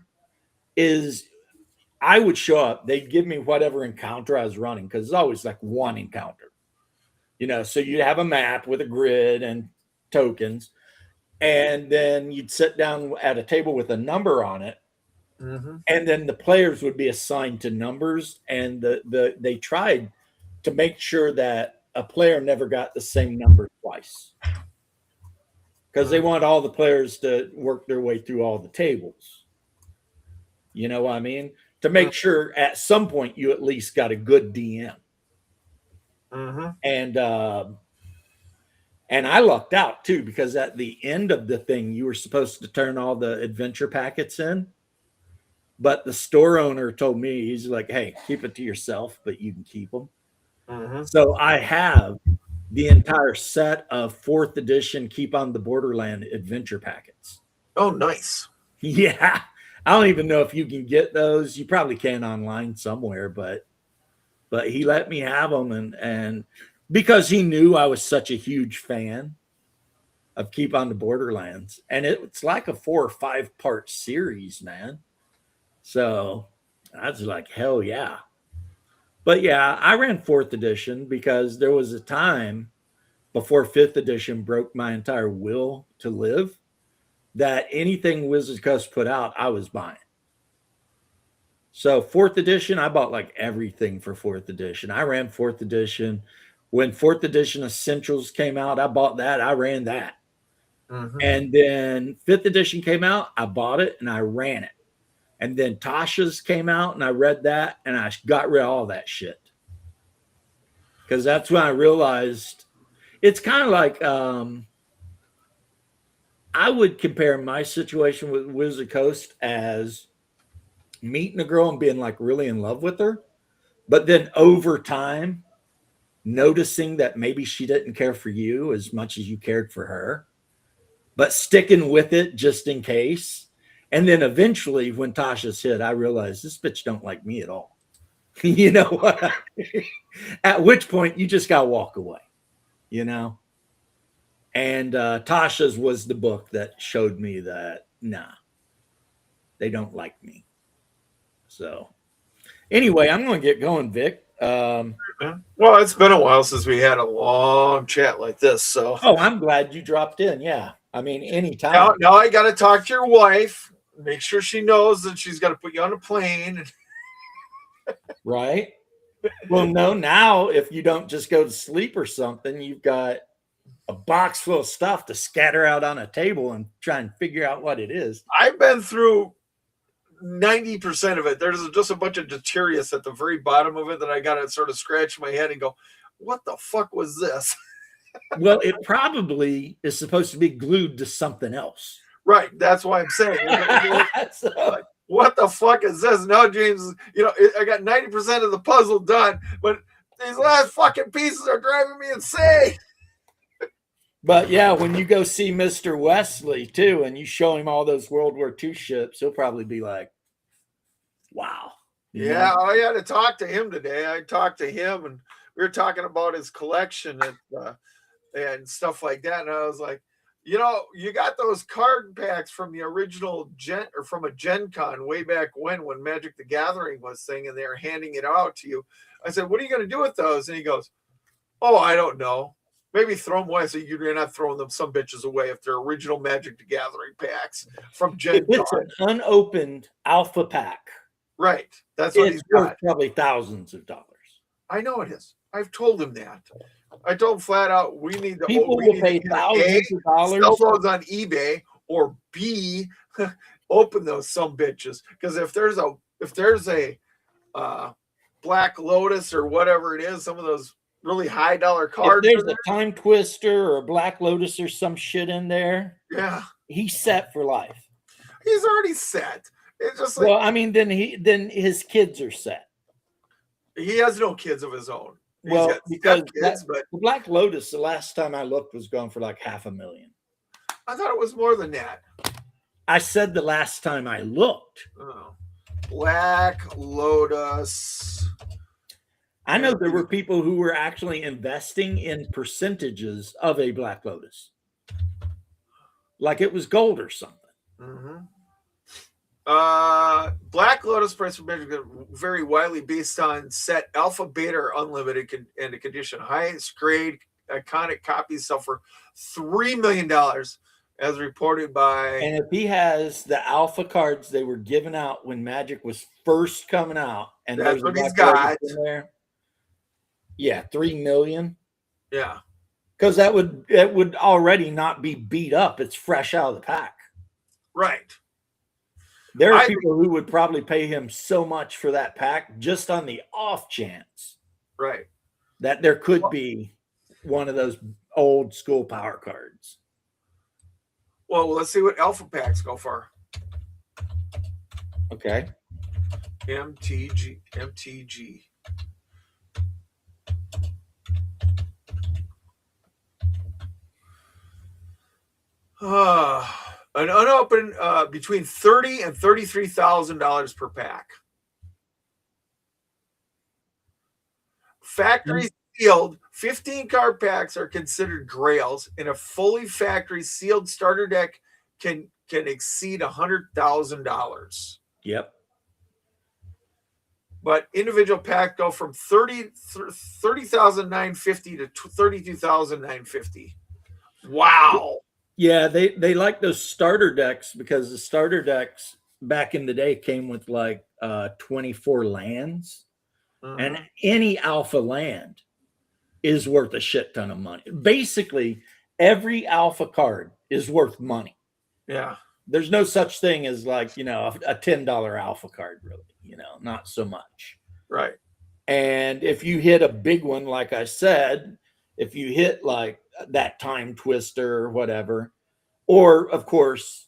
is I would show up, they'd give me whatever encounter I was running, because it's always like one encounter. So you'd have a map with a grid and tokens, and then you'd sit down at a table with a number on it, Mhm. and then the players would be assigned to numbers, and they tried to make sure that a player never got the same number twice, because they want all the players to work their way through all the tables. You know what I mean? To make sure at some point you at least got a good DM. Mhm. And I lucked out too, because at the end of the thing you were supposed to turn all the adventure packets in, but the store owner told me, he's like, hey, keep it to yourself, but you can keep them. Mhm. So I have the entire set of fourth edition Keep on the Borderland adventure packets. Oh, nice. Yeah. I don't even know if you can get those. You probably can online somewhere, but he let me have them, and because he knew I was such a huge fan of Keep on the Borderlands, and it's like a 4 or 5 part series, man. So I was like, hell yeah. But yeah, I ran fourth edition because there was a time before fifth edition broke my entire will to live that anything Wizards Coast put out, I was buying. So fourth edition, I bought like everything for fourth edition. I ran fourth edition. When fourth edition Essentials came out, I bought that. I ran that. Mhm. And then fifth edition came out, I bought it and I ran it. And then Tasha's came out and I read that and I got rid of all that shit. Because that's when I realized it's kind of like, I would compare my situation with Wizard Coast as meeting a girl and being like really in love with her, but then over time noticing that maybe she didn't care for you as much as you cared for her, but sticking with it just in case. And then eventually, when Tasha's hit, I realized this bitch don't like me at all. You know what? At which point you just gotta walk away, you know. And Tasha's was the book that showed me that nah, they don't like me. So anyway, I'm going to get going, Vic. Well, it's been a while since we had a long chat like this. So, Oh, I'm glad you dropped in. Yeah. I mean, anytime. now I got to talk to your wife, make sure she knows that she's got to put you on a plane. Right. Well, no, now if you don't just go to sleep or something, you've got a box full of stuff to scatter out on a table and try and figure out what it is. I've been through 90% of it. There's just a bunch of Deuterius at the very bottom of it that I got to sort of scratch my head and go, what the fuck was this? Well, it probably is supposed to be glued to something else. Right. That's why I'm saying. So, What the fuck is this? Now, James, I got 90% of the puzzle done, but these last fucking pieces are driving me insane. but yeah, when you go see Mr. Wesley too, and you show him all those World War II ships, he'll probably be like, wow. You Yeah, know? I had to talk to him today. I talked to him and we were talking about his collection and stuff like that. And I was like, you got those card packs from the original from a Gen Con way back when Magic the Gathering was thing, and they were handing it out to you. I said, what are you going to do with those? And he goes, oh, I don't know. Maybe throw them away. So you're not throwing them some bitches away if they're original Magic the Gathering packs from Gen If it's Con. an unopened alpha pack, Right. That's what it's he's worth got. probably thousands of dollars. I know it is. I've told him that. I told him flat out, we need to People will pay thousands of dollars. sell those on eBay, or B, open those some bitches. Because if there's a Black Lotus or whatever it is, some of those really high dollar If cards. there's a Time Twister or a Black Lotus or some shit in there, Yeah, he's set for life. he's already set. It's just like Well, I mean, then his kids are set. he has no kids of his own. He's Well, got because kids, but the Black Lotus, the last time I looked, was going for like $500,000. I thought it was more than that. I said the last time I looked. Oh. Black Lotus. I know there were people who were actually investing in percentages of a Black Lotus, like it was gold or something. Mm-hmm. Black Lotus price for Magic very widely based on set alpha, beta, or unlimited and a condition. Highest grade iconic copies sell for $3 million, as reported by. And if he has the alpha cards they were giving out when Magic was first coming out, and That's there's what he's Black got. Lotus in there, yeah, $3 million. Yeah, Because it would already not be beat up. It's fresh out of the pack. right. There are people who would probably pay him so much for that pack just on the off chance Right. that there could be one of those old school power cards. Well, let's see what alpha packs go for. Okay. MTG. An unopened between $30,000 and $33,000 per pack. Factory sealed 15 card packs are considered grails, and a fully factory sealed starter deck can exceed $100,000. Yep. But individual packs go from $30,950 to $32,950. Wow. Yeah, they like those starter decks because the starter decks back in the day came with like 24 lands. And any alpha land is worth a shit ton of money. Basically, every alpha card is worth money. Yeah. There's no such thing as like, a $10 alpha card, really, not so much. Right. And if you hit a big one, like I said, if you hit like that Time Twister or whatever, or of course,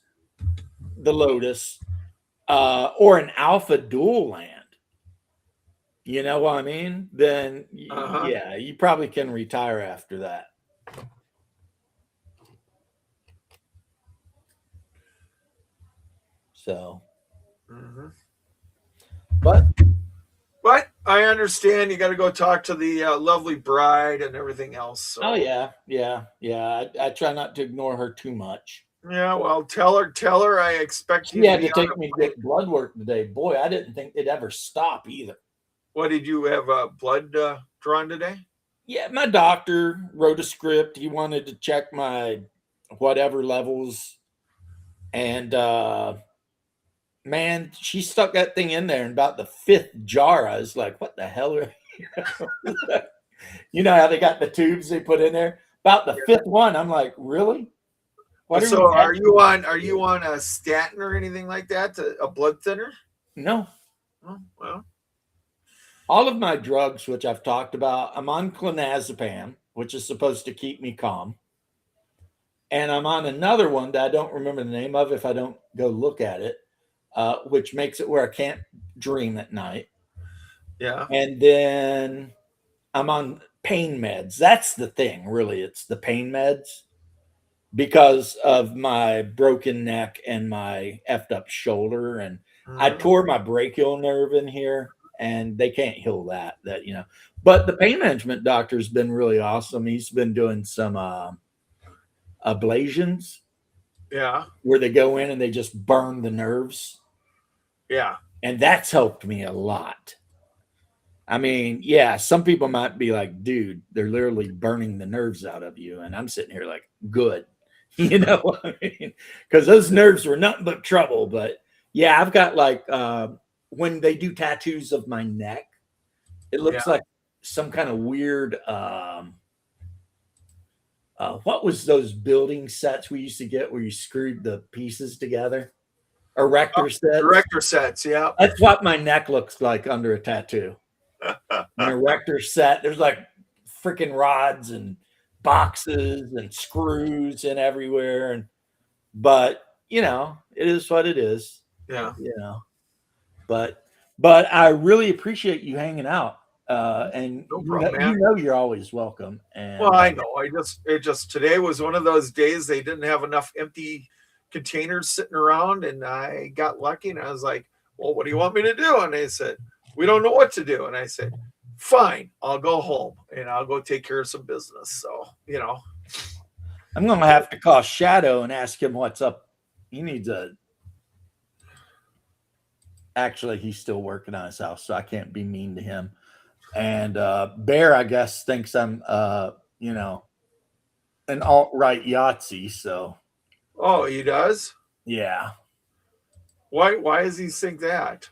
the Lotus, or an alpha dual land, you know what I mean? Then, yeah, you probably can retire after that. So, but I understand you got to go talk to the lovely bride and everything else. So. Oh yeah. I try not to ignore her too much. Yeah, well, tell her I expect you. She had to take me to get blood work today. Boy, I didn't think it'd ever stop either. What, did you have blood drawn today? Yeah, my doctor wrote a script. He wanted to check my whatever levels. And man, she stuck that thing in there in about the 5th jar. I was like, what the hell are you know how they got the tubes they put in there? About the 5th one, I'm like, really? So are you on a statin or anything like that? A blood thinner? No. Oh, well. All of my drugs, which I've talked about, I'm on clonazepam, which is supposed to keep me calm. and I'm on another one that I don't remember the name of if I don't go look at it, which makes it where I can't dream at night. Yeah. And then I'm on pain meds. That's the thing, really. It's the pain meds because of my broken neck and my effed up shoulder. And I Mhm. tore my brachial nerve in here, and they can't heal that. But the pain management doctor's been really awesome. He's been doing some ablations Yeah. where they go in and they just burn the nerves, Yeah. and that's helped me a lot. I mean, yeah, some people might be like, dude, they're literally burning the nerves out of you. And I'm sitting here like, good. You know what I mean? Because those nerves were nothing but trouble. But yeah, I've got like, when they do tattoos of my neck, it looks like some kind of weird, what was those building sets we used to get where you screwed the pieces together? Erector sets. Director sets. Yeah. That's what my neck looks like under a tattoo. An erector set. There's like freaking rods and boxes and screws and everywhere. But it is what it is. Yeah. But I really appreciate you hanging out. And No problem, man. You're always welcome. And Well, I know. It just today was one of those days they didn't have enough empty containers sitting around, and I got lucky, and I was like, well, what do you want me to do? And they said, we don't know what to do. And I said, fine, I'll go home and I'll go take care of some business. So, I'm gonna have to call Shadow and ask him what's up. He needs actually he's still working on his house, so I can't be mean to him. And Bear, I guess, thinks I'm an alt-right Yahtzee, so oh, he does? yeah. Why does he think that?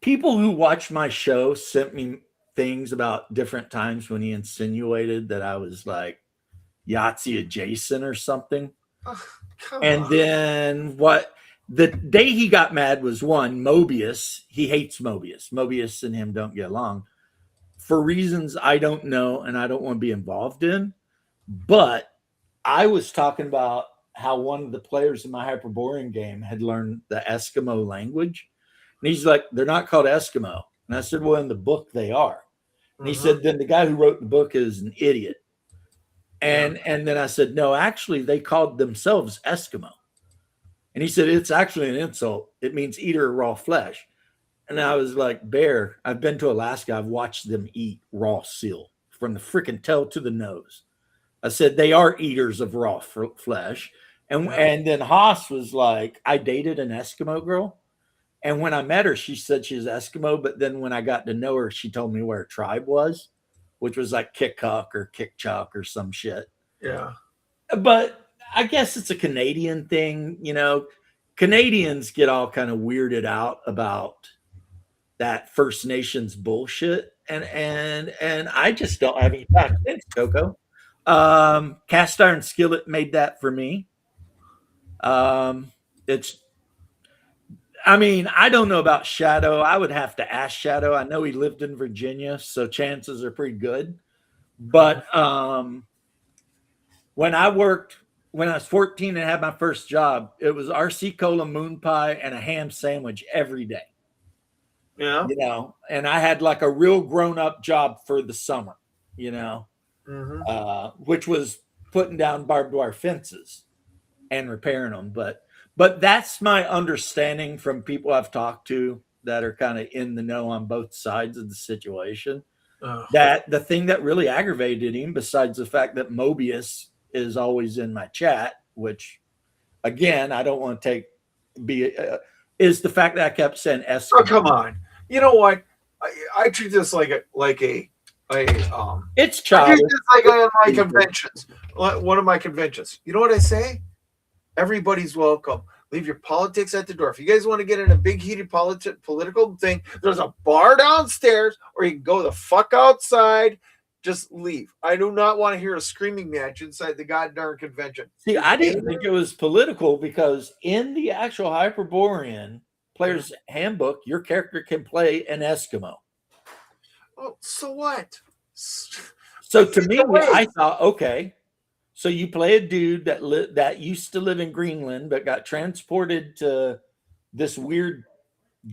People who watch my show sent me things about different times when he insinuated that I was like Yahtzee adjacent or something. Come And on. then the day he got mad was one, Mobius. He hates Mobius. Mobius and him don't get along for reasons I don't know and I don't want to be involved in. But I was talking about how one of the players in my Hyperborean game had learned the Eskimo language. And he's like, they're not called Eskimo. And I said, well, in the book they are. And he said, then the guy who wrote the book is an idiot. And then I said, no, actually, they called themselves Eskimo. And he said, it's actually an insult. It means eater of raw flesh. And I was like, Bear, I've been to Alaska. I've watched them eat raw seal from the freaking tail to the nose. I said, they are eaters of raw flesh. And then Haas was like, I dated an Eskimo girl. And when I met her, she said she was Eskimo. But then when I got to know her, she told me where her tribe was, which was like Kikuk or Kikchuk or some shit. Yeah. But I guess it's a Canadian thing. Canadians get all kind of weirded out about that First Nations bullshit. And I just don't have any time. Thanks, Coco. Cast Iron Skillet made that for me. I don't know about Shadow. I would have to ask Shadow. I know he lived in Virginia, so chances are pretty good. But when I was 14 and had my first job, it was RC Cola, moon pie, and a ham sandwich every day. Yeah. And I had like a real grown-up job for the summer, which was putting down barbed wire fences and repairing them. But that's my understanding from people I've talked to that are kind of in the know on both sides of the situation. That the thing that really aggravated him, besides the fact that Mobius is always in my chat, which again, I don't want to is the fact that I kept saying Eskimo. Oh, come on. You know what? I treat this like a it's childish. Just like on my conventions. One of my conventions. You know what I say? Everybody's welcome. Leave your politics at the door. If you guys want to get in a big heated political thing, there's a bar downstairs, or you can go the fuck outside. Just leave. I do not want to hear a screaming match inside the goddamn convention. See, I didn't think it was political because in the actual Hyperborean player's handbook, your character can play an Eskimo. Oh, so what? So to me, No way. I thought, okay, so you play a dude that used to live in Greenland but got transported to this weird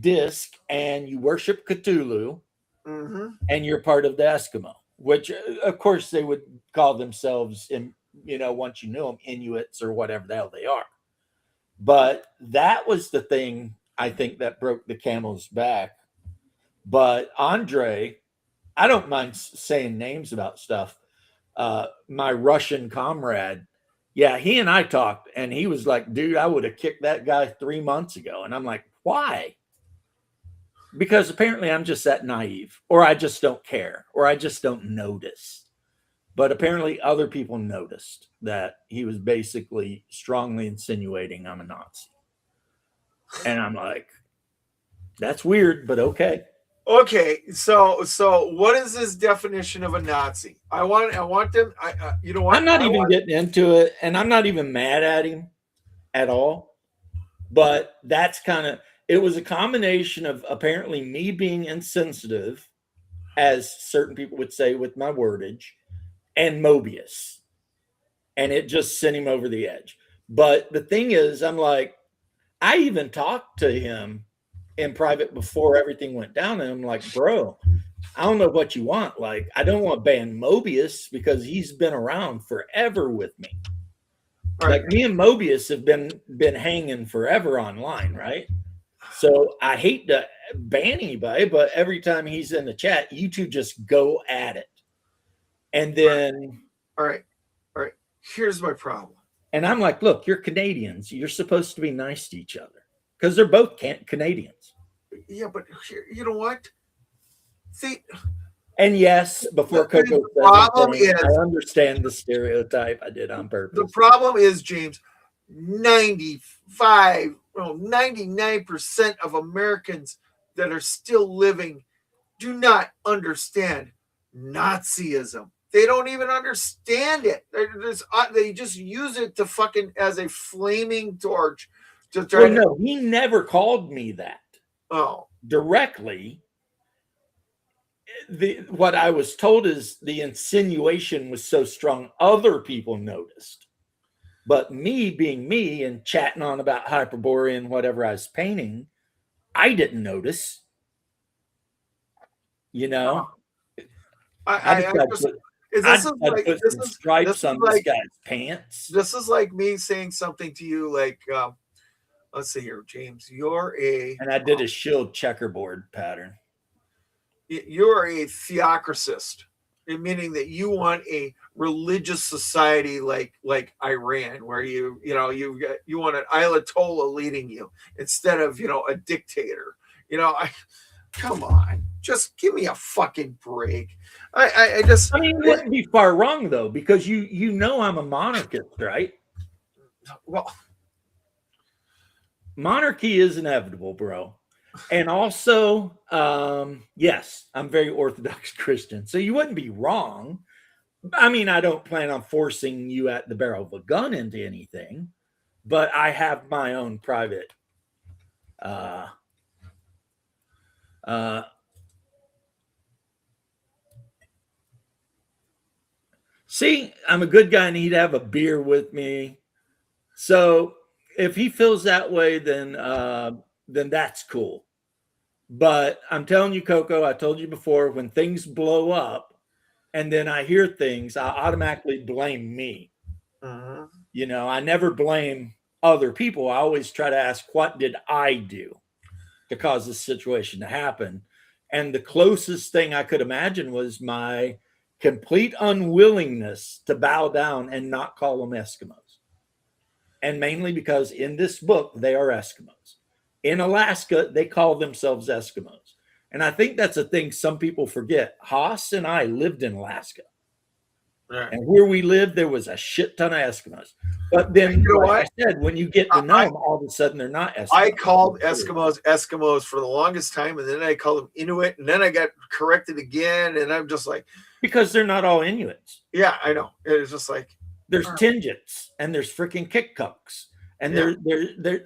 disc, and you worship Cthulhu, Mm-hmm. and you're part of the Eskimo, which of course they would call themselves in, once you knew them, Inuits or whatever the hell they are. But that was the thing I think that broke the camel's back. But Andre, I don't mind saying names about stuff. My Russian comrade, yeah, he and I talked, and he was like, dude, I would have kicked that guy 3 months ago. And I'm like, why? Because apparently I'm just that naive, or I just don't care, or I just don't notice. But apparently other people noticed that he was basically strongly insinuating I'm a Nazi. And I'm like, that's weird, but okay. Okay, so what is his definition of a Nazi? I want them. You know what? I'm not even getting into it, and I'm not even mad at him at all. But that's it was a combination of apparently me being insensitive, as certain people would say with my wordage, and Mobius. And it just sent him over the edge. But the thing is, I'm like, I even talked to him in private before everything went down, and I'm like, bro, I don't know what you want. Like, I don't want to ban Mobius because he's been around forever with me. Right. Like, me and Mobius have been hanging forever online, right? So I hate to ban anybody, but every time he's in the chat, you two just go at it. And then all right. Here's my problem. And I'm like, look, you're Canadians. You're supposed to be nice to each other because they're both Canadians. Yeah, but you know what? And yes, before Coco says I understand the stereotype. I did on purpose. The problem is, James, 99% of Americans that are still living do not understand Nazism. They don't even understand it. They just use it to fucking as a flaming torch to try to. No, he never called me that. Oh, directly. What I was told is the insinuation was so strong, other people noticed. But me being me and chatting on about Hyperborea and whatever I was painting, I didn't notice. This guy's pants. This is like me saying something to you like, let's see here, James, and I did a shield checkerboard pattern. You're a theocratist, meaning that you want a religious society like Iran, where you want an Ayatollah leading you instead of a dictator. Come on, just give me a fucking break. I mean, it wouldn't be far wrong though, because I'm a monarchist, right? Well, monarchy is inevitable, bro. And also, yes, I'm very Orthodox Christian, so you wouldn't be wrong. I mean, I don't plan on forcing you at the barrel of a gun into anything, but I have my own private see, I'm a good guy and he'd have a beer with me. So if he feels that way, then that's cool. But I'm telling you, Coco, I told you before, when things blow up and then I hear things, I automatically blame me. Uh-huh. I never blame other people. I always try to ask, what did I do to cause this situation to happen? And the closest thing I could imagine was my complete unwillingness to bow down and not call them Eskimos. And mainly because in this book, they are Eskimos. In Alaska, they call themselves Eskimos. And I think that's a thing some people forget. Haas and I lived in Alaska. Right. And where we lived, there was a shit ton of Eskimos. But then, like I said, when you get to know them, all of a sudden they're not Eskimos. I called Eskimos for the longest time, and then I called them Inuit, and then I got corrected again, and I'm just like... Because they're not all Inuits. Yeah, I know. It's just like... There's Tingits, and there's freaking Kikkuks. And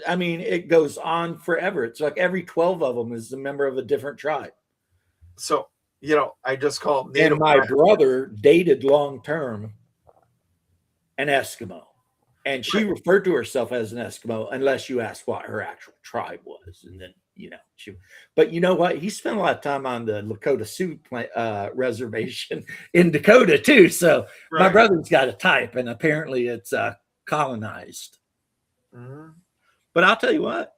I mean, it goes on forever. It's like every 12 of them is a member of a different tribe. So I just call them And native. my brother dated long term an Eskimo. And she referred to herself as an Eskimo unless you ask what her actual tribe was. And then, but you know what? He spent a lot of time on the Lakota Sioux reservation in Dakota too. So my Right. brother's got a type, and apparently it's colonized. Mhm. But I'll tell you what,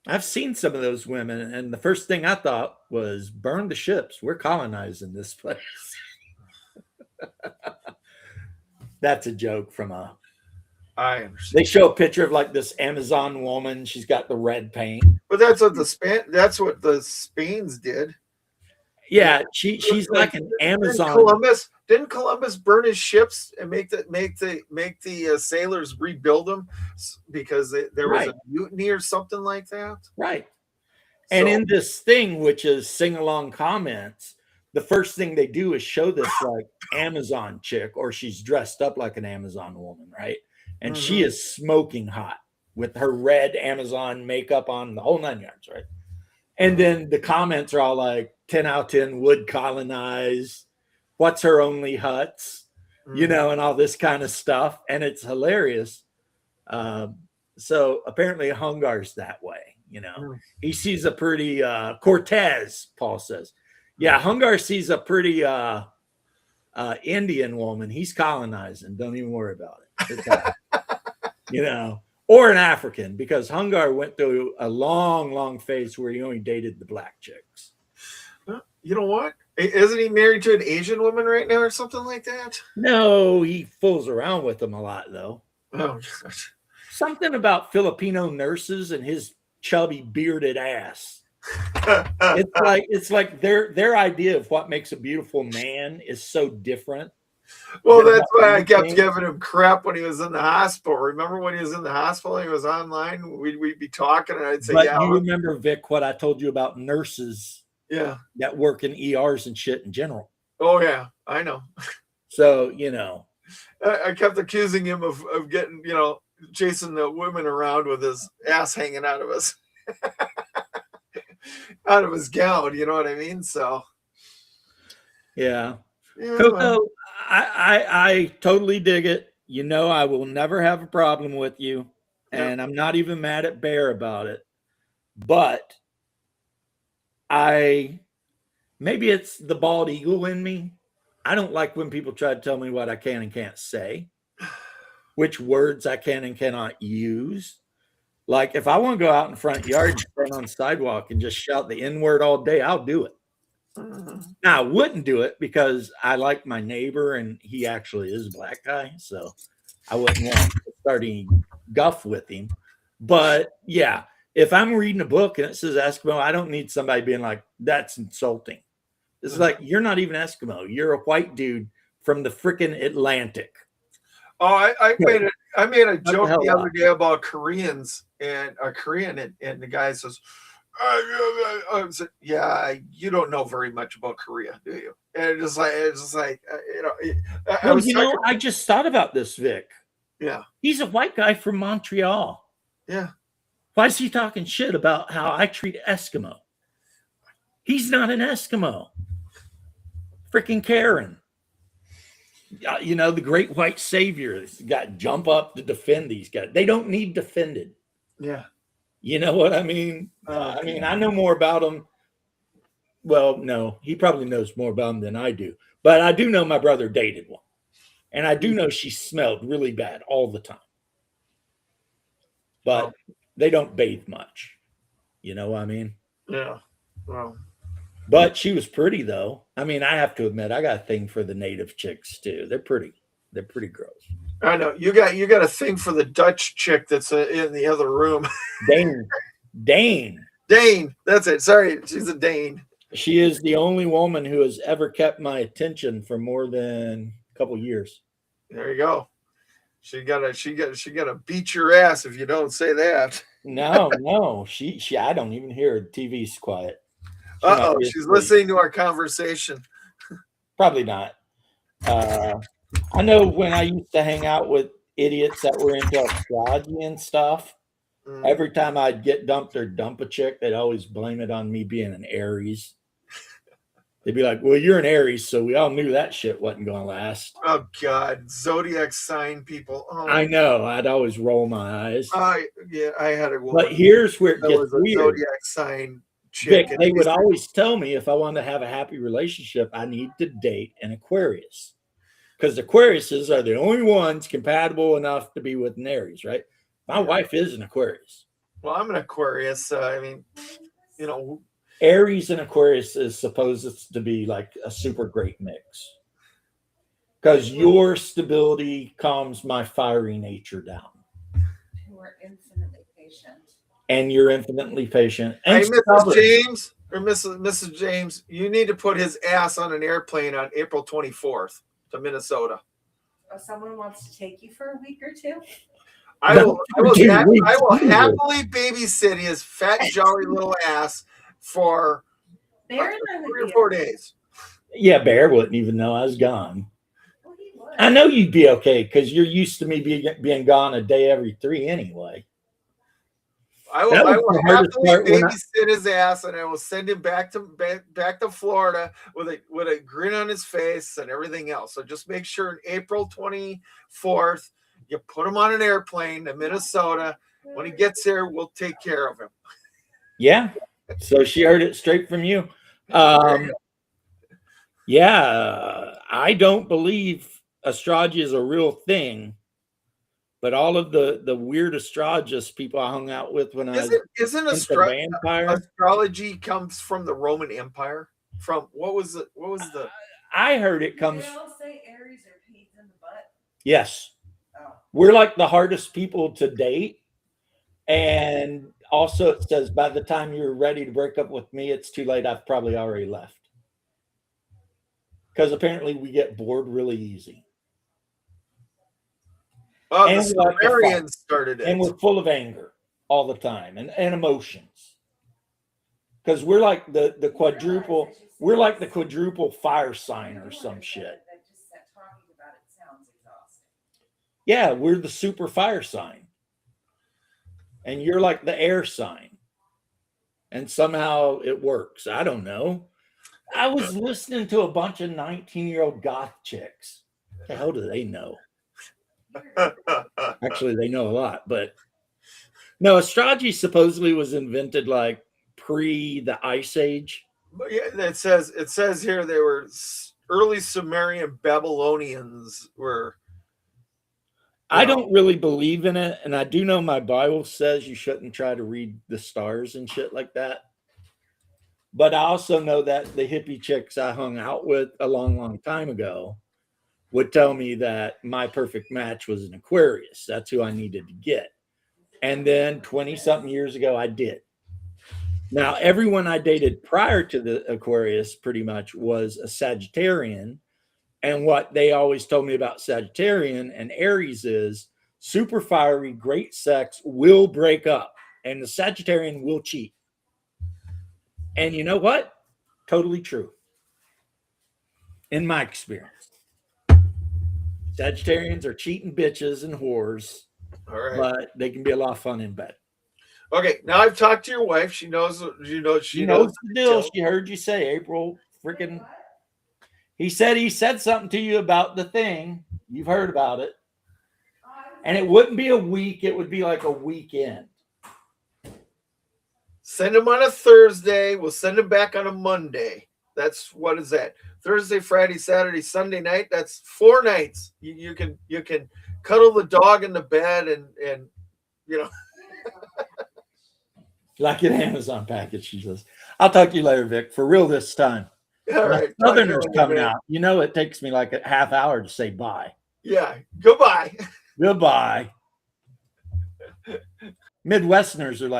I've seen some of those women, and the first thing I thought was burn the ships. We're colonizing this place. That's a joke from a. I understand. They show a picture of like this Amazon woman. She's got the red paint. But that's what the Spains did. Yeah, she's like an Amazon. Didn't Columbus burn his ships and make the sailors rebuild them because there was a mutiny or something like that? Right. And in this thing, which is sing along comments, the first thing they do is show this like Amazon chick, or she's dressed up like an Amazon woman, right? And she is smoking hot with her red Amazon makeup on, the whole 9 yards, right? And then the comments are all like 10 out of 10 would colonize. What's her only huts? And all this kind of stuff. And it's hilarious. So apparently Hungar's that way, He sees a pretty Cortez, Paul says. Yeah, Hungar sees a pretty Indian woman. He's colonizing. Don't even worry about it. Or an African, because Hungar went through a long, long phase where he only dated the black chicks. You know what? Isn't he married to an Asian woman right now or something like that? No, he fools around with them a lot, though. Oh, something about Filipino nurses and his chubby bearded ass. It's like their idea of what makes a beautiful man is so different. Well, that's why I kept giving him crap when he was in the hospital. Remember when he was in the hospital? He was online. We'd be talking, and I'd say, "But you remember, Vic, what I told you about nurses? Yeah, that work in ERs and shit in general." Oh yeah, I know. So I kept accusing him of getting chasing the women around with his ass hanging out of his out of his gown. You know what I mean? So yeah. Coco, I totally dig it. I will never have a problem with you, and I'm not even mad at Bear about it. But maybe it's the bald eagle in me. I don't like when people try to tell me what I can and can't say, which words I can and cannot use. Like if I want to go out in the front yard and stand on the sidewalk and just shout the N word all day, I'll do it. Now, I wouldn't do it because I like my neighbor and he actually is a black guy. So I wouldn't want to start any guff with him. But yeah, if I'm reading a book and it says Eskimo, I don't need somebody being like, that's insulting. It's like, you're not even Eskimo. You're a white dude from the freaking Atlantic. Oh, I made a joke the other day about Koreans and a Korean, and the guy says, yeah, you don't know very much about Korea, do you? And it's just like I just thought about this, Vic. Yeah. He's a white guy from Montreal. Yeah. Why is he talking shit about how I treat Eskimo? He's not an Eskimo. Freaking Karen. The great white savior has got to jump up to defend these guys. They don't need defended. Yeah. You know what I mean? I know more about him. Well, no, he probably knows more about him than I do. But I do know my brother dated one. And I do know she smelled really bad all the time. But they don't bathe much. You know what I mean? Yeah. Well. But she was pretty, though. I have to admit, I got a thing for the native chicks, too. They're pretty. They're pretty gross. I know. You got a thing for the Dutch chick that's in the other room. Dane. That's it. Sorry. She's a Dane. She is the only woman who has ever kept my attention for more than a couple years. There you go. She gotta beat your ass if you don't say that. No. She I don't even hear her. TV's quiet. She's listening to our conversation. Probably not. I know when I used to hang out with idiots that were into astrology and stuff, every time I'd get dumped or dump a chick, they'd always blame it on me being an Aries. They'd be like, well, you're an Aries, so we all knew that shit wasn't going to last. Oh God, zodiac sign people. Oh, I know. I'd always roll my eyes. I had a woman But here's where it that gets was a weird. zodiac sign chick. Vic, and they she would said, always tell me if I wanted to have a happy relationship, I need to date an Aquarius. Because Aquariuses are the only ones compatible enough to be with an Aries, right? My wife is an Aquarius. well, I'm an Aquarius. I mean, you know, Aries and Aquarius is supposed to be like a super great mix. Because your stability calms my fiery nature down. Who are infinitely patient. And you're infinitely patient. And hey, Mrs. stubborn. James or Mrs. James, you need to put his ass on an airplane on April 24th to Minnesota. Oh, someone wants to take you for a week or two? I No, will for 2 weeks. happily babysit his fat, jolly little ass for Bear and I 3 would or be 4 okay. days. Yeah, Bear wouldn't even know I was gone. Well, he would. I know you'd be okay because you're used to me being gone a day every 3 anyway. I That was will the hardest happily part when babysit his ass, and I will send him back to Florida with a grin on his face and everything else. So just make sure April 24th, you put him on an airplane to Minnesota. When he gets there, we'll take care of him. Yeah. So she heard it straight from you. Yeah, I don't believe astrology is a real thing, but all of the weird astrologists people I hung out with when I was Isn't into vampire, astrology comes from the Roman Empire? From what was the I heard it comes. They all say Aries are pains in the butt. Yes, Oh. we're like the hardest people to date, and also it says by the time you're ready to break up with me, it's too late. I've probably already left. Because apparently we get bored really easy. the And we like to fight. Sumerians started it? And we're full of anger all the time and emotions. Because we're like the quadruple, we're like the quadruple fire sign or some shit. That just talking about it sounds exhausting. Yeah, we're the super fire sign. And you're like the air sign. And somehow it works. I don't know. I was listening to a bunch of 19-year-old goth chicks. What the hell do they know? Actually, they know a lot, but no, astrology supposedly was invented like pre the Ice Age. But yeah, it says here they were early Sumerian Babylonians were. I don't really believe in it, and I do know my Bible says you shouldn't try to read the stars and shit like that. But I also know that the hippie chicks I hung out with a long time ago would tell me that my perfect match was an Aquarius. That's who I needed to get. And then 20-something years ago, I did. Now, everyone I dated prior to the Aquarius pretty much was a Sagittarian. And what they always told me about Sagittarian and Aries is super fiery, great sex, will break up. And the Sagittarian will cheat. And you know what? Totally true. In my experience. Sagittarians are cheating bitches and whores, All right. but they can be a lot of fun in bed. Okay, now I've talked to your wife. She knows. She knows the deal. She heard you say April freaking. He said something to you about the thing. You've heard about it. And it wouldn't be a week. It would be like a weekend. Send them on a Thursday. We'll send them back on a Monday. That's what is that? Thursday, Friday, Saturday, Sunday night. That's 4 nights. You can cuddle the dog in the bed and you know. Like an Amazon package, she says. I'll talk to you later, Vic. For real this time. All right. Southerners coming out. You know it takes me like a half hour to say bye. Yeah. Goodbye. Goodbye. Midwesterners are like